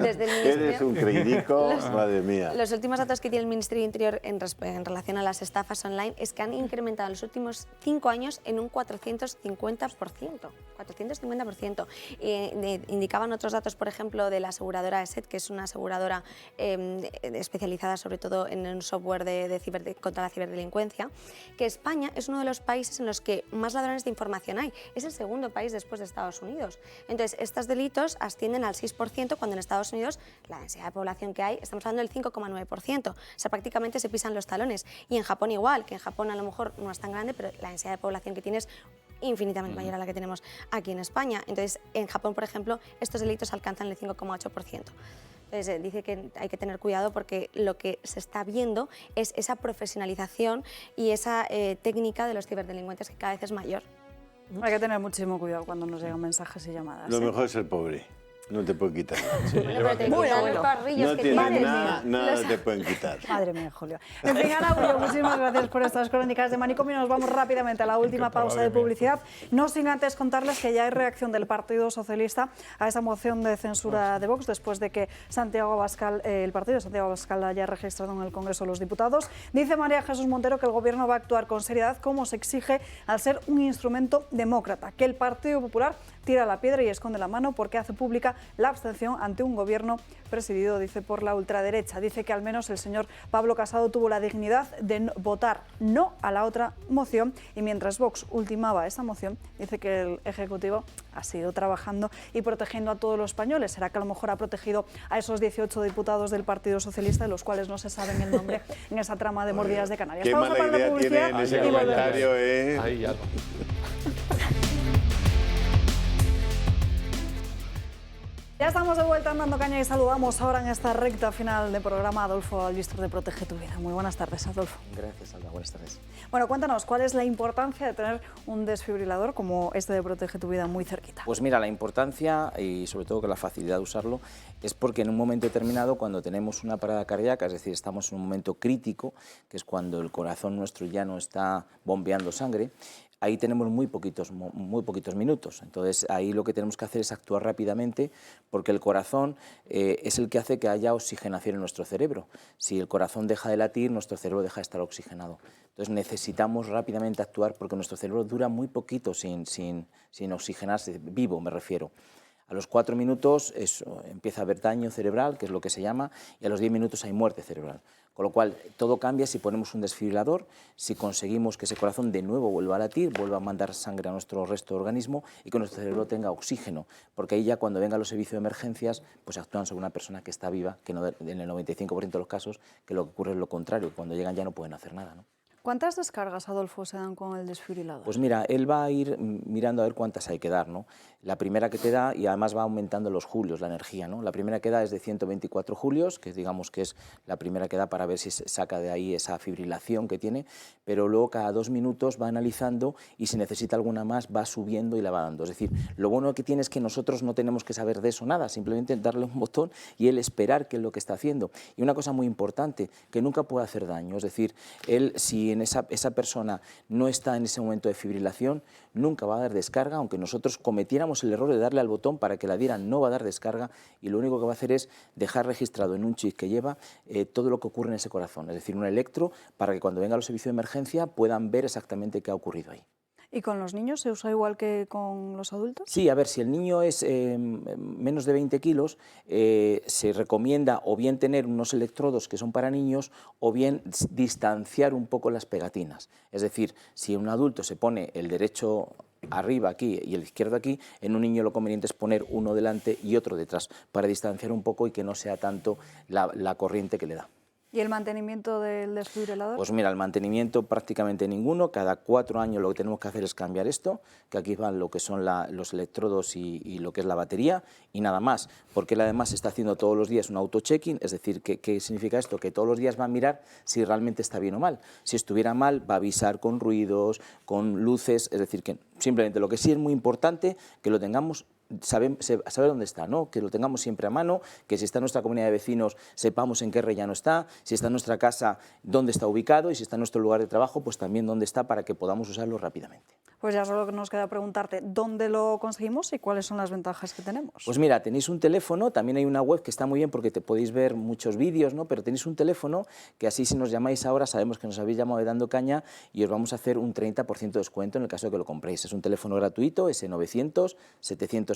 Desde el Eres un creidico, Los- madre mía. Los últimos datos que tiene el Ministerio de Interior en relación a las estafas online es que han incrementado en los últimos 5 años en un 450%. 450%. Indicaban otros datos, por ejemplo, de la aseguradora ESET, que es una aseguradora especializada sobre todo en un software contra la ciberdelincuencia, que España es uno de los países en los que más ladrones de información hay. Es el segundo país después de Estados Unidos. Entonces, estos delitos ascienden al 6%, cuando en Estados Unidos la densidad de población que hay, estamos hablando del 5,9%. O sea, prácticamente se pisan los talones. Y en Japón igual, que en Japón a lo mejor no es tan grande, pero la densidad de población que tiene es infinitamente mayor a la que tenemos aquí en España. Entonces, en Japón, por ejemplo, estos delitos alcanzan el 5,8%. Entonces, dice que hay que tener cuidado porque lo que se está viendo es esa profesionalización y esa técnica de los ciberdelincuentes que cada vez es mayor. Hay que tener muchísimo cuidado cuando nos llegan mensajes y llamadas. Lo mejor es ser pobre. No te pueden quitar. pero te quitan los parrillos No que tienes tienes. nada te pueden quitar. Madre mía, Julio. En fin, Ana Ullo, muchísimas gracias por estas crónicas de Manicomio. Nos vamos rápidamente a la última pausa de publicidad. No sin antes contarles que ya hay reacción del Partido Socialista a esa moción de censura de Vox después de que Santiago Abascal, el partido de Santiago Abascal haya registrado en el Congreso de los Diputados. Dice María Jesús Montero que el Gobierno va a actuar con seriedad como se exige al ser un instrumento demócrata, que el Partido Popular tira la piedra y esconde la mano porque hace pública la abstención ante un gobierno presidido, dice, por la ultraderecha. Dice que al menos el señor Pablo Casado tuvo la dignidad de votar no a la otra moción y mientras Vox ultimaba esa moción, dice que el Ejecutivo ha seguido trabajando y protegiendo a todos los españoles. ¿Será que a lo mejor ha protegido a esos 18 diputados del Partido Socialista, de los cuales no se saben el nombre en esa trama de mordidas de Canarias? Qué Vamos a mala parar de idea publicidad tiene en ese y volvemos. comentario, ¿eh? Ahí ya. Ya estamos de vuelta en Dando Caña y saludamos ahora en esta recta final de programa a Adolfo Albistor de Protege tu Vida. Muy buenas tardes, Adolfo. Gracias, Alba. Buenas tardes. Bueno, cuéntanos, ¿cuál es la importancia de tener un desfibrilador como este de Protege tu Vida muy cerquita? Pues mira, la importancia y sobre todo que la facilidad de usarlo es porque en un momento determinado, cuando tenemos una parada cardíaca, es decir, estamos en un momento crítico, que es cuando el corazón nuestro ya no está bombeando sangre, ahí tenemos muy poquitos minutos. Entonces, ahí lo que tenemos que hacer es actuar rápidamente porque el corazón es el que hace que haya oxigenación en nuestro cerebro. Si el corazón deja de latir, nuestro cerebro deja de estar oxigenado. Entonces, necesitamos rápidamente actuar porque nuestro cerebro dura muy poquito sin oxigenarse, vivo me refiero. A los 4 minutos empieza a haber daño cerebral, que es lo que se llama, y a los 10 minutos hay muerte cerebral. Con lo cual, todo cambia si ponemos un desfibrilador, si conseguimos que ese corazón de nuevo vuelva a latir, vuelva a mandar sangre a nuestro resto de organismo y que nuestro cerebro tenga oxígeno. Porque ahí ya cuando vengan los servicios de emergencias, pues actúan sobre una persona que está viva, que no, en el 95% de los casos, que lo que ocurre es lo contrario, que cuando llegan ya no pueden hacer nada, ¿no? ¿Cuántas descargas, Adolfo, se dan con el desfibrilador? Pues mira, él va a ir mirando a ver cuántas hay que dar, ¿no? La primera que te da, y además va aumentando los julios, la energía, ¿no? La primera que da es de 124 julios, que digamos que es la primera que da para ver si se saca de ahí esa fibrilación que tiene, pero luego cada 2 minutos va analizando y si necesita alguna más va subiendo y la va dando. Es decir, lo bueno que tiene es que nosotros no tenemos que saber de eso nada, simplemente darle un botón y él esperar qué es lo que está haciendo. Y una cosa muy importante, que nunca puede hacer daño, es decir, él si esa persona no está en ese momento de fibrilación, nunca va a dar descarga, aunque nosotros cometiéramos el error de darle al botón para que la diera, no va a dar descarga y lo único que va a hacer es dejar registrado en un chip que lleva todo lo que ocurre en ese corazón, es decir, un electro para que cuando venga los servicios de emergencia puedan ver exactamente qué ha ocurrido ahí. ¿Y con los niños se usa igual que con los adultos? Sí, a ver, si el niño es menos de 20 kilos, se recomienda o bien tener unos electrodos que son para niños o bien distanciar un poco las pegatinas. Es decir, si un adulto se pone el derecho arriba aquí y el izquierdo aquí, en un niño lo conveniente es poner uno delante y otro detrás para distanciar un poco y que no sea tanto la corriente que le da. ¿Y el mantenimiento del desfibrilador? Pues mira, el mantenimiento prácticamente ninguno. Cada 4 años lo que tenemos que hacer es cambiar esto, que aquí van lo que son los electrodos y lo que es la batería, y nada más. Porque él además está haciendo todos los días un auto-checking, es decir, ¿qué significa esto? Que todos los días va a mirar si realmente está bien o mal. Si estuviera mal, va a avisar con ruidos, con luces, es decir, que simplemente lo que sí es muy importante, que lo tengamos saber dónde está, ¿no? Que lo tengamos siempre a mano, que si está en nuestra comunidad de vecinos sepamos en qué rellano está, si está en nuestra casa dónde está ubicado y si está en nuestro lugar de trabajo pues también dónde está para que podamos usarlo rápidamente. Pues ya solo nos queda preguntarte dónde lo conseguimos y cuáles son las ventajas que tenemos. Pues mira, tenéis un teléfono, también hay una web que está muy bien porque te podéis ver muchos vídeos, ¿no? Pero tenéis un teléfono que así si nos llamáis ahora sabemos que nos habéis llamado de Dando Caña y os vamos a hacer un 30% de descuento en el caso de que lo compréis. Es un teléfono gratuito, es 900 730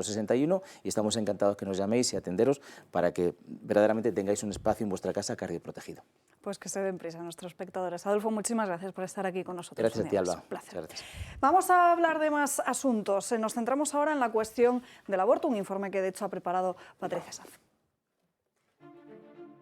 061 y estamos encantados que nos llaméis y atenderos para que verdaderamente tengáis un espacio en vuestra casa cardioprotegido. Pues que se den prisa a nuestros espectadores. Adolfo, muchísimas gracias por estar aquí con nosotros. Gracias a ti, Alba. Un placer. Gracias. Vamos a hablar de más asuntos. Nos centramos ahora en la cuestión del aborto, un informe que de hecho ha preparado Patricia Sanz.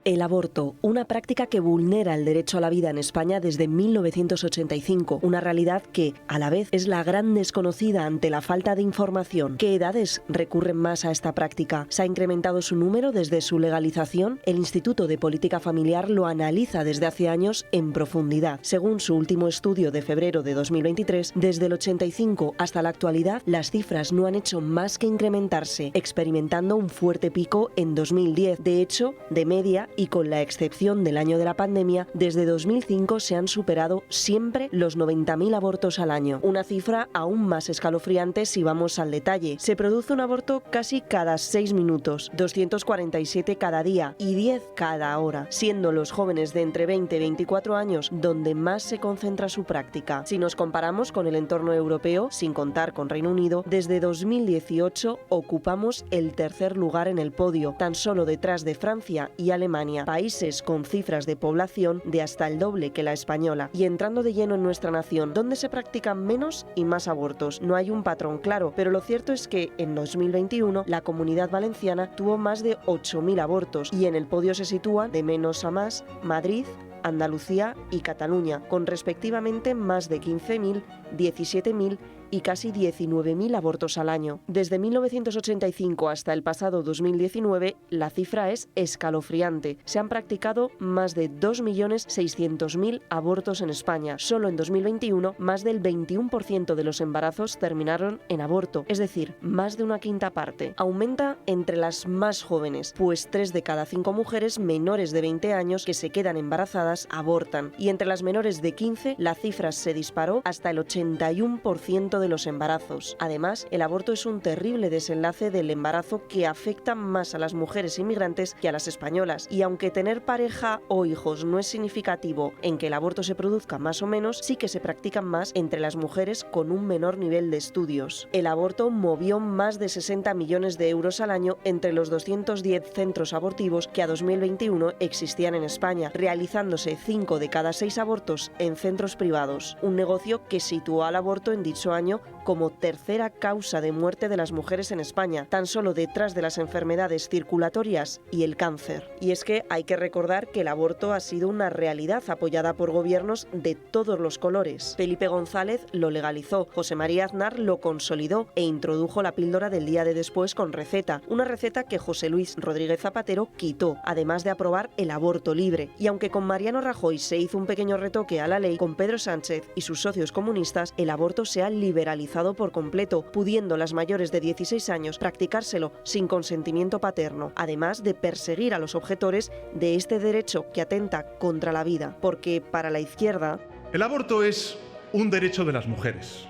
El aborto, una práctica que vulnera el derecho a la vida en España desde 1985, una realidad que, a la vez, es la gran desconocida ante la falta de información. ¿Qué edades recurren más a esta práctica? ¿Se ha incrementado su número desde su legalización? El Instituto de Política Familiar lo analiza desde hace años en profundidad. Según su último estudio de febrero de 2023, desde el 85 hasta la actualidad, las cifras no han hecho más que incrementarse, experimentando un fuerte pico en 2010. De hecho, de media, y con la excepción del año de la pandemia, desde 2005 se han superado siempre los 90.000 abortos al año. Una cifra aún más escalofriante si vamos al detalle. Se produce un aborto casi cada 6 minutos, 247 cada día y 10 cada hora, siendo los jóvenes de entre 20 y 24 años donde más se concentra su práctica. Si nos comparamos con el entorno europeo, sin contar con Reino Unido, desde 2018 ocupamos el tercer lugar en el podio, tan solo detrás de Francia y Alemania, países con cifras de población de hasta el doble que la española. Y entrando de lleno en nuestra nación, ¿dónde se practican menos y más abortos? No hay un patrón claro, pero lo cierto es que en 2021 la Comunidad Valenciana tuvo más de 8.000 abortos y en el podio se sitúan de menos a más Madrid, Andalucía y Cataluña, con respectivamente más de 15.000, 17.000 y casi 19.000 abortos al año. Desde 1985 hasta el pasado 2019, la cifra es escalofriante. Se han practicado más de 2.600.000 abortos en España. Solo en 2021, más del 21% de los embarazos terminaron en aborto, es decir, más de una quinta parte. Aumenta entre las más jóvenes, pues 3 de cada 5 mujeres menores de 20 años que se quedan embarazadas abortan. Y entre las menores de 15, la cifra se disparó hasta el 81% de los embarazos. Además, el aborto es un terrible desenlace del embarazo que afecta más a las mujeres inmigrantes que a las españolas. Y aunque tener pareja o hijos no es significativo en que el aborto se produzca más o menos, sí que se practican más entre las mujeres con un menor nivel de estudios. El aborto movió más de 60 millones de euros al año entre los 210 centros abortivos que a 2021 existían en España, realizándose 5 de cada 6 abortos en centros privados. Un negocio que situó al aborto en dicho año como tercera causa de muerte de las mujeres en España, tan solo detrás de las enfermedades circulatorias y el cáncer. Y es que hay que recordar que el aborto ha sido una realidad apoyada por gobiernos de todos los colores. Felipe González lo legalizó, José María Aznar lo consolidó e introdujo la píldora del día de después con receta, una receta que José Luis Rodríguez Zapatero quitó, además de aprobar el aborto libre. Y aunque con Mariano Rajoy se hizo un pequeño retoque a la ley, con Pedro Sánchez y sus socios comunistas, el aborto se ha liberalizado por completo, pudiendo las mayores de 16 años practicárselo sin consentimiento paterno, además de perseguir a los objetores de este derecho que atenta contra la vida, porque para la izquierda... El aborto es un derecho de las mujeres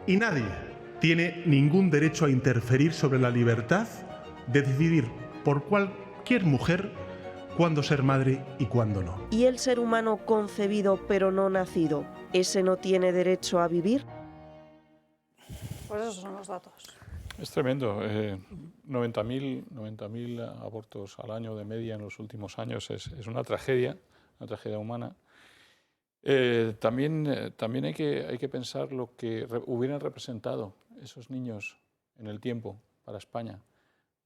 y nadie tiene ningún derecho a interferir sobre la libertad de decidir por cualquier mujer cuándo ser madre y cuándo no. ¿Y el ser humano concebido pero no nacido, ese no tiene derecho a vivir? Pues esos son los datos. Es tremendo. 90.000 abortos al año de media en los últimos años es una tragedia humana. También hay que pensar lo que hubieran representado esos niños en el tiempo para España.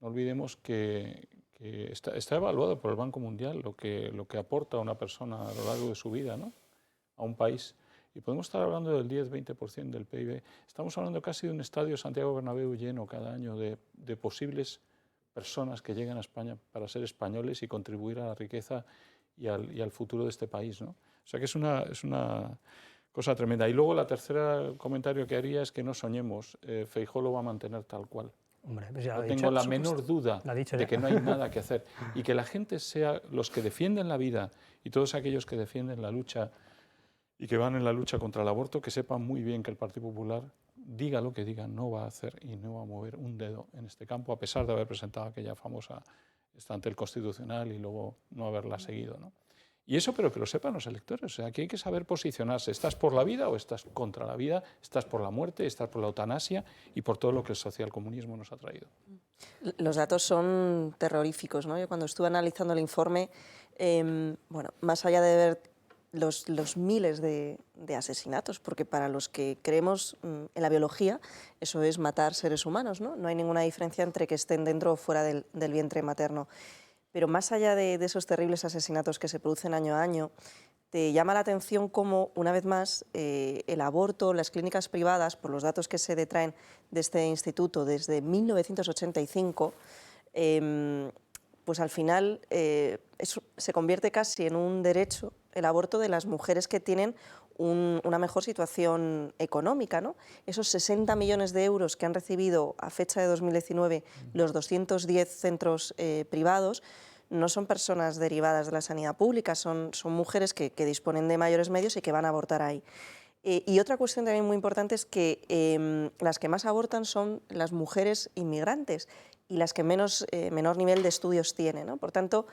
No olvidemos que que está evaluado por el Banco Mundial lo que aporta una persona a lo largo de su vida, ¿no?, a un país. Y podemos estar hablando del 10-20% del PIB. Estamos hablando casi de un estadio Santiago Bernabéu lleno cada año de posibles personas que llegan a España para ser españoles y contribuir a la riqueza y al futuro de este país, ¿no? O sea que es una cosa tremenda. Y luego la tercera comentario que haría es que no soñemos. Feijóo lo va a mantener tal cual. Hombre, pues ya no tengo la menor duda de que no hay nada que hacer. Y que la gente sea los que defienden la vida y todos aquellos que defienden la lucha y que van en la lucha contra el aborto, que sepan muy bien que el Partido Popular, diga lo que diga, no va a hacer y no va a mover un dedo en este campo, a pesar de haber presentado aquella famosa esta ante el Constitucional y luego no haberla seguido, ¿no? Y eso, pero que lo sepan los electores. O sea, aquí hay que saber posicionarse. ¿Estás por la vida o estás contra la vida? ¿Estás por la muerte? ¿Estás por la eutanasia? Y por todo lo que el socialcomunismo nos ha traído. Los datos son terroríficos, ¿no? Yo cuando estuve analizando el informe, bueno, más allá de ver los miles de asesinatos, porque para los que creemos en la biología, eso es matar seres humanos, ¿no? No hay ninguna diferencia entre que estén dentro o fuera del vientre materno. Pero más allá de esos terribles asesinatos que se producen año a año, te llama la atención cómo, una vez más, el aborto, las clínicas privadas, por los datos que se detraen de este instituto desde 1985, pues al final se convierte casi en un derecho el aborto de las mujeres que tienen una mejor situación económica, ¿no? Esos 60 millones de euros que han recibido a fecha de 2019 los 210 centros privados no son personas derivadas de la sanidad pública, son mujeres que disponen de mayores medios y que van a abortar ahí. Y otra cuestión también muy importante es que las que más abortan son las mujeres inmigrantes y las que menor nivel de estudios tienen, ¿no? Por tanto,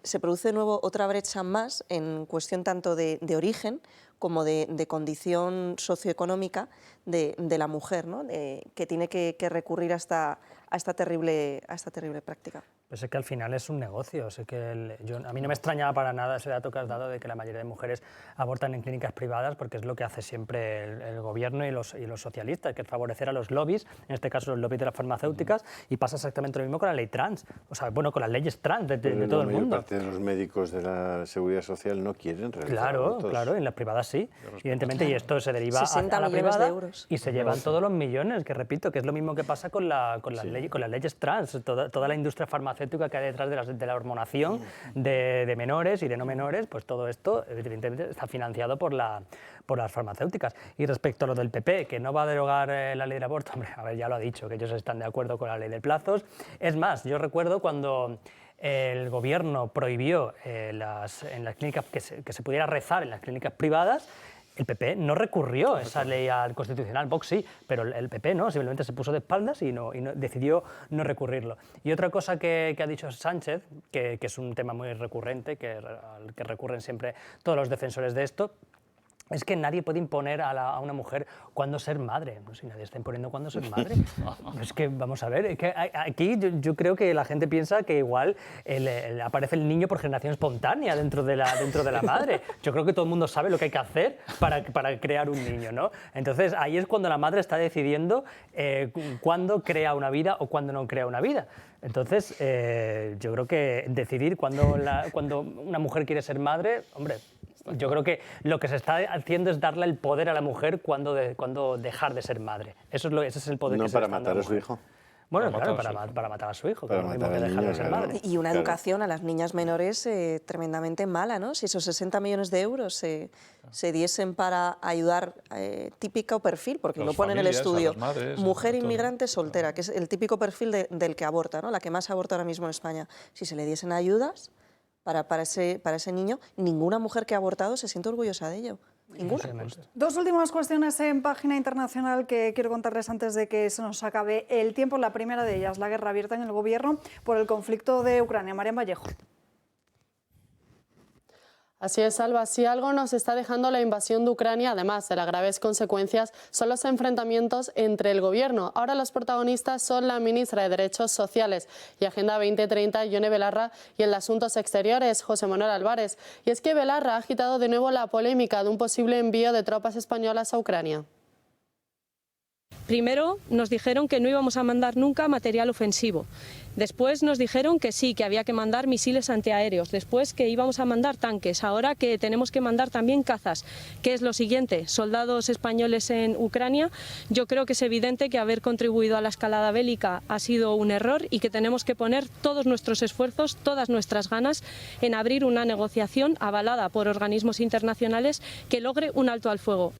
se produce de nuevo otra brecha más en cuestión tanto de origen como de condición socioeconómica de la mujer, ¿no? Que tiene que recurrir a esta terrible práctica. Pues es que al final es un negocio. Sé que a mí no me extrañaba para nada ese dato que has dado de que la mayoría de mujeres abortan en clínicas privadas, porque es lo que hace siempre el gobierno y los socialistas, que es favorecer a los lobbies, en este caso los lobbies de las farmacéuticas, y pasa exactamente lo mismo con la ley trans, o sea, bueno, con las leyes trans de todo el mundo. La mayor parte de los médicos de la Seguridad Social no quieren realizar abortos. Claro, en las privadas sí, evidentemente, y esto se deriva a la privada y se llevan todos los millones, que repito, que es lo mismo que pasa con las leyes trans, toda la industria farmacéutica que hay detrás de la hormonación de menores y de no menores, pues todo esto evidentemente está financiado por las farmacéuticas. Y respecto a lo del PP, que no va a derogar la ley del aborto, hombre, a ver, ya lo ha dicho, que ellos están de acuerdo con la ley de plazos. Es más, yo recuerdo cuando el gobierno prohibió en las clínicas que se pudiera rezar en las clínicas privadas, el PP no recurrió esa ley al Constitucional, Vox sí, pero el PP no, simplemente se puso de espaldas y decidió no recurrirlo. Y otra cosa que ha dicho Sánchez, que es un tema muy recurrente, al que recurren siempre todos los defensores de esto, es que nadie puede imponer a una mujer cuándo ser madre. No, si nadie está imponiendo cuándo ser madre. Es que, vamos a ver, es que aquí yo creo que la gente piensa que igual aparece el niño por generación espontánea dentro de la madre. Yo creo que todo el mundo sabe lo que hay que hacer para crear un niño, ¿no? Entonces, ahí es cuando la madre está decidiendo cuándo crea una vida o cuándo no crea una vida. Entonces, yo creo que decidir cuándo una mujer quiere ser madre, hombre, yo creo que lo que se está haciendo es darle el poder a la mujer cuando dejar de ser madre. Ese es el poder que se está dando a la mujer. No para matar a su hijo. Bueno, claro, para matar a su hijo, que es lo mismo que dejar de ser madre. Y una educación a las niñas menores tremendamente mala, ¿no? Si esos 60 millones de euros se diesen para ayudar típico perfil, porque lo pone en el estudio, mujer inmigrante soltera, que es el típico perfil del que aborta, ¿no? La que más aborta ahora mismo en España. Si se le diesen ayudas para ese niño, ninguna mujer que ha abortado se siente orgullosa de ello. Ninguna. Dos últimas cuestiones en página internacional que quiero contarles antes de que se nos acabe el tiempo. La primera de ellas, la guerra abierta en el gobierno por el conflicto de Ucrania. Marian Vallejo. Así es, Alba. Si algo nos está dejando la invasión de Ucrania, además de las graves consecuencias, son los enfrentamientos entre el gobierno. Ahora los protagonistas son la ministra de Derechos Sociales y Agenda 2030, Yone Belarra, y el Asuntos Exteriores, José Manuel Álvarez. Y es que Belarra ha agitado de nuevo la polémica de un posible envío de tropas españolas a Ucrania. Primero nos dijeron que no íbamos a mandar nunca material ofensivo. Después nos dijeron que sí, que había que mandar misiles antiaéreos. Después que íbamos a mandar tanques. Ahora que tenemos que mandar también cazas. ¿Qué es lo siguiente? Soldados españoles en Ucrania. Yo creo que es evidente que haber contribuido a la escalada bélica ha sido un error y que tenemos que poner todos nuestros esfuerzos, todas nuestras ganas en abrir una negociación avalada por organismos internacionales que logre un alto al fuego.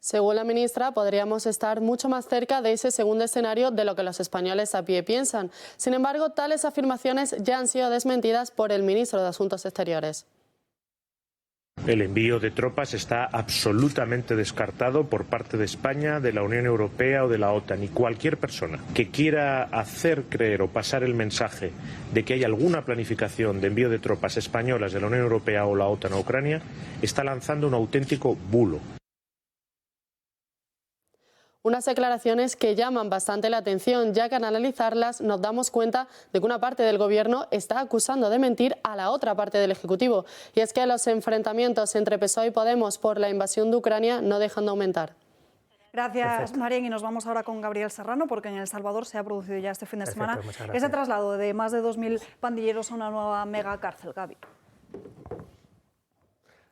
Según la ministra, podríamos estar mucho más cerca de ese segundo escenario de lo que los españoles a pie piensan. Sin embargo, tales afirmaciones ya han sido desmentidas por el ministro de Asuntos Exteriores. El envío de tropas está absolutamente descartado por parte de España, de la Unión Europea o de la OTAN. Y cualquier persona que quiera hacer creer o pasar el mensaje de que hay alguna planificación de envío de tropas españolas de la Unión Europea o la OTAN a Ucrania está lanzando un auténtico bulo. Unas declaraciones que llaman bastante la atención, ya que al analizarlas nos damos cuenta de que una parte del Gobierno está acusando de mentir a la otra parte del Ejecutivo. Y es que los enfrentamientos entre PSOE y Podemos por la invasión de Ucrania no dejan de aumentar. Gracias, Marién. Y nos vamos ahora con Gabriel Serrano, porque en El Salvador se ha producido ya este fin de semana ese traslado de más de 2.000 pandilleros a una nueva megacárcel. Gaby.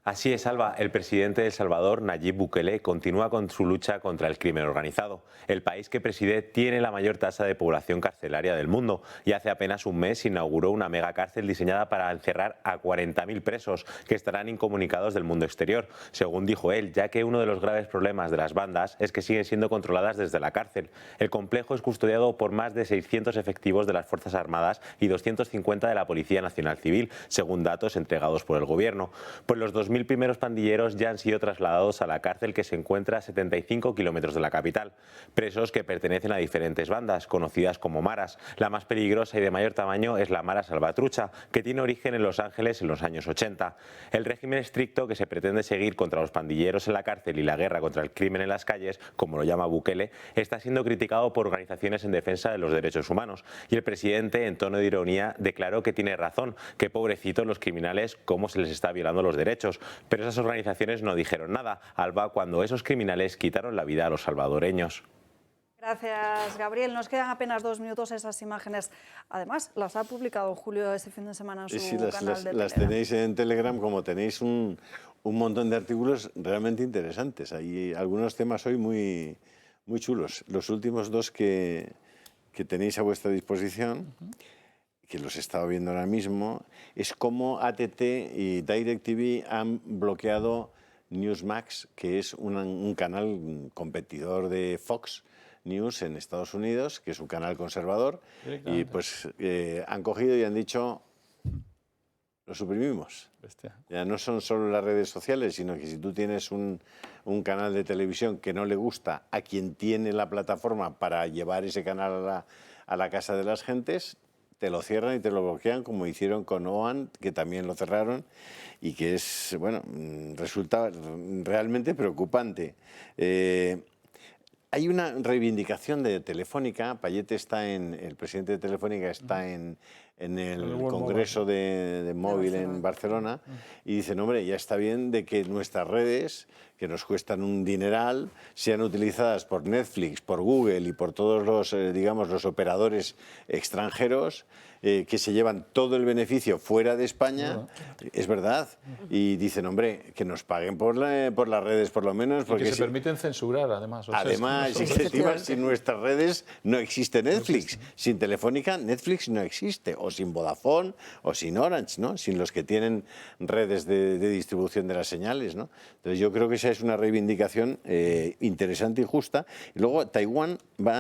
Así es, Alba. El presidente de El Salvador, Nayib Bukele, continúa con su lucha contra el crimen organizado. El país que preside tiene la mayor tasa de población carcelaria del mundo y hace apenas un mes inauguró una megacárcel diseñada para encerrar a 40.000 presos que estarán incomunicados del mundo exterior, según dijo él, ya que uno de los graves problemas de las bandas es que siguen siendo controladas desde la cárcel. El complejo es custodiado por más de 600 efectivos de las Fuerzas Armadas y 250 de la Policía Nacional Civil, según datos entregados por el gobierno. Pues los 2.000 primeros pandilleros ya han sido trasladados a la cárcel que se encuentra a 75 kilómetros de la capital. Presos que pertenecen a diferentes bandas, conocidas como maras. La más peligrosa y de mayor tamaño es la Mara Salvatrucha, que tiene origen en Los Ángeles en los años 80. El régimen estricto que se pretende seguir contra los pandilleros en la cárcel y la guerra contra el crimen en las calles, como lo llama Bukele, está siendo criticado por organizaciones en defensa de los derechos humanos. Y el presidente, en tono de ironía, declaró que tiene razón, que pobrecitos los criminales, cómo se les está violando los derechos. Pero esas organizaciones no dijeron nada, Alba, cuando esos criminales quitaron la vida a los salvadoreños. Gracias, Gabriel. Nos quedan apenas 2 minutos. Esas imágenes, además, las ha publicado Julio este fin de semana en su canal de Telegram. Las tenéis en Telegram, como tenéis un montón de artículos realmente interesantes. Hay algunos temas hoy muy chulos. Los últimos dos que tenéis a vuestra disposición, que los he estado viendo ahora mismo, es cómo ATT y DirecTV han bloqueado Newsmax, que es un canal competidor de Fox News en Estados Unidos, que es un canal conservador, y pues han cogido y han dicho, lo suprimimos. Ya no son solo las redes sociales, sino que si tú tienes un canal de televisión que no le gusta a quien tiene la plataforma para llevar ese canal a la casa de las gentes, te lo cierran y te lo bloquean, como hicieron con OAN, que también lo cerraron, y que es, bueno, resulta realmente preocupante. Hay una reivindicación de Telefónica. Payete el presidente de Telefónica está en el Congreso de Móvil en Barcelona y dice, no, hombre, ya está bien de que nuestras redes, que nos cuestan un dineral, sean utilizadas por Netflix, por Google y por todos los, digamos, los operadores extranjeros que se llevan todo el beneficio fuera de España. Es verdad. Y dicen, hombre, que nos paguen por las redes por lo menos. Porque y que se permiten censurar, además. O sea, además, sin nuestras redes no existe Netflix. Sin Telefónica, Netflix no existe. O sin Vodafone, o sin Orange, ¿no? Sin los que tienen redes de distribución de las señales, ¿no? Entonces yo creo que esa es una reivindicación interesante y justa. Y luego Taiwán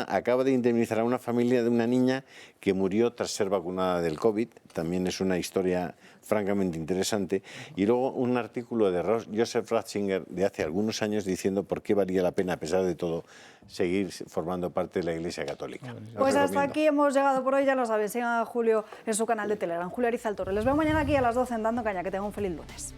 acaba de indemnizar a una familia de una niña que murió tras ser vacunada del COVID. También es una historia francamente interesante. Y luego un artículo de Joseph Ratzinger de hace algunos años diciendo por qué valía la pena, a pesar de todo, seguir formando parte de la Iglesia Católica. Pues hasta aquí hemos llegado por hoy, ya lo saben. Sigan a Julio en su canal de Telegram, Julio Arizal Torres. Les veo mañana aquí a las 12 en Dando Caña. Que tengan un feliz lunes.